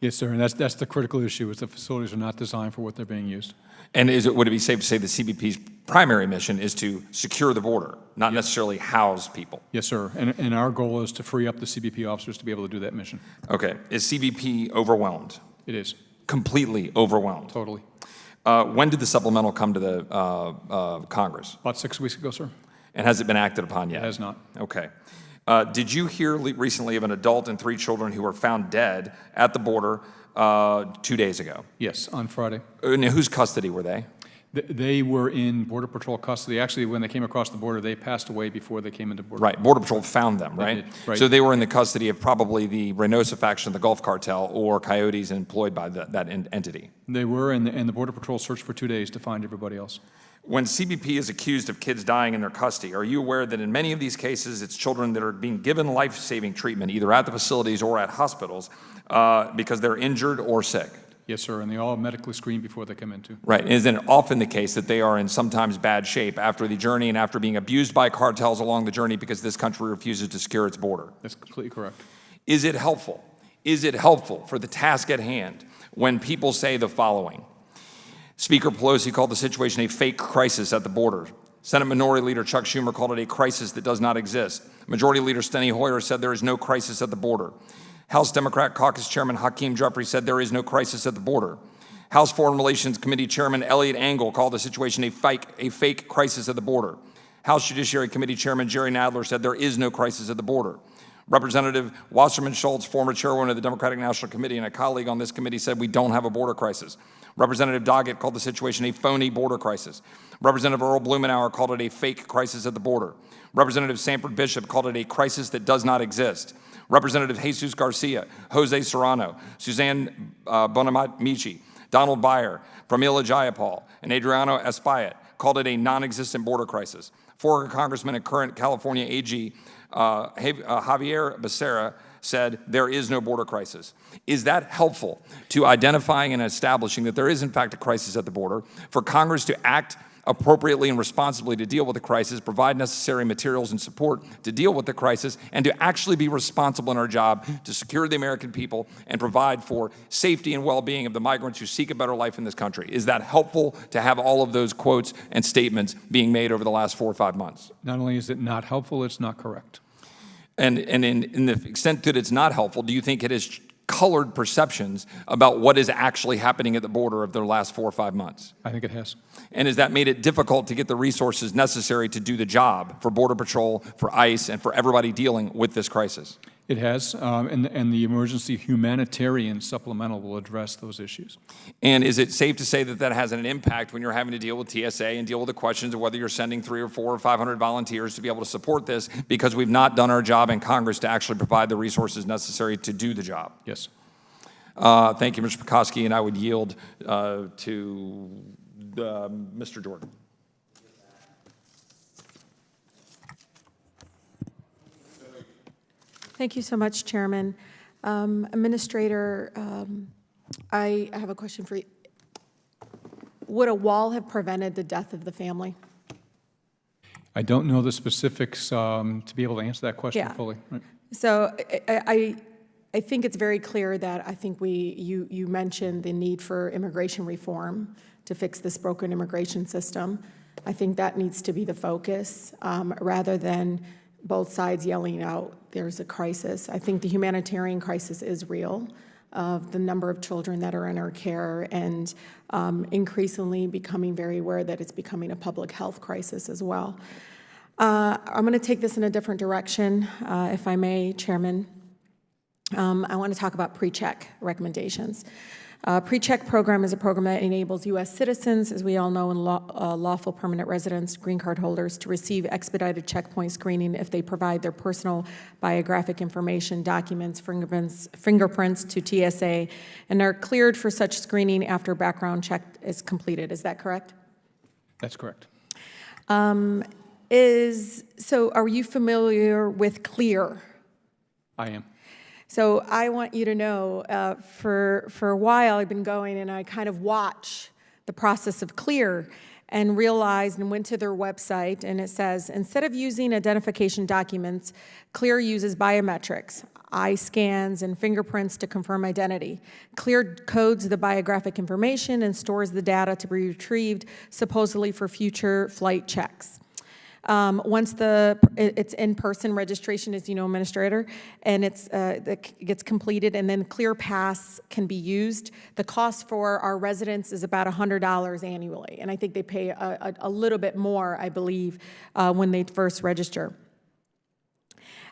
Yes, sir, and that's the critical issue, is the facilities are not designed for what they're being used. And would it be safe to say the CBP's primary mission is to secure the border, not necessarily house people? Yes, sir, and our goal is to free up the CBP officers to be able to do that mission. Okay, is CBP overwhelmed? It is. Completely overwhelmed? Totally. When did the supplemental come to the Congress? About 6 weeks ago, sir. And has it been acted upon yet? It has not. Okay. Did you hear recently of an adult and 3 children who were found dead at the border 2 days ago? Yes, on Friday. In whose custody were they? They were in Border Patrol custody. Actually, when they came across the border, they passed away before they came into Border Right, Border Patrol found them, right? Right. So they were in the custody of probably the Reynosa faction of the Gulf Cartel or coyotes employed by that entity. They were, and the Border Patrol searched for 2 days to find everybody else. When CBP is accused of kids dying in their custody, are you aware that in many of these cases, it's children that are being given life-saving treatment, either at the facilities or at hospitals, because they're injured or sick? Yes, sir, and they all medically screened before they come into. Right, and isn't it often the case that they are in sometimes bad shape after the journey and after being abused by cartels along the journey because this country refuses to secure its border? That's completely correct. Is it helpful? Is it helpful for the task at hand when people say the following? Speaker Pelosi called the situation a fake crisis at the border. Senate Minority Leader Chuck Schumer called it a crisis that does not exist. Majority Leader Steny Hoyer said there is no crisis at the border. House Democrat Caucus Chairman Hakeem Jeffrey said there is no crisis at the border. House Foreign Relations Committee Chairman Elliot Engel called the situation a fake crisis at the border. House Judiciary Committee Chairman Jerry Nadler said there is no crisis at the border. Representative Wasserman Schultz, former chairwoman of the Democratic National Committee and a colleague on this committee, said we don't have a border crisis. Representative Doggett called the situation a phony border crisis. Representative Earl Blumenauer called it a fake crisis at the border. Representative Sanford Bishop called it a crisis that does not exist. Representative Jesus Garcia, Jose Serrano, Suzanne Bonamici, Donald Byer, Pramila Jayapal, and Adriano Espaillat called it a non-existent border crisis. Former Congressman and current California AG Javier Becerra said there is no border crisis. Is that helpful to identifying and establishing that there is, in fact, a crisis at the border, for Congress to act appropriately and responsibly to deal with the crisis, provide necessary materials and support to deal with the crisis, and to actually be responsible in our job to secure the American people and provide for safety and well-being of the migrants who seek a better life in this country? Is that helpful to have all of those quotes and statements being made over the last 4 or 5 months? Not only is it not helpful, it's not correct. And in the extent that it's not helpful, do you think it has colored perceptions about what is actually happening at the border of the last 4 or 5 months? I think it has. And has that made it difficult to get the resources necessary to do the job for Border Patrol, for ICE, and for everybody dealing with this crisis? It has, and the emergency humanitarian supplemental will address those issues. And is it safe to say that that has an impact when you're having to deal with TSA and deal with the questions of whether you're sending 3 or 4 or 500 volunteers to be able to support this because we've not done our job in Congress to actually provide the resources necessary to do the job? Yes. Thank you, Mr. Pekoski, and I would yield to Mr. Jordan. Thank you so much, Chairman. Administrator, I have a question for you. Would a wall have prevented the death of the family? I don't know the specifics to be able to answer that question fully. Right. So I think it's very clear that I think you mentioned the need for immigration reform to fix this broken immigration system. I think that needs to be the focus rather than both sides yelling out there's a crisis. I think the humanitarian crisis is real, of the number of children that are in our care, and increasingly becoming very aware that it's becoming a public health crisis as well. I'm going to take this in a different direction, if I may, Chairman. I want to talk about PreCheck recommendations. PreCheck program is a program that enables U.S. citizens, as we all know, and lawful permanent residents, green card holders, to receive expedited checkpoint screening if they provide their personal biographic information, documents, fingerprints to TSA, and are cleared for such screening after background check is completed. Is that correct? That's correct. So are you familiar with CLEAR? I am. So I want you to know, for a while I've been going and I kind of watch the process of CLEAR and realized and went to their website, and it says, instead of using identification documents, CLEAR uses biometrics, eye scans, and fingerprints to confirm identity. CLEAR codes the biographic information and stores the data to be retrieved, supposedly for future flight checks. Once it's in-person registration, as you know, Administrator, and it gets completed, and then ClearPass can be used. The cost for our residents is about $100 annually, and I think they pay a little bit more, I believe, when they first register.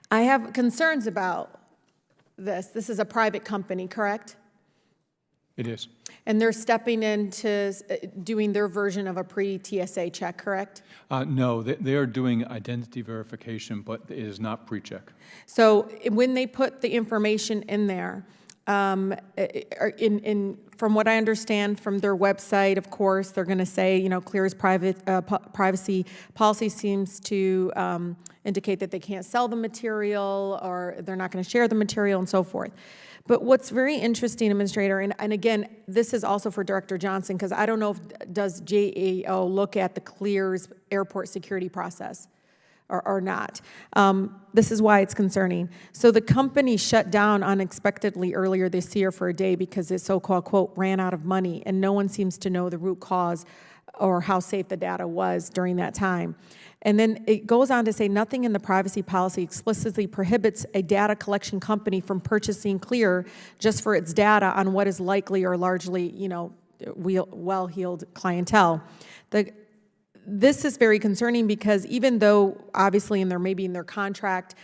I have concerns about this. This is a private company, correct? It is. And they're stepping into doing their version of a pre-TSA check, correct? No, they are doing identity verification, but it is not pre-check. So when they put the information in there, from what I understand from their website, of course, they're going to say, you know, CLEAR's privacy policy seems to indicate that they can't sell the material or they're not going to share the material and so forth. But what's very interesting, Administrator, and again, this is also for Director Johnson, because I don't know does GAO look at the CLEAR's airport security process or not. This is why it's concerning. So the company shut down unexpectedly earlier this year for a day because it so-called, quote, ran out of money, and no one seems to know the root cause or how safe the data was during that time. And then it goes on to say nothing in the privacy policy explicitly prohibits a data collection company from purchasing CLEAR just for its data on what is likely or largely, you know, well-heeled clientele. This is very concerning because even though obviously maybe in their contract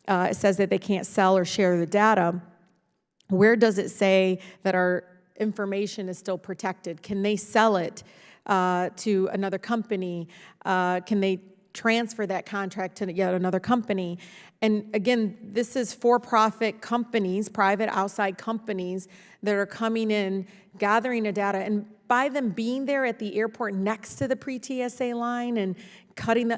it says that they can't sell or share the data, where does it say that our information is still protected? Can they sell it to another company? Can they transfer that contract to yet another company? And again, this is for-profit companies, private outside companies that are coming in, gathering the data, and by them being there at the airport next to the pre-TSA line and cutting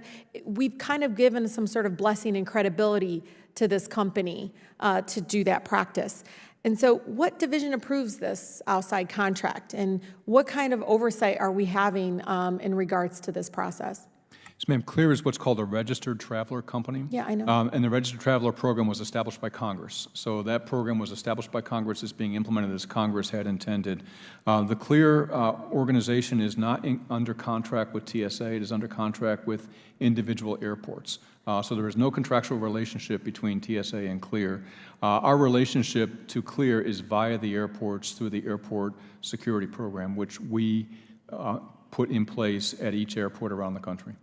we've kind of given some sort of blessing and credibility to this company to do that practice. And so what division approves this outside contract, and what kind of oversight are we having in regards to this process? Yes, ma'am. Clear is what's called a registered traveler company. Yeah, I know. And the registered traveler program was established by Congress. So that program was established by Congress. It's being implemented as Congress had intended. The Clear organization is not under contract with TSA. It is under contract with individual airports. So there is no contractual relationship between TSA and Clear. Our relationship to Clear is via the airports through the airport security program, which we put in place at each airport around the country.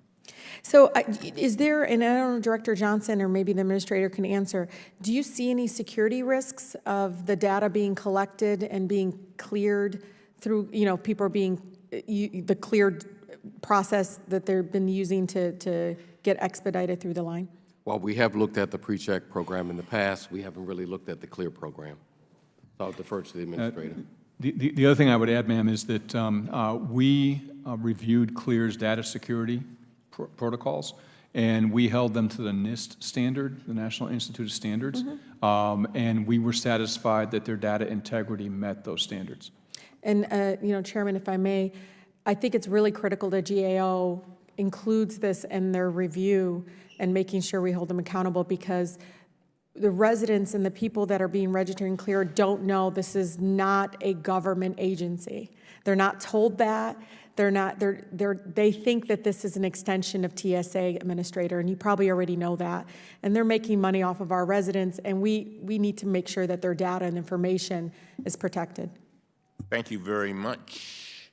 So is there, and I don't know, Director Johnson or maybe the administrator can answer, do you see any security risks of the data being collected and being cleared through, people are being, the cleared process that they've been using to get expedited through the line? While we have looked at the PreCheck program in the past, we haven't really looked at the Clear program. So I'll defer to the administrator. The other thing I would add, ma'am, is that we reviewed Clear's data security protocols, and we held them to the NIST standard, the National Institute of Standards, and we were satisfied that their data integrity met those standards. And, Chairman, if I may, I think it's really critical that GAO includes this in their review and making sure we hold them accountable, because the residents and the people that are being registered and cleared don't know this is not a government agency. They're not told that. They think that this is an extension of TSA administrator, and you probably already know that. And they're making money off of our residents, and we need to make sure that their data and information is protected. Thank you very much.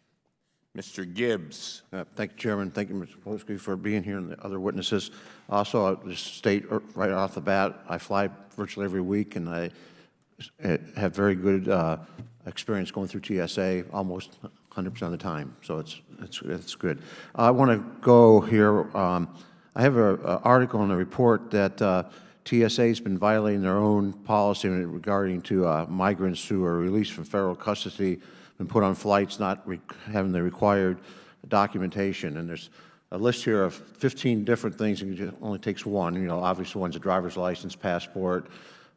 Mr. Gibbs. Thank you, Chairman. Thank you, Mr. Polsky, for being here and the other witnesses. Also, I'll just state right off the bat, I fly virtually every week, and I have very good experience going through TSA almost 100% of the time, so it's good. I want to go here. I have an article in the report that TSA has been violating their own policy regarding to migrants who are released from federal custody and put on flights not having the required documentation. And there's a list here of 15 different things, and it only takes one. Obviously one's a driver's license, passport,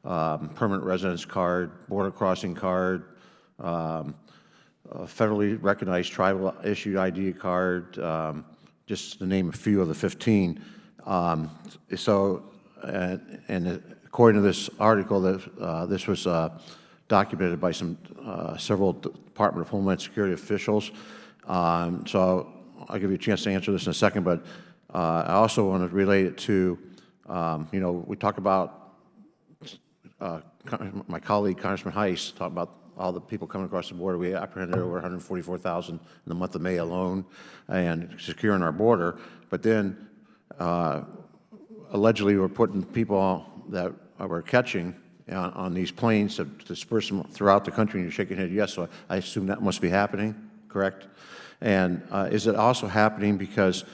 permanent residence card, border crossing card, federally recognized tribal issued ID card, just to name a few of the 15. And according to this article, this was documented by several Department of Homeland Security officials. So I'll give you a chance to answer this in a second, but I also want to relate it to, we talk about, my colleague, Congressman Heiss, talked about all the people coming across the border. We apprehended over 144,000 in the month of May alone and securing our border. But then allegedly we're putting people that we're catching on these planes to disperse them throughout the country, and you're shaking your head yes, so I assume that must be happening, correct? And is it also happening because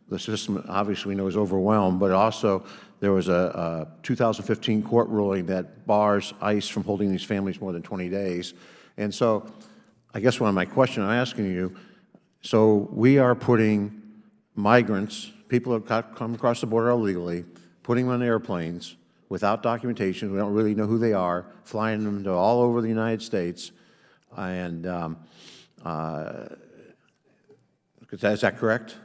the system obviously we know is overwhelmed, but also there was a 2015 court ruling that bars ICE from holding these families more than 20 days. And so I guess one of my questions I'm asking you, so we are putting migrants, people who have come across the border illegally, putting them on airplanes without documentation. We don't really know who they are, flying them to all over the United States. And is that correct?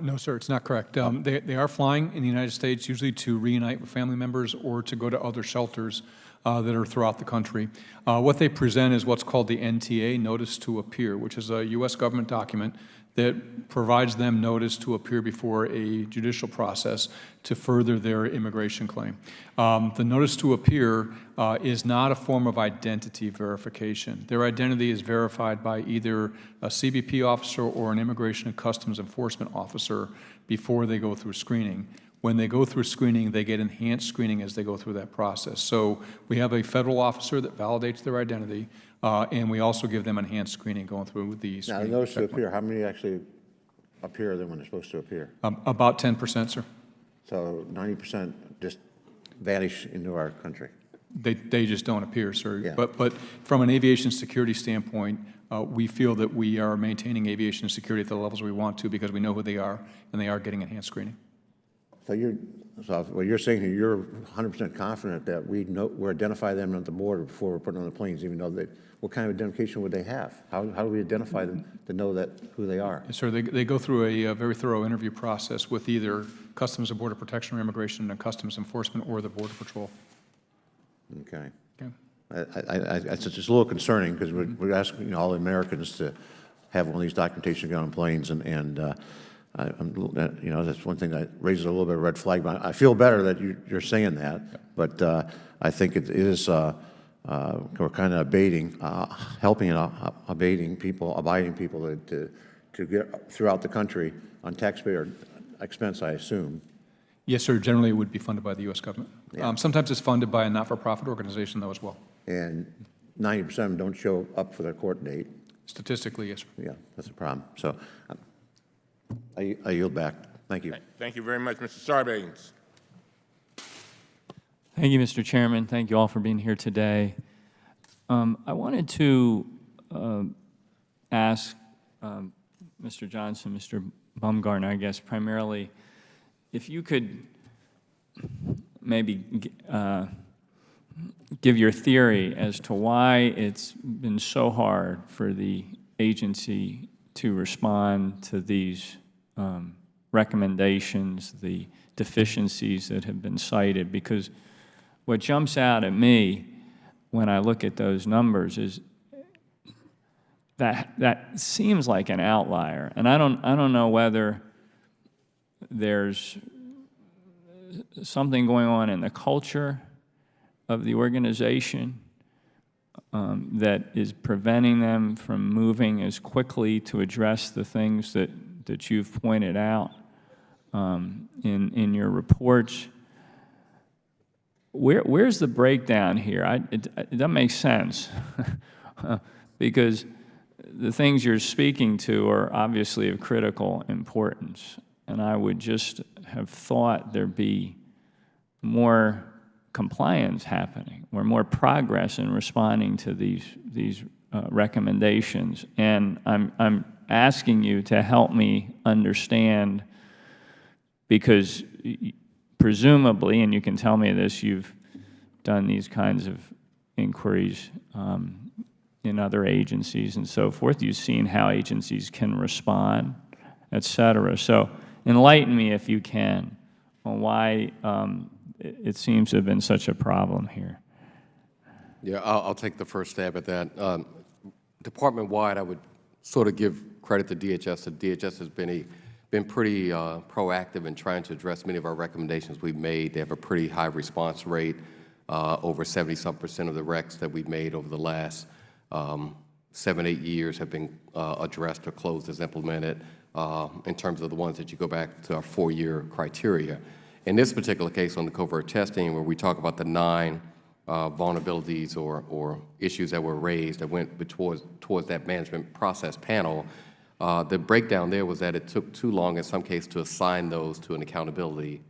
No, sir, it's not correct. They are flying in the United States, usually to reunite with family members or to go to other shelters that are throughout the country. What they present is what's called the NTA, Notice to Appear, which is a U.S. government document that provides them notice to appear before a judicial process to further their immigration claim. The notice to appear is not a form of identity verification. Their identity is verified by either a CBP officer or an Immigration and Customs Enforcement officer before they go through screening. When they go through screening, they get enhanced screening as they go through that process. So we have a federal officer that validates their identity, and we also give them enhanced screening going through the screening. Now, notice to appear, how many actually appear than when they're supposed to appear? About 10%, sir. So 90% just vanish into our country. They just don't appear, sir. Yeah. But from an aviation security standpoint, we feel that we are maintaining aviation security at the levels we want to because we know who they are, and they are getting enhanced screening. So what you're saying here, you're 100% confident that we identify them at the border before we're putting on the planes, even though what kind of identification would they have? How do we identify them to know who they are? Yes, sir. They go through a very thorough interview process with either Customs and Border Protection or Immigration and Customs Enforcement or the Border Patrol. Okay. Okay. It's just a little concerning because we're asking all Americans to have one of these documentation get on planes, and that's one thing that raises a little bit of red flag. But I feel better that you're saying that. But I think it is we're kind of abiding people to get throughout the country on taxpayer expense, I assume. Yes, sir. Generally, it would be funded by the U.S. government. Yeah. Sometimes it's funded by a not-for-profit organization, though, as well. And 90% of them don't show up for their court date. Statistically, yes, sir. Yeah, that's a problem. So I yield back. Thank you. Thank you very much, Mr. Sarbanes. Thank you, Mr. Chairman. Thank you all for being here today. I wanted to ask Mr. Johnson, Mr. Baumgartner, I guess, primarily, if you could maybe give your theory as to why it's been so hard for the agency to respond to these recommendations, the deficiencies that have been cited, because what jumps out at me when I look at those numbers is that seems like an outlier, and I don't know whether there's something going on in the culture of the organization that is preventing them from moving as quickly to address the things that you've pointed out in your reports. Where's the breakdown here? It doesn't make sense because the things you're speaking to are obviously of critical importance, and I would just have thought there'd be more compliance happening or more progress in responding to these recommendations. And I'm asking you to help me understand, because presumably, and you can tell me this, you've done these kinds of inquiries in other agencies and so forth. You've seen how agencies can respond, et cetera. So enlighten me, if you can, on why it seems to have been such a problem here. Yeah, I'll take the first stab at that. Department-wide, I would sort of give credit to DHS. DHS has been pretty proactive in trying to address many of our recommendations we've made. They have a pretty high response rate. Over 70-some% of the recs that we've made over the last 7-8 years have been addressed or closed as implemented in terms of the ones that you go back to our 4-year criteria. In this particular case on the covert testing, where we talk about the 9 vulnerabilities or issues that were raised that went towards that management process panel, the breakdown there was that it took too long in some cases to assign those to an accountability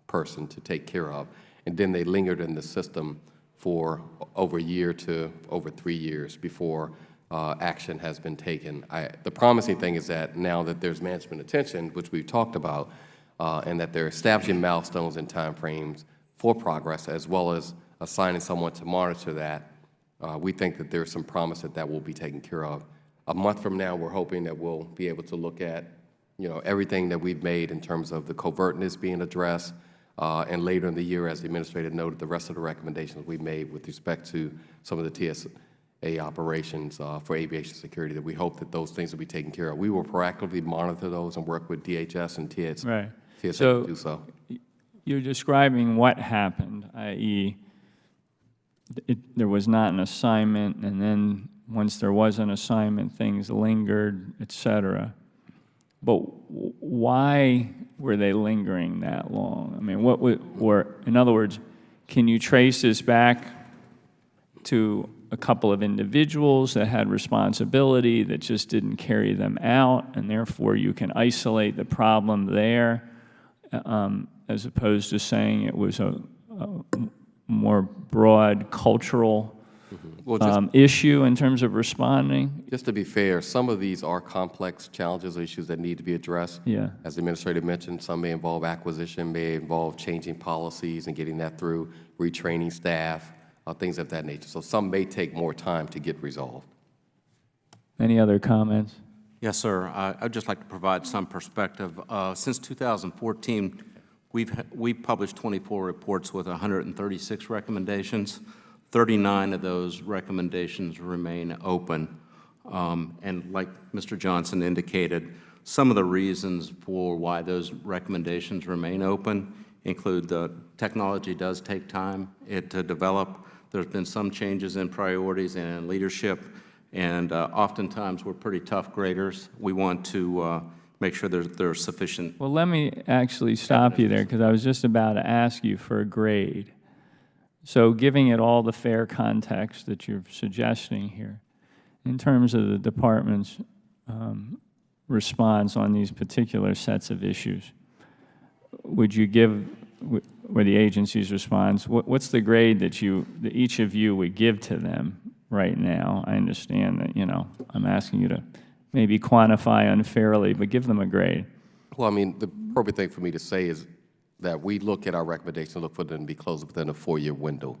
person to take care of. And then they lingered in the system for over a year to over 3 years before action has been taken. The promising thing is that now that there's management attention, which we've talked about, and that they're establishing milestones and timeframes for progress, as well as assigning someone to monitor that, we think that there's some promise that that will be taken care of. A month from now, we're hoping that we'll be able to look at, everything that we've made in terms of the covertness being addressed, and later in the year, as the administrator noted, the rest of the recommendations we've made with respect to some of the TSA operations for aviation security, that we hope that those things will be taken care of. We will proactively monitor those and work with DHS and TSA to do so. You're describing what happened, i.e., there was not an assignment, and then once there was an assignment, things lingered, et cetera. But why were they lingering that long? I mean, in other words, can you trace this back to a couple of individuals that had responsibility that just didn't carry them out, and therefore you can isolate the problem there, as opposed to saying it was a more broad cultural Well, just, issue in terms of responding? just to be fair, some of these are complex challenges or issues that need to be addressed. Yeah. As the administrator mentioned, some may involve acquisition, may involve changing policies and getting that through, retraining staff, things of that nature. So some may take more time to get resolved. Any other comments? Yes, sir. I'd just like to provide some perspective. Since 2014, we've published 24 reports with 136 recommendations. 39 of those recommendations remain open. And like Mr. Johnson indicated, some of the reasons for why those recommendations remain open include the technology does take time to develop. There's been some changes in priorities and in leadership, and oftentimes we're pretty tough graders. We want to make sure there's sufficient. Well, let me actually stop you there, because I was just about to ask you for a grade. So giving it all the fair context that you're suggesting here, in terms of the department's response on these particular sets of issues, would you give, or the agency's response, what's the grade that each of you would give to them right now? I understand that, I'm asking you to maybe quantify unfairly, but give them a grade. Well, I mean, the appropriate thing for me to say is that we look at our recommendations, look for them to be closed within a 4-year window.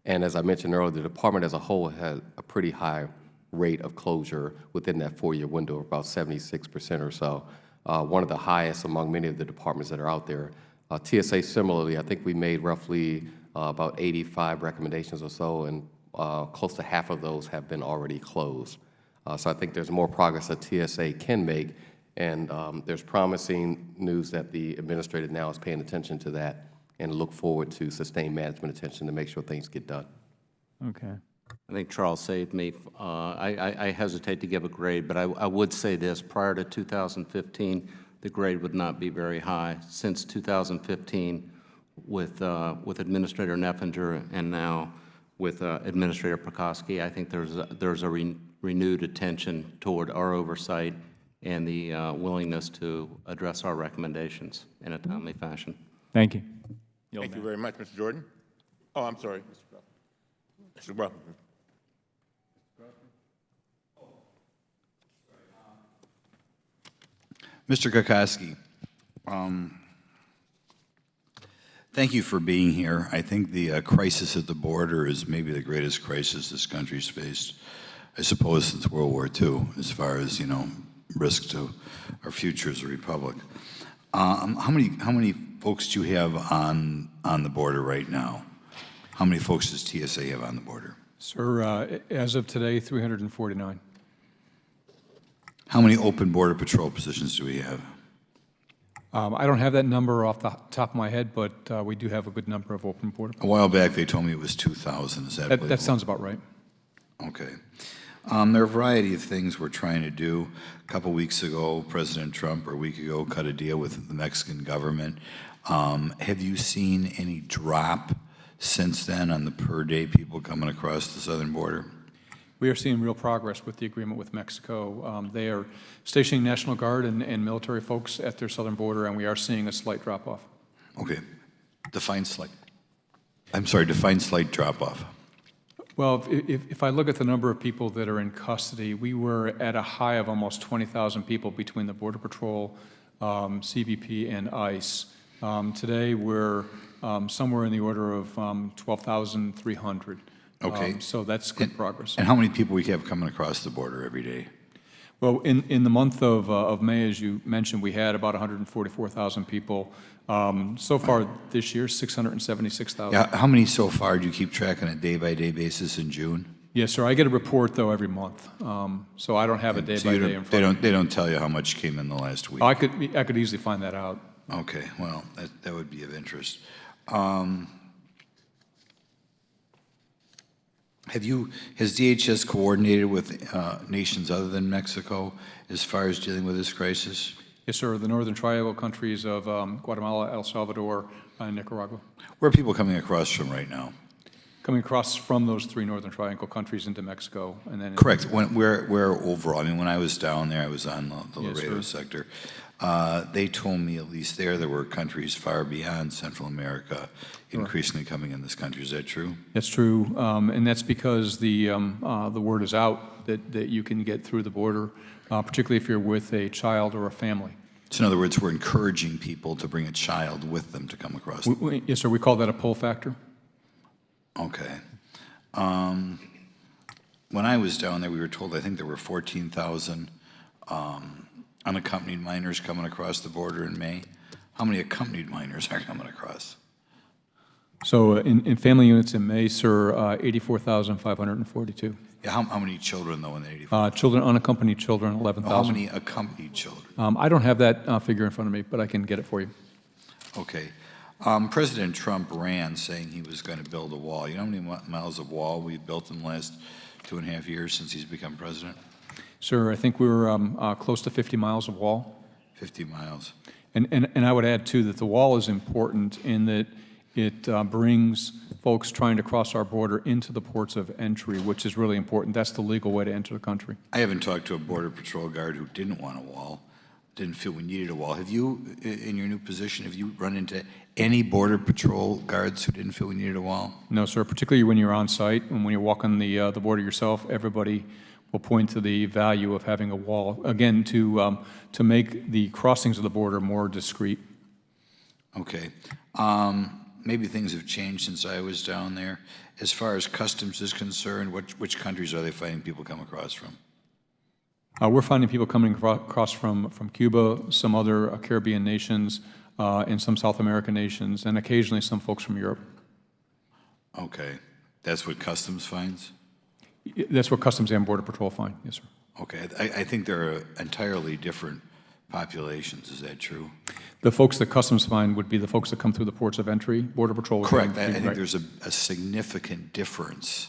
And as I mentioned earlier, the department as a whole has a pretty high rate of closure within that 4-year window, about 76% or so, one of the highest among many of the departments that are out there. TSA similarly, I think we made roughly about 85 recommendations or so, and close to half of those have been already closed. So I think there's more progress that TSA can make, and there's promising news that the administrator now is paying attention to that and look forward to sustained management attention to make sure things get done. Okay. I think Charles saved me. I hesitate to give a grade, but I would say this. Prior to 2015, the grade would not be very high. Since 2015, with Administrator Neffinger and now with Administrator Prekoski, I think there's a renewed attention toward our oversight and the willingness to address our recommendations in a timely fashion. Thank you. Thank you very much, Mr. Jordan. Oh, I'm sorry, Mr. Brown. Mr. Kokoski, thank you for being here. I think the crisis at the border is maybe the greatest crisis this country's faced, I suppose, since World War II, as far as, risk to our future as a republic. How many folks do you have on the border right now? How many folks does TSA have on the border? Sir, as of today, 349. How many open Border Patrol positions do we have? I don't have that number off the top of my head, but we do have a good number of open border. A while back, they told me it was 2,000. Is that That sounds about right. Okay. There are a variety of things we're trying to do. A couple weeks ago, President Trump, or a week ago, cut a deal with the Mexican government. Have you seen any drop since then on the per-day people coming across the southern border? We are seeing real progress with the agreement with Mexico. They are stationing National Guard and military folks at their southern border, and we are seeing a slight drop-off. Okay. Define slight drop-off. Well, if I look at the number of people that are in custody, we were at a high of almost 20,000 people between the Border Patrol, CBP, and ICE. Today, we're somewhere in the order of 12,300. Okay. So that's good progress. And how many people we have coming across the border every day? Well, in the month of May, as you mentioned, we had about 144,000 people. So far this year, 676,000. Yeah, how many so far? Do you keep track on a day-by-day basis in June? Yes, sir. I get a report, though, every month. So I don't have a day-by-day in front of me. They don't tell you how much came in the last week? I could easily find that out. Okay, well, that would be of interest. Has DHS coordinated with nations other than Mexico as far as dealing with this crisis? Yes, sir. The Northern Triangle countries of Guatemala, El Salvador, and Nicaragua. Where are people coming across from right now? Coming across from those 3 Northern Triangle countries into Mexico, and then correct. Where overall? I mean, when I was down there, I was on the Laredo sector. They told me at least there were countries far beyond Central America increasingly coming in this country. Is that true? That's true, and that's because the word is out that you can get through the border, particularly if you're with a child or a family. So in other words, we're encouraging people to bring a child with them to come across. Yes, sir, we call that a pull factor. Okay. When I was down there, we were told I think there were 14,000 unaccompanied minors coming across the border in May. How many accompanied minors are coming across? So in family units in May, sir, 84,542. Yeah, how many children, though, in the 84? Children, unaccompanied children, 11,000. How many accompanied children? I don't have that figure in front of me, but I can get it for you. Okay. President Trump ran saying he was going to build a wall. You know how many miles of wall we've built in the last 2.5 years since he's become president? Sir, I think we were close to 50 miles of wall. 50 miles. And I would add, too, that the wall is important in that it brings folks trying to cross our border into the ports of entry, which is really important. That's the legal way to enter the country. I haven't talked to a Border Patrol guard who didn't want a wall, didn't feel we needed a wall. Have you, in your new position, have you run into any Border Patrol guards who didn't feel we needed a wall? No, sir, particularly when you're on site and when you're walking the border yourself, everybody will point to the value of having a wall, again, to make the crossings of the border more discreet. Okay. Maybe things have changed since I was down there. As far as customs is concerned, which countries are they finding people come across from? We're finding people coming across from Cuba, some other Caribbean nations, and some South American nations, and occasionally some folks from Europe. Okay. That's what customs finds? That's what Customs and Border Patrol find, yes, sir. Okay. I think they're entirely different populations. Is that true? The folks that Customs find would be the folks that come through the ports of entry. Border Patrol would correct. be, I think right. there's a significant difference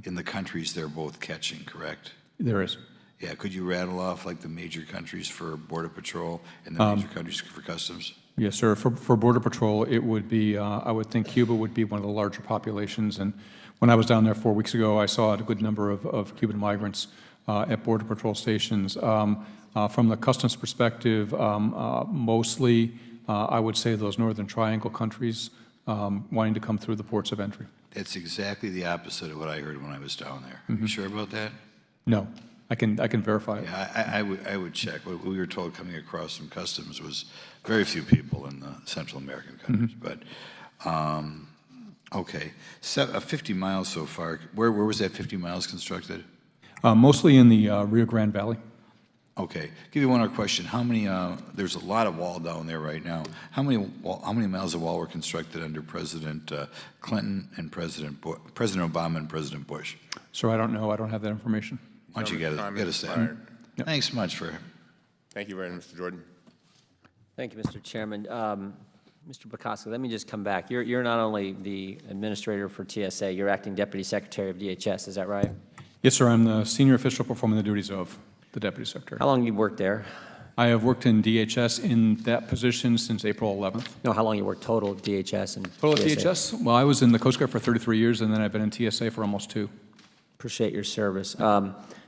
in the countries they're both catching, correct? There is. Yeah. Could you rattle off like the major countries for Border Patrol and the major countries for Customs? Yes, sir. For Border Patrol, it would be, I would think Cuba would be one of the larger populations. And when I was down there 4 weeks ago, I saw a good number of Cuban migrants at Border Patrol stations. From the Customs perspective, mostly, I would say those Northern Triangle countries wanting to come through the ports of entry. That's exactly the opposite of what I heard when I was down there. Are you sure about that? No, I can verify it. Yeah, I would check. What we were told coming across from Customs was very few people in the Central American countries. But okay, 50 miles so far. Where was that 50 miles constructed? Mostly in the Rio Grande Valley. Okay. Give you one other question. How many? There's a lot of wall down there right now. How many miles of wall were constructed under President Clinton and President Obama and President Bush? Sir, I don't know. I don't have that information. Why don't you get a say? Thanks much for. Thank you very much, Mr. Jordan. Thank you, Mr. Chairman. Mr. Bukowski, let me just come back. You're not only the administrator for TSA, you're acting Deputy Secretary of DHS, is that right? Yes, sir. I'm the senior official performing the duties of the Deputy Secretary. How long have you worked there? I have worked in DHS in that position since April 11th. No, how long you worked total at DHS and Total at TSA? DHS? Well, I was in the Coast Guard for 33 years, and then I've been in TSA for almost 2. Appreciate your service.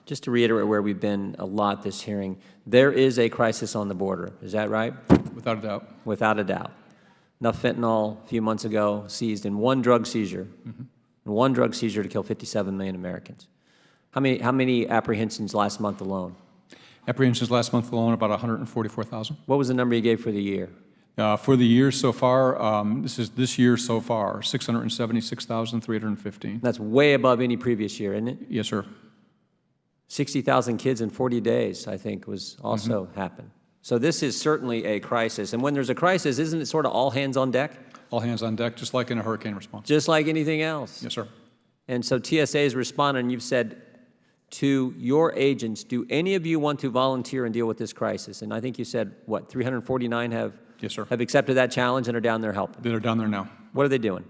Just to reiterate where we've been a lot this hearing, there is a crisis on the border. Is that right? Without a doubt. Without a doubt. Enough fentanyl a few months ago seized in one drug seizure, one drug seizure to kill 57 million Americans. How many apprehensions last month alone? Apprehensions last month alone, about 144,000. What was the number you gave for the year? For the year so far, this year so far, 676,315. That's way above any previous year, isn't it? Yes, sir. 60,000 kids in 40 days, I think, was also happened. So this is certainly a crisis. And when there's a crisis, isn't it sort of all hands on deck? All hands on deck, just like in a hurricane response. Just like anything else. Yes, sir. And so TSA has responded, and you've said to your agents, do any of you want to volunteer and deal with this crisis? And I think you said, what, 349 have, yes, sir, have accepted that challenge and are down there helping? They're down there now. What are they doing?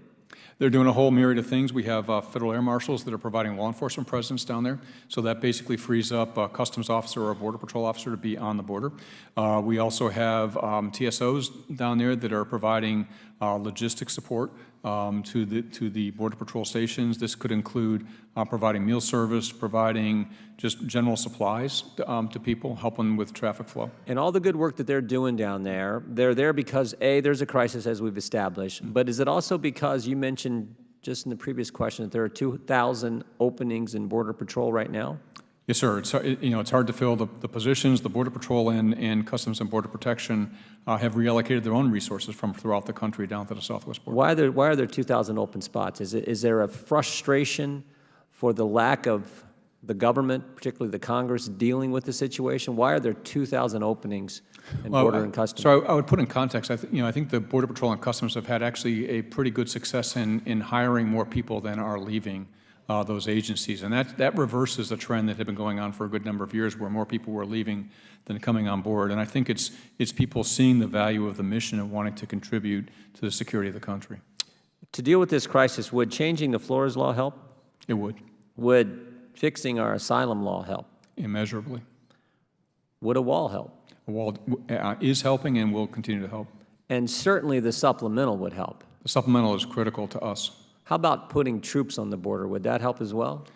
They're doing a whole myriad of things. We have federal Air Marshals that are providing law enforcement presence down there. So that basically frees up a customs officer or a border patrol officer to be on the border. We also have TSOs down there that are providing logistics support to the Border Patrol stations. This could include providing meal service, providing just general supplies to people, helping with traffic flow. And all the good work that they're doing down there, they're there because, A, there's a crisis, as we've established, but is it also because you mentioned just in the previous question that there are 2,000 openings in Border Patrol right now? Yes, sir. It's hard to fill the positions. The Border Patrol and Customs and Border Protection have reallocated their own resources from throughout the country down to the southwest border. Why are there 2,000 open spots? Is there a frustration for the lack of the government, particularly the Congress, dealing with the situation? Why are there 2,000 openings in Border and Customs? So I would put in context, I think the Border Patrol and Customs have had actually a pretty good success in hiring more people than are leaving those agencies. And that reverses a trend that had been going on for a good number of years where more people were leaving than coming on board. And I think it's people seeing the value of the mission and wanting to contribute to the security of the country. To deal with this crisis, would changing the Flores law help? It would. Would fixing our asylum law help? Immeasurably. Would a wall help? A wall is helping and will continue to help. And certainly the supplemental would help. The supplemental is critical to us. How about putting troops on the border? Would that help as well?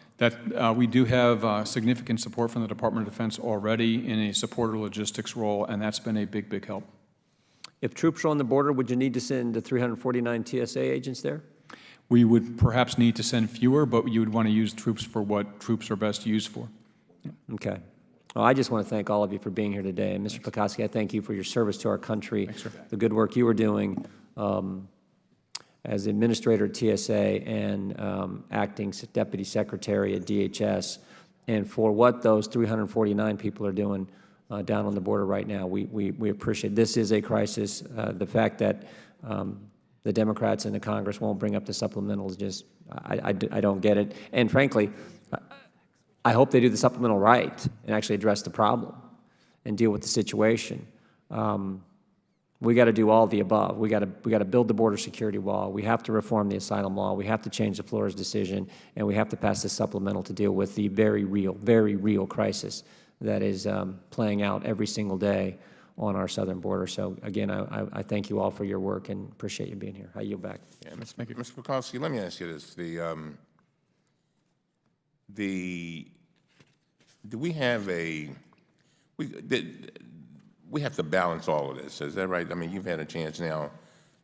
We do have significant support from the Department of Defense already in a supporter logistics role, and that's been a big, big help. If troops are on the border, would you need to send the 349 TSA agents there? We would perhaps need to send fewer, but you would want to use troops for what troops are best used for. Yeah. Okay. Well, I just want to thank all of you for being here today. And Mr. Pekoski, I thank you for your service to our country, the good work you were doing as Administrator at TSA and Acting Deputy Secretary at DHS, and for what those 349 people are doing down on the border right now. We appreciate it. This is a crisis. The fact that the Democrats in the Congress won't bring up the supplemental is just, I don't get it. And frankly, I hope they do the supplemental right and actually address the problem and deal with the situation. We got to do all the above. We got to build the border security wall. We have to reform the asylum law. We have to change the Flores decision, and we have to pass this supplemental to deal with the very real crisis that is playing out every single day on our southern border. So again, I thank you all for your work and appreciate you being here. I yield back. Yeah, Mr. Pekoski, let me ask you this: do we have we have to balance all of this? Is that right? I mean, you've had a chance now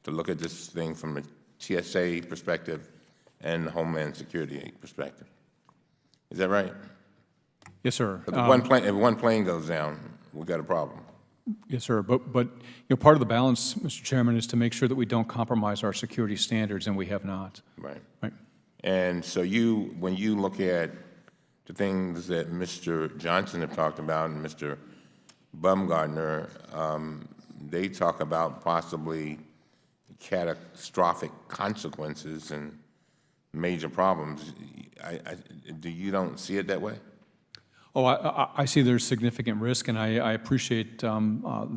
to look at this thing from a TSA perspective and the Homeland Security perspective. Is that right? Yes, sir. If one plane goes down, we've got a problem. Yes, sir. But part of the balance, Mr. Chairman, is to make sure that we don't compromise our security standards, and we have not. Right. Right. And so when you look at the things that Mr. Johnson have talked about and Mr. Baumgartner, they talk about possibly catastrophic consequences and major problems. You don't see it that way? Oh, I see there's significant risk, and I appreciate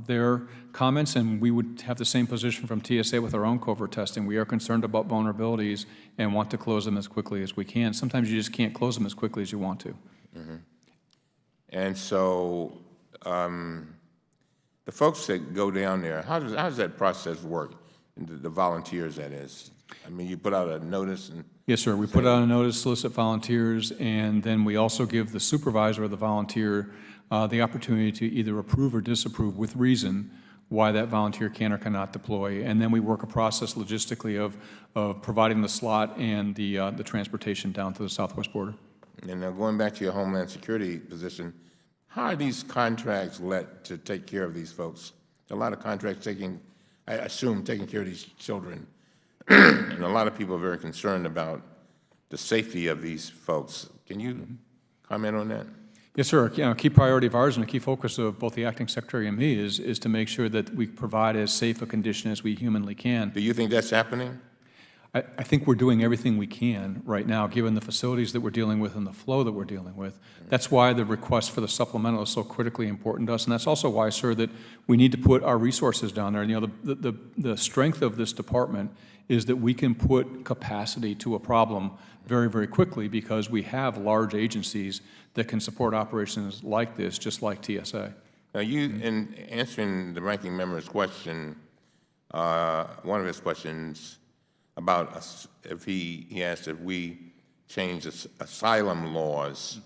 their comments, and we would have the same position from TSA with our own covert testing. We are concerned about vulnerabilities and want to close them as quickly as we can. Sometimes you just can't close them as quickly as you want to. Mm-hmm. And so the folks that go down there, how does that process work? The volunteers, that is. I mean, you put out a notice and... Yes, sir. We put out a notice, solicit volunteers, and then we also give the supervisor of the volunteer the opportunity to either approve or disapprove with reason why that volunteer can or cannot deploy. And then we work a process logistically of providing the slot and the transportation down to the southwest border. And now going back to your Homeland Security position, how are these contracts let to take care of these folks? A lot of contracts I assume, taking care of these children. And a lot of people are very concerned about the safety of these folks. Can you comment on that? Yes, sir. A key priority of ours and a key focus of both the Acting Secretary and me is to make sure that we provide as safe a condition as we humanly can. Do you think that's happening? I think we're doing everything we can right now, given the facilities that we're dealing with and the flow that we're dealing with. That's why the request for the supplemental is so critically important to us, and that's also why, sir, that we need to put our resources down there. And, the strength of this department is that we can put capacity to a problem very, very quickly because we have large agencies that can support operations like this, just like TSA. Now, in answering the ranking member's question one of his questions about if he asked if we change asylum laws,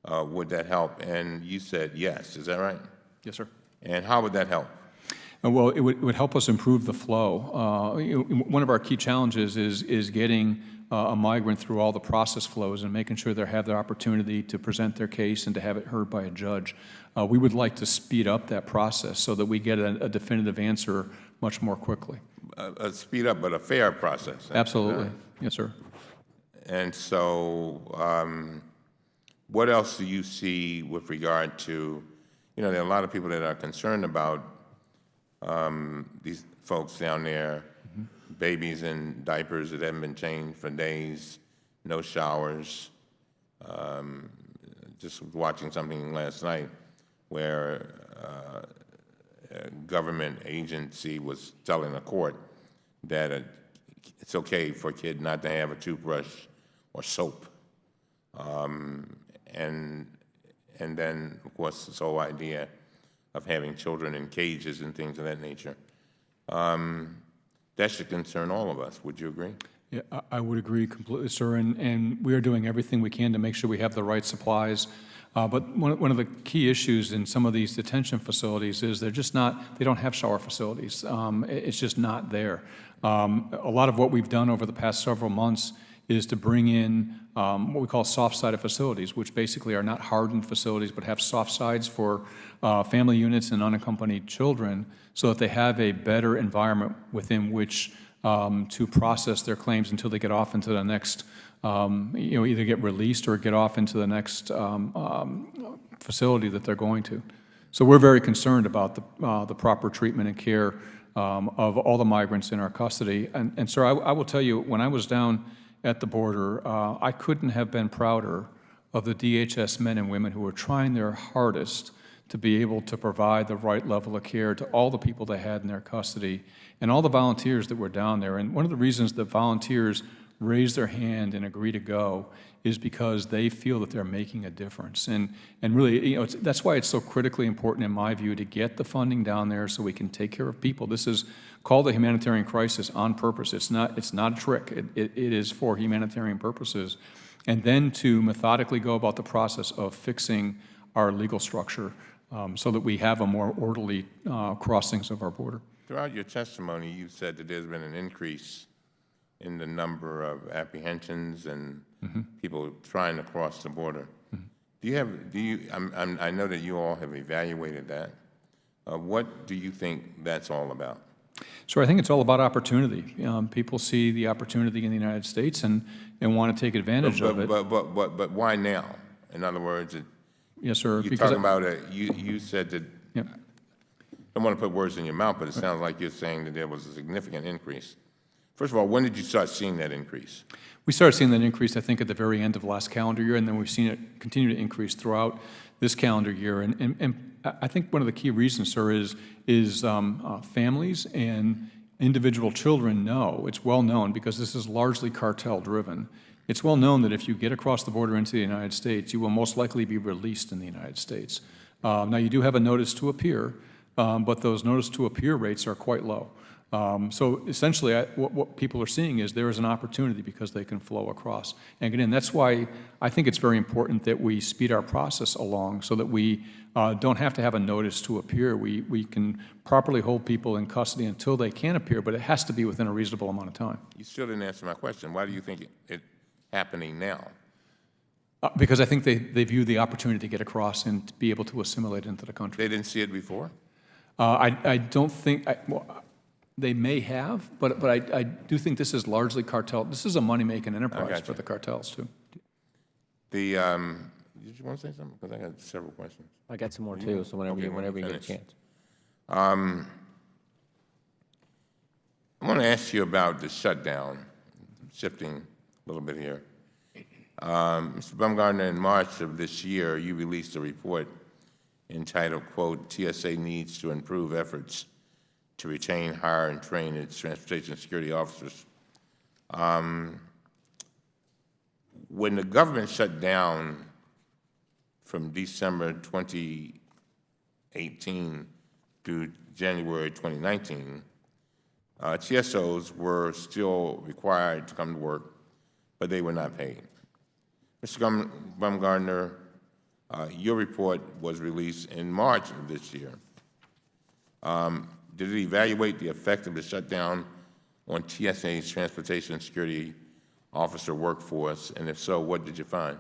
would that help? And you said yes. Is that right? Yes, sir. And how would that help? Well, it would help us improve the flow. One of our key challenges is getting a migrant through all the process flows and making sure they have the opportunity to present their case and to have it heard by a judge. We would like to speed up that process so that we get a definitive answer much more quickly. A speed up, but a fair process. Absolutely. Yes, sir. And so what else do you see with regard to, there are a lot of people that are concerned about these folks down there, babies in diapers that haven't been changed for days, no showers. Just watching something last night where a government agency was telling a court that it's okay for a kid not to have a toothbrush or soap. And then, of course, this whole idea of having children in cages and things of that nature. That should concern all of us. Would you agree? Yeah, I would agree completely, sir, and we are doing everything we can to make sure we have the right supplies. But one of the key issues in some of these detention facilities is they don't have shower facilities. It's just not there. A lot of what we've done over the past several months is to bring in what we call soft-sided facilities, which basically are not hardened facilities but have soft sides for family units and unaccompanied children so that they have a better environment within which to process their claims until they get off into the next, either get released or get off into the next facility that they're going to. So we're very concerned about the proper treatment and care of all the migrants in our custody. And sir, I will tell you, when I was down at the border, I couldn't have been prouder of the DHS men and women who were trying their hardest to be able to provide the right level of care to all the people they had in their custody and all the volunteers that were down there. And one of the reasons that volunteers raise their hand and agree to go is because they feel that they're making a difference. And really, that's why it's so critically important, in my view, to get the funding down there so we can take care of people. This is called a humanitarian crisis on purpose. It's not a trick. It is for humanitarian purposes. And then to methodically go about the process of fixing our legal structure so that we have a more orderly crossings of our border. Throughout your testimony, you said that there's been an increase in the number of apprehensions and people trying to cross the border. I know that you all have evaluated that. What do you think that's all about? So I think it's all about opportunity. People see the opportunity in the United States and want to take advantage of it. But why now? In other words, yes, sir. You're talking about you said that. Yep. I don't want to put words in your mouth, but it sounds like you're saying that there was a significant increase. First of all, when did you start seeing that increase? We started seeing that increase, I think, at the very end of last calendar year, and then we've seen it continue to increase throughout this calendar year. And I think one of the key reasons, sir, is families and individual children know, it's well known because this is largely cartel-driven. It's well known that if you get across the border into the United States, you will most likely be released in the United States. Now, you do have a notice to appear, but those notice to appear rates are quite low. So essentially, what people are seeing is there is an opportunity because they can flow across. And again, that's why I think it's very important that we speed our process along so that we don't have to have a notice to appear. We can properly hold people in custody until they can appear, but it has to be within a reasonable amount of time. You still didn't answer my question. Why do you think it's happening now? Because I think they view the opportunity to get across and to be able to assimilate into the country. They didn't see it before? I don't think... They may have, but I do think this is largely cartel. This is a money-making enterprise for the cartels, too. Did you want to say something? Because I got several questions. I got some more, too, so whenever you get a chance. I want to ask you about the shutdown, shifting a little bit here. Mr. Bumgarner, in March of this year, you released a report entitled, quote, TSA needs to improve efforts to retain, hire, and train its transportation security officers. When the government shut down from December 2018 through January 2019, TSOs were still required to come to work, but they were not paid. Mr. Baumgartner, your report was released in March of this year. Did it evaluate the effect of the shutdown on TSA's transportation security officer workforce, and if so, what did you find?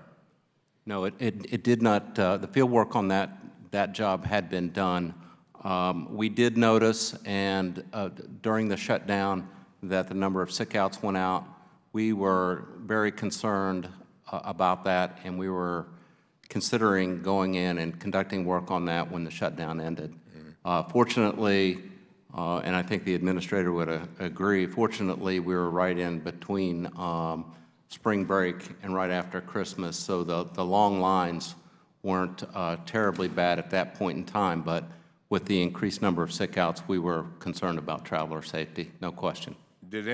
No, it did not. The field work on that job had been done. We did notice, and during the shutdown, that the number of sick outs went out. We were very concerned about that, and we were considering going in and conducting work on that when the shutdown ended. Fortunately, and I think the administrator would agree, fortunately, we were right in between spring break and right after Christmas, so the long lines weren't terribly bad at that point in time, but with the increased number of sick outs, we were concerned about traveler safety, no question. Did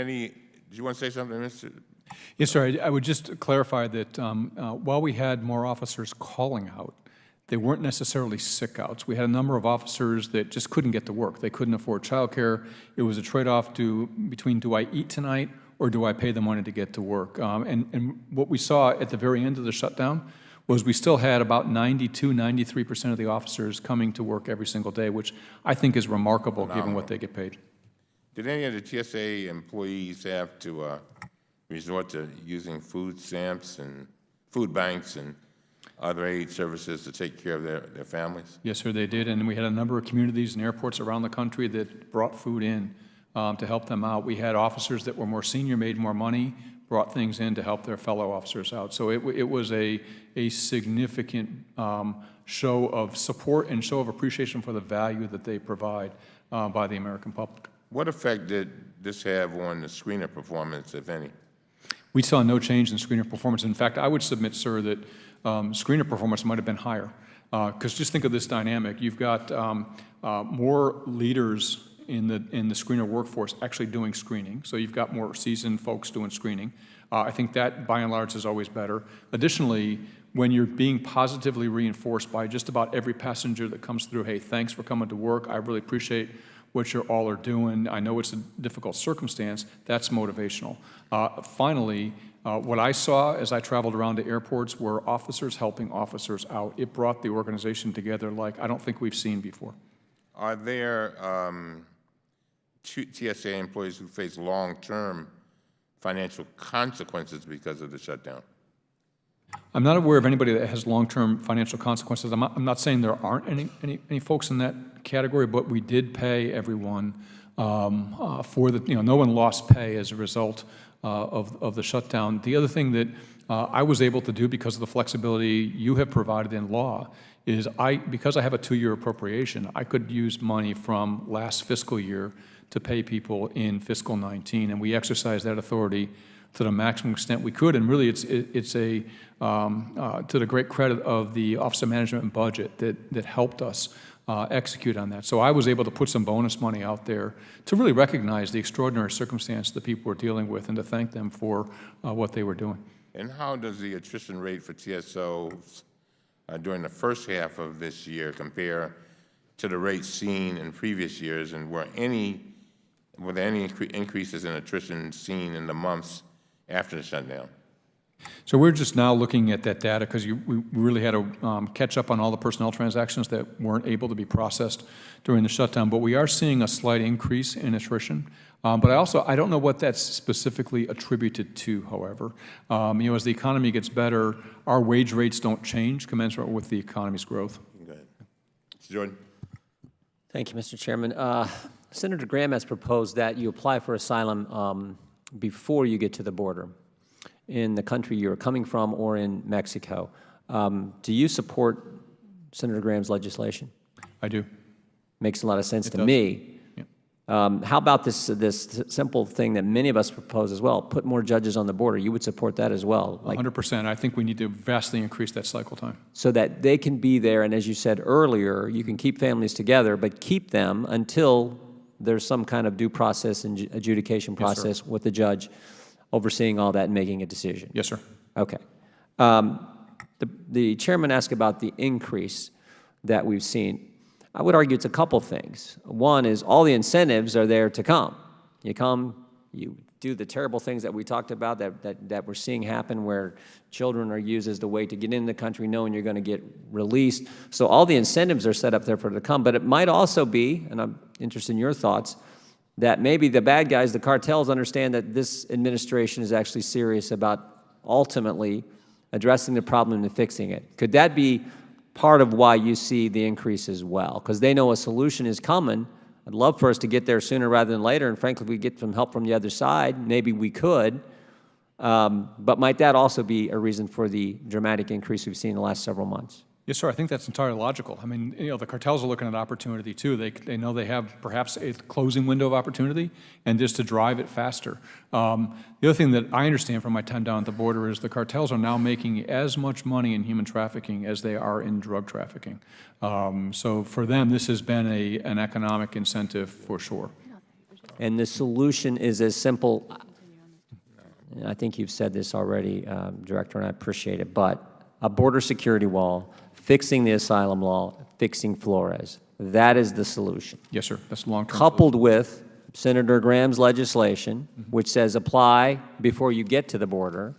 you want to say something, Mr.? Yes, sir. I would just clarify that while we had more officers calling out, they weren't necessarily sick outs. We had a number of officers that just couldn't get to work. They couldn't afford childcare. It was a trade-off between do I eat tonight or do I pay the money to get to work? And what we saw at the very end of the shutdown was we still had about 92, 93% of the officers coming to work every single day, which I think is remarkable given what they get paid. Did any of the TSA employees have to resort to using food stamps and food banks and other aid services to take care of their families? Yes, sir, they did, and we had a number of communities and airports around the country that brought food in to help them out. We had officers that were more senior, made more money, brought things in to help their fellow officers out. So it was a significant show of support and show of appreciation for the value that they provide by the American public. What effect did this have on the screener performance, if any? We saw no change in screener performance. In fact, I would submit, sir, that screener performance might have been higher. Because just think of this dynamic. You've got more leaders in the screener workforce actually doing screening. So you've got more seasoned folks doing screening. I think that, by and large, is always better. Additionally, when you're being positively reinforced by just about every passenger that comes through, hey, thanks for coming to work. I really appreciate what you all are doing. I know it's a difficult circumstance. That's motivational. Finally, what I saw as I traveled around to airports were officers helping officers out. It brought the organization together like I don't think we've seen before. Are there TSA employees who face long-term financial consequences because of the shutdown? I'm not aware of anybody that has long-term financial consequences. I'm not saying there aren't any folks in that category, but we did pay everyone for the, no one lost pay as a result of the shutdown. The other thing that I was able to do because of the flexibility you have provided in law is because I have a 2-year appropriation, I could use money from last fiscal year to pay people in fiscal 19, and we exercised that authority to the maximum extent we could, and really it's to the great credit of the Office of Management and Budget that helped us execute on that. So I was able to put some bonus money out there to really recognize the extraordinary circumstance that people were dealing with and to thank them for what they were doing. And how does the attrition rate for TSOs during the first half of this year compare to the rates seen in previous years, and were there any increases in attrition seen in the months after the shutdown? So we're just now looking at that data because we really had to catch up on all the personnel transactions that weren't able to be processed during the shutdown. But we are seeing a slight increase in attrition. But I don't know what that's specifically attributed to, however. As the economy gets better, our wage rates don't change commensurate with the economy's growth. Go ahead. Mr. Jordan. Thank you, Mr. Chairman. Senator Graham has proposed that you apply for asylum before you get to the border in the country you're coming from or in Mexico. Do you support Senator Graham's legislation? I do. Makes a lot of sense to me. How about this simple thing that many of us propose as well, put more judges on the border? You would support that as well? 100%. I think we need to vastly increase that cycle time. So that they can be there, and as you said earlier, you can keep families together, but keep them until there's some kind of due process and adjudication process with the judge overseeing all that and making a decision. Yes, sir. Okay. The chairman asked about the increase that we've seen. I would argue it's a couple things. One is all the incentives are there to come. You come, you do the terrible things that we talked about that we're seeing happen, where children are used as the way to get into the country knowing you're going to get released. So all the incentives are set up there for it to come. But it might also be, and I'm interested in your thoughts, that maybe the bad guys, the cartels, understand that this administration is actually serious about ultimately addressing the problem and fixing it. Could that be part of why you see the increase as well? Because they know a solution is coming. I'd love for us to get there sooner rather than later, and frankly, if we get some help from the other side, maybe we could. But might that also be a reason for the dramatic increase we've seen in the last several months? Yes, sir. I think that's entirely logical. I mean, the cartels are looking at opportunity too. They know they have perhaps a closing window of opportunity, and just to drive it faster. The other thing that I understand from my time down at the border is the cartels are now making as much money in human trafficking as they are in drug trafficking. So for them, this has been an economic incentive for sure. And the solution is as simple. And I think you've said this already, Director, and I appreciate it, but a border security wall, fixing the asylum law, fixing Flores. That is the solution. Yes, sir. That's long-term. Coupled with Senator Graham's legislation, which says apply before you get to the border,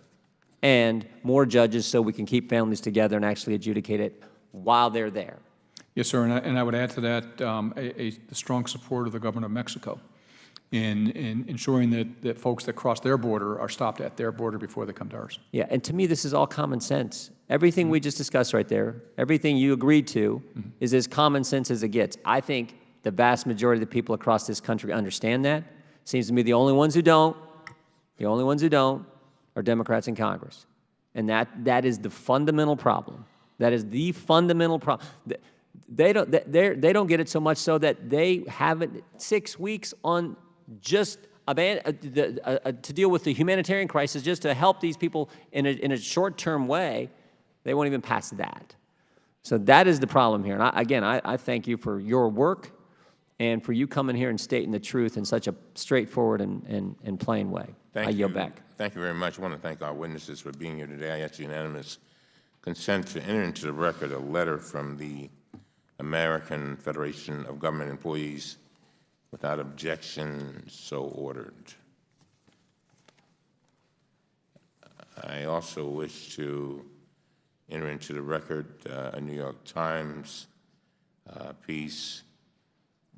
and more judges so we can keep families together and actually adjudicate it while they're there. Yes, sir. And I would add to that the strong support of the government of Mexico in ensuring that folks that cross their border are stopped at their border before they come to ours. Yeah, and to me, this is all common sense. Everything we just discussed right there, everything you agreed to, is as common sense as it gets. I think the vast majority of the people across this country understand that. Seems to me the only ones who don't are Democrats in Congress. And that is the fundamental problem. That is the fundamental problem. They don't get it so much so that they haven't 6 weeks on just to deal with the humanitarian crisis, just to help these people in a short-term way. They won't even pass that. So that is the problem here. And I thank you for your work and for you coming here and stating the truth in such a straightforward and plain way. I yield back. Thank you very much. I want to thank our witnesses for being here today. I ask unanimous consent to enter into the record a letter from the American Federation of Government Employees. Without objection, so ordered. I also wish to enter into the record a New York Times piece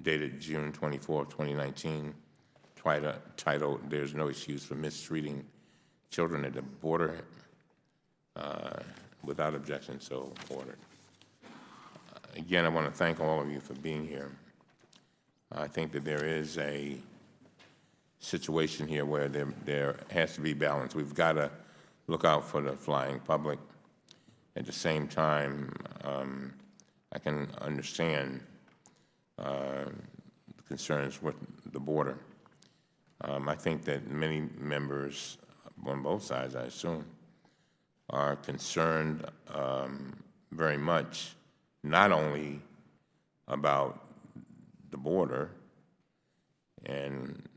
dated June 24, 2019, titled, "There's No Excuse for Mistreating Children at the Border." Without objection, so ordered. Again, I want to thank all of you for being here. I think that there is a situation here where there has to be balance. We've got to look out for the flying public. At the same time, I can understand the concerns with the border. I think that many members on both sides, I assume, are concerned very much not only about the border and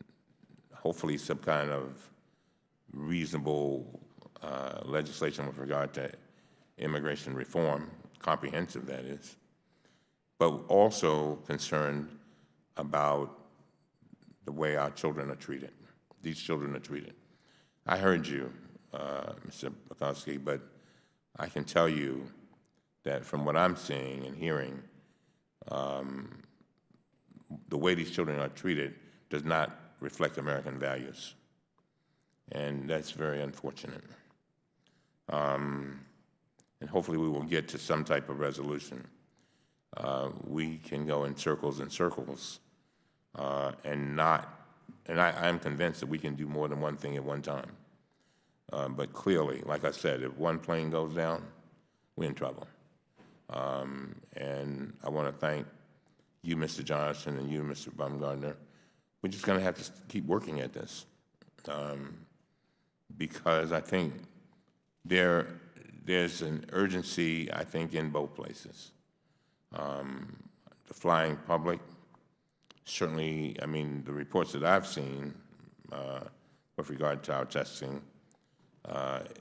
hopefully some kind of reasonable legislation with regard to immigration reform, comprehensive that is, but also concerned about the way our children are treated. These children are treated. I heard you, Mr. Bukowski, but I can tell you that from what I'm seeing and hearing, the way these children are treated does not reflect American values. And that's very unfortunate. And hopefully we will get to some type of resolution. We can go in circles and circles and I'm convinced that we can do more than one thing at one time. But clearly, like I said, if one plane goes down, we're in trouble. And I want to thank you, Mr. Johnson, and you, Mr. Baumgartner. We're just going to have to keep working at this because I think there's an urgency, I think, in both places. The flying public, certainly, I mean, the reports that I've seen with regard to our testing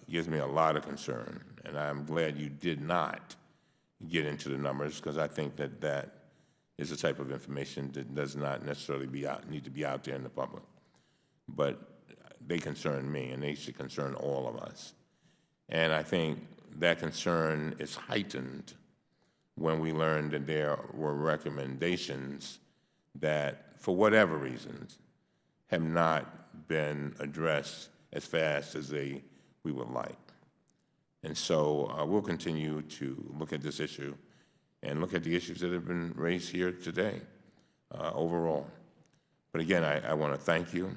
gives me a lot of concern, and I'm glad you did not get into the numbers because I think that is the type of information that does not necessarily need to be out there in the public. but they concern me, and they should concern all of us. And I think that concern is heightened when we learned that there were recommendations that, for whatever reasons, have not been addressed as fast as we would like. And so we'll continue to look at this issue and look at the issues that have been raised here today overall. But again, I want to thank you.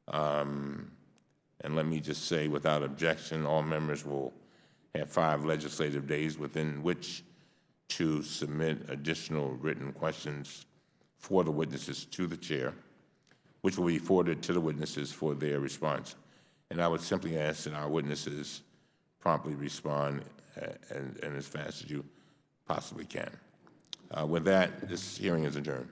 And let me just say, without objection, all members will have 5 legislative days within which to submit additional written questions for the witnesses to the chair, which will be forwarded to the witnesses for their response. And I would simply ask that our witnesses promptly respond and as fast as you possibly can. With that, this hearing is adjourned.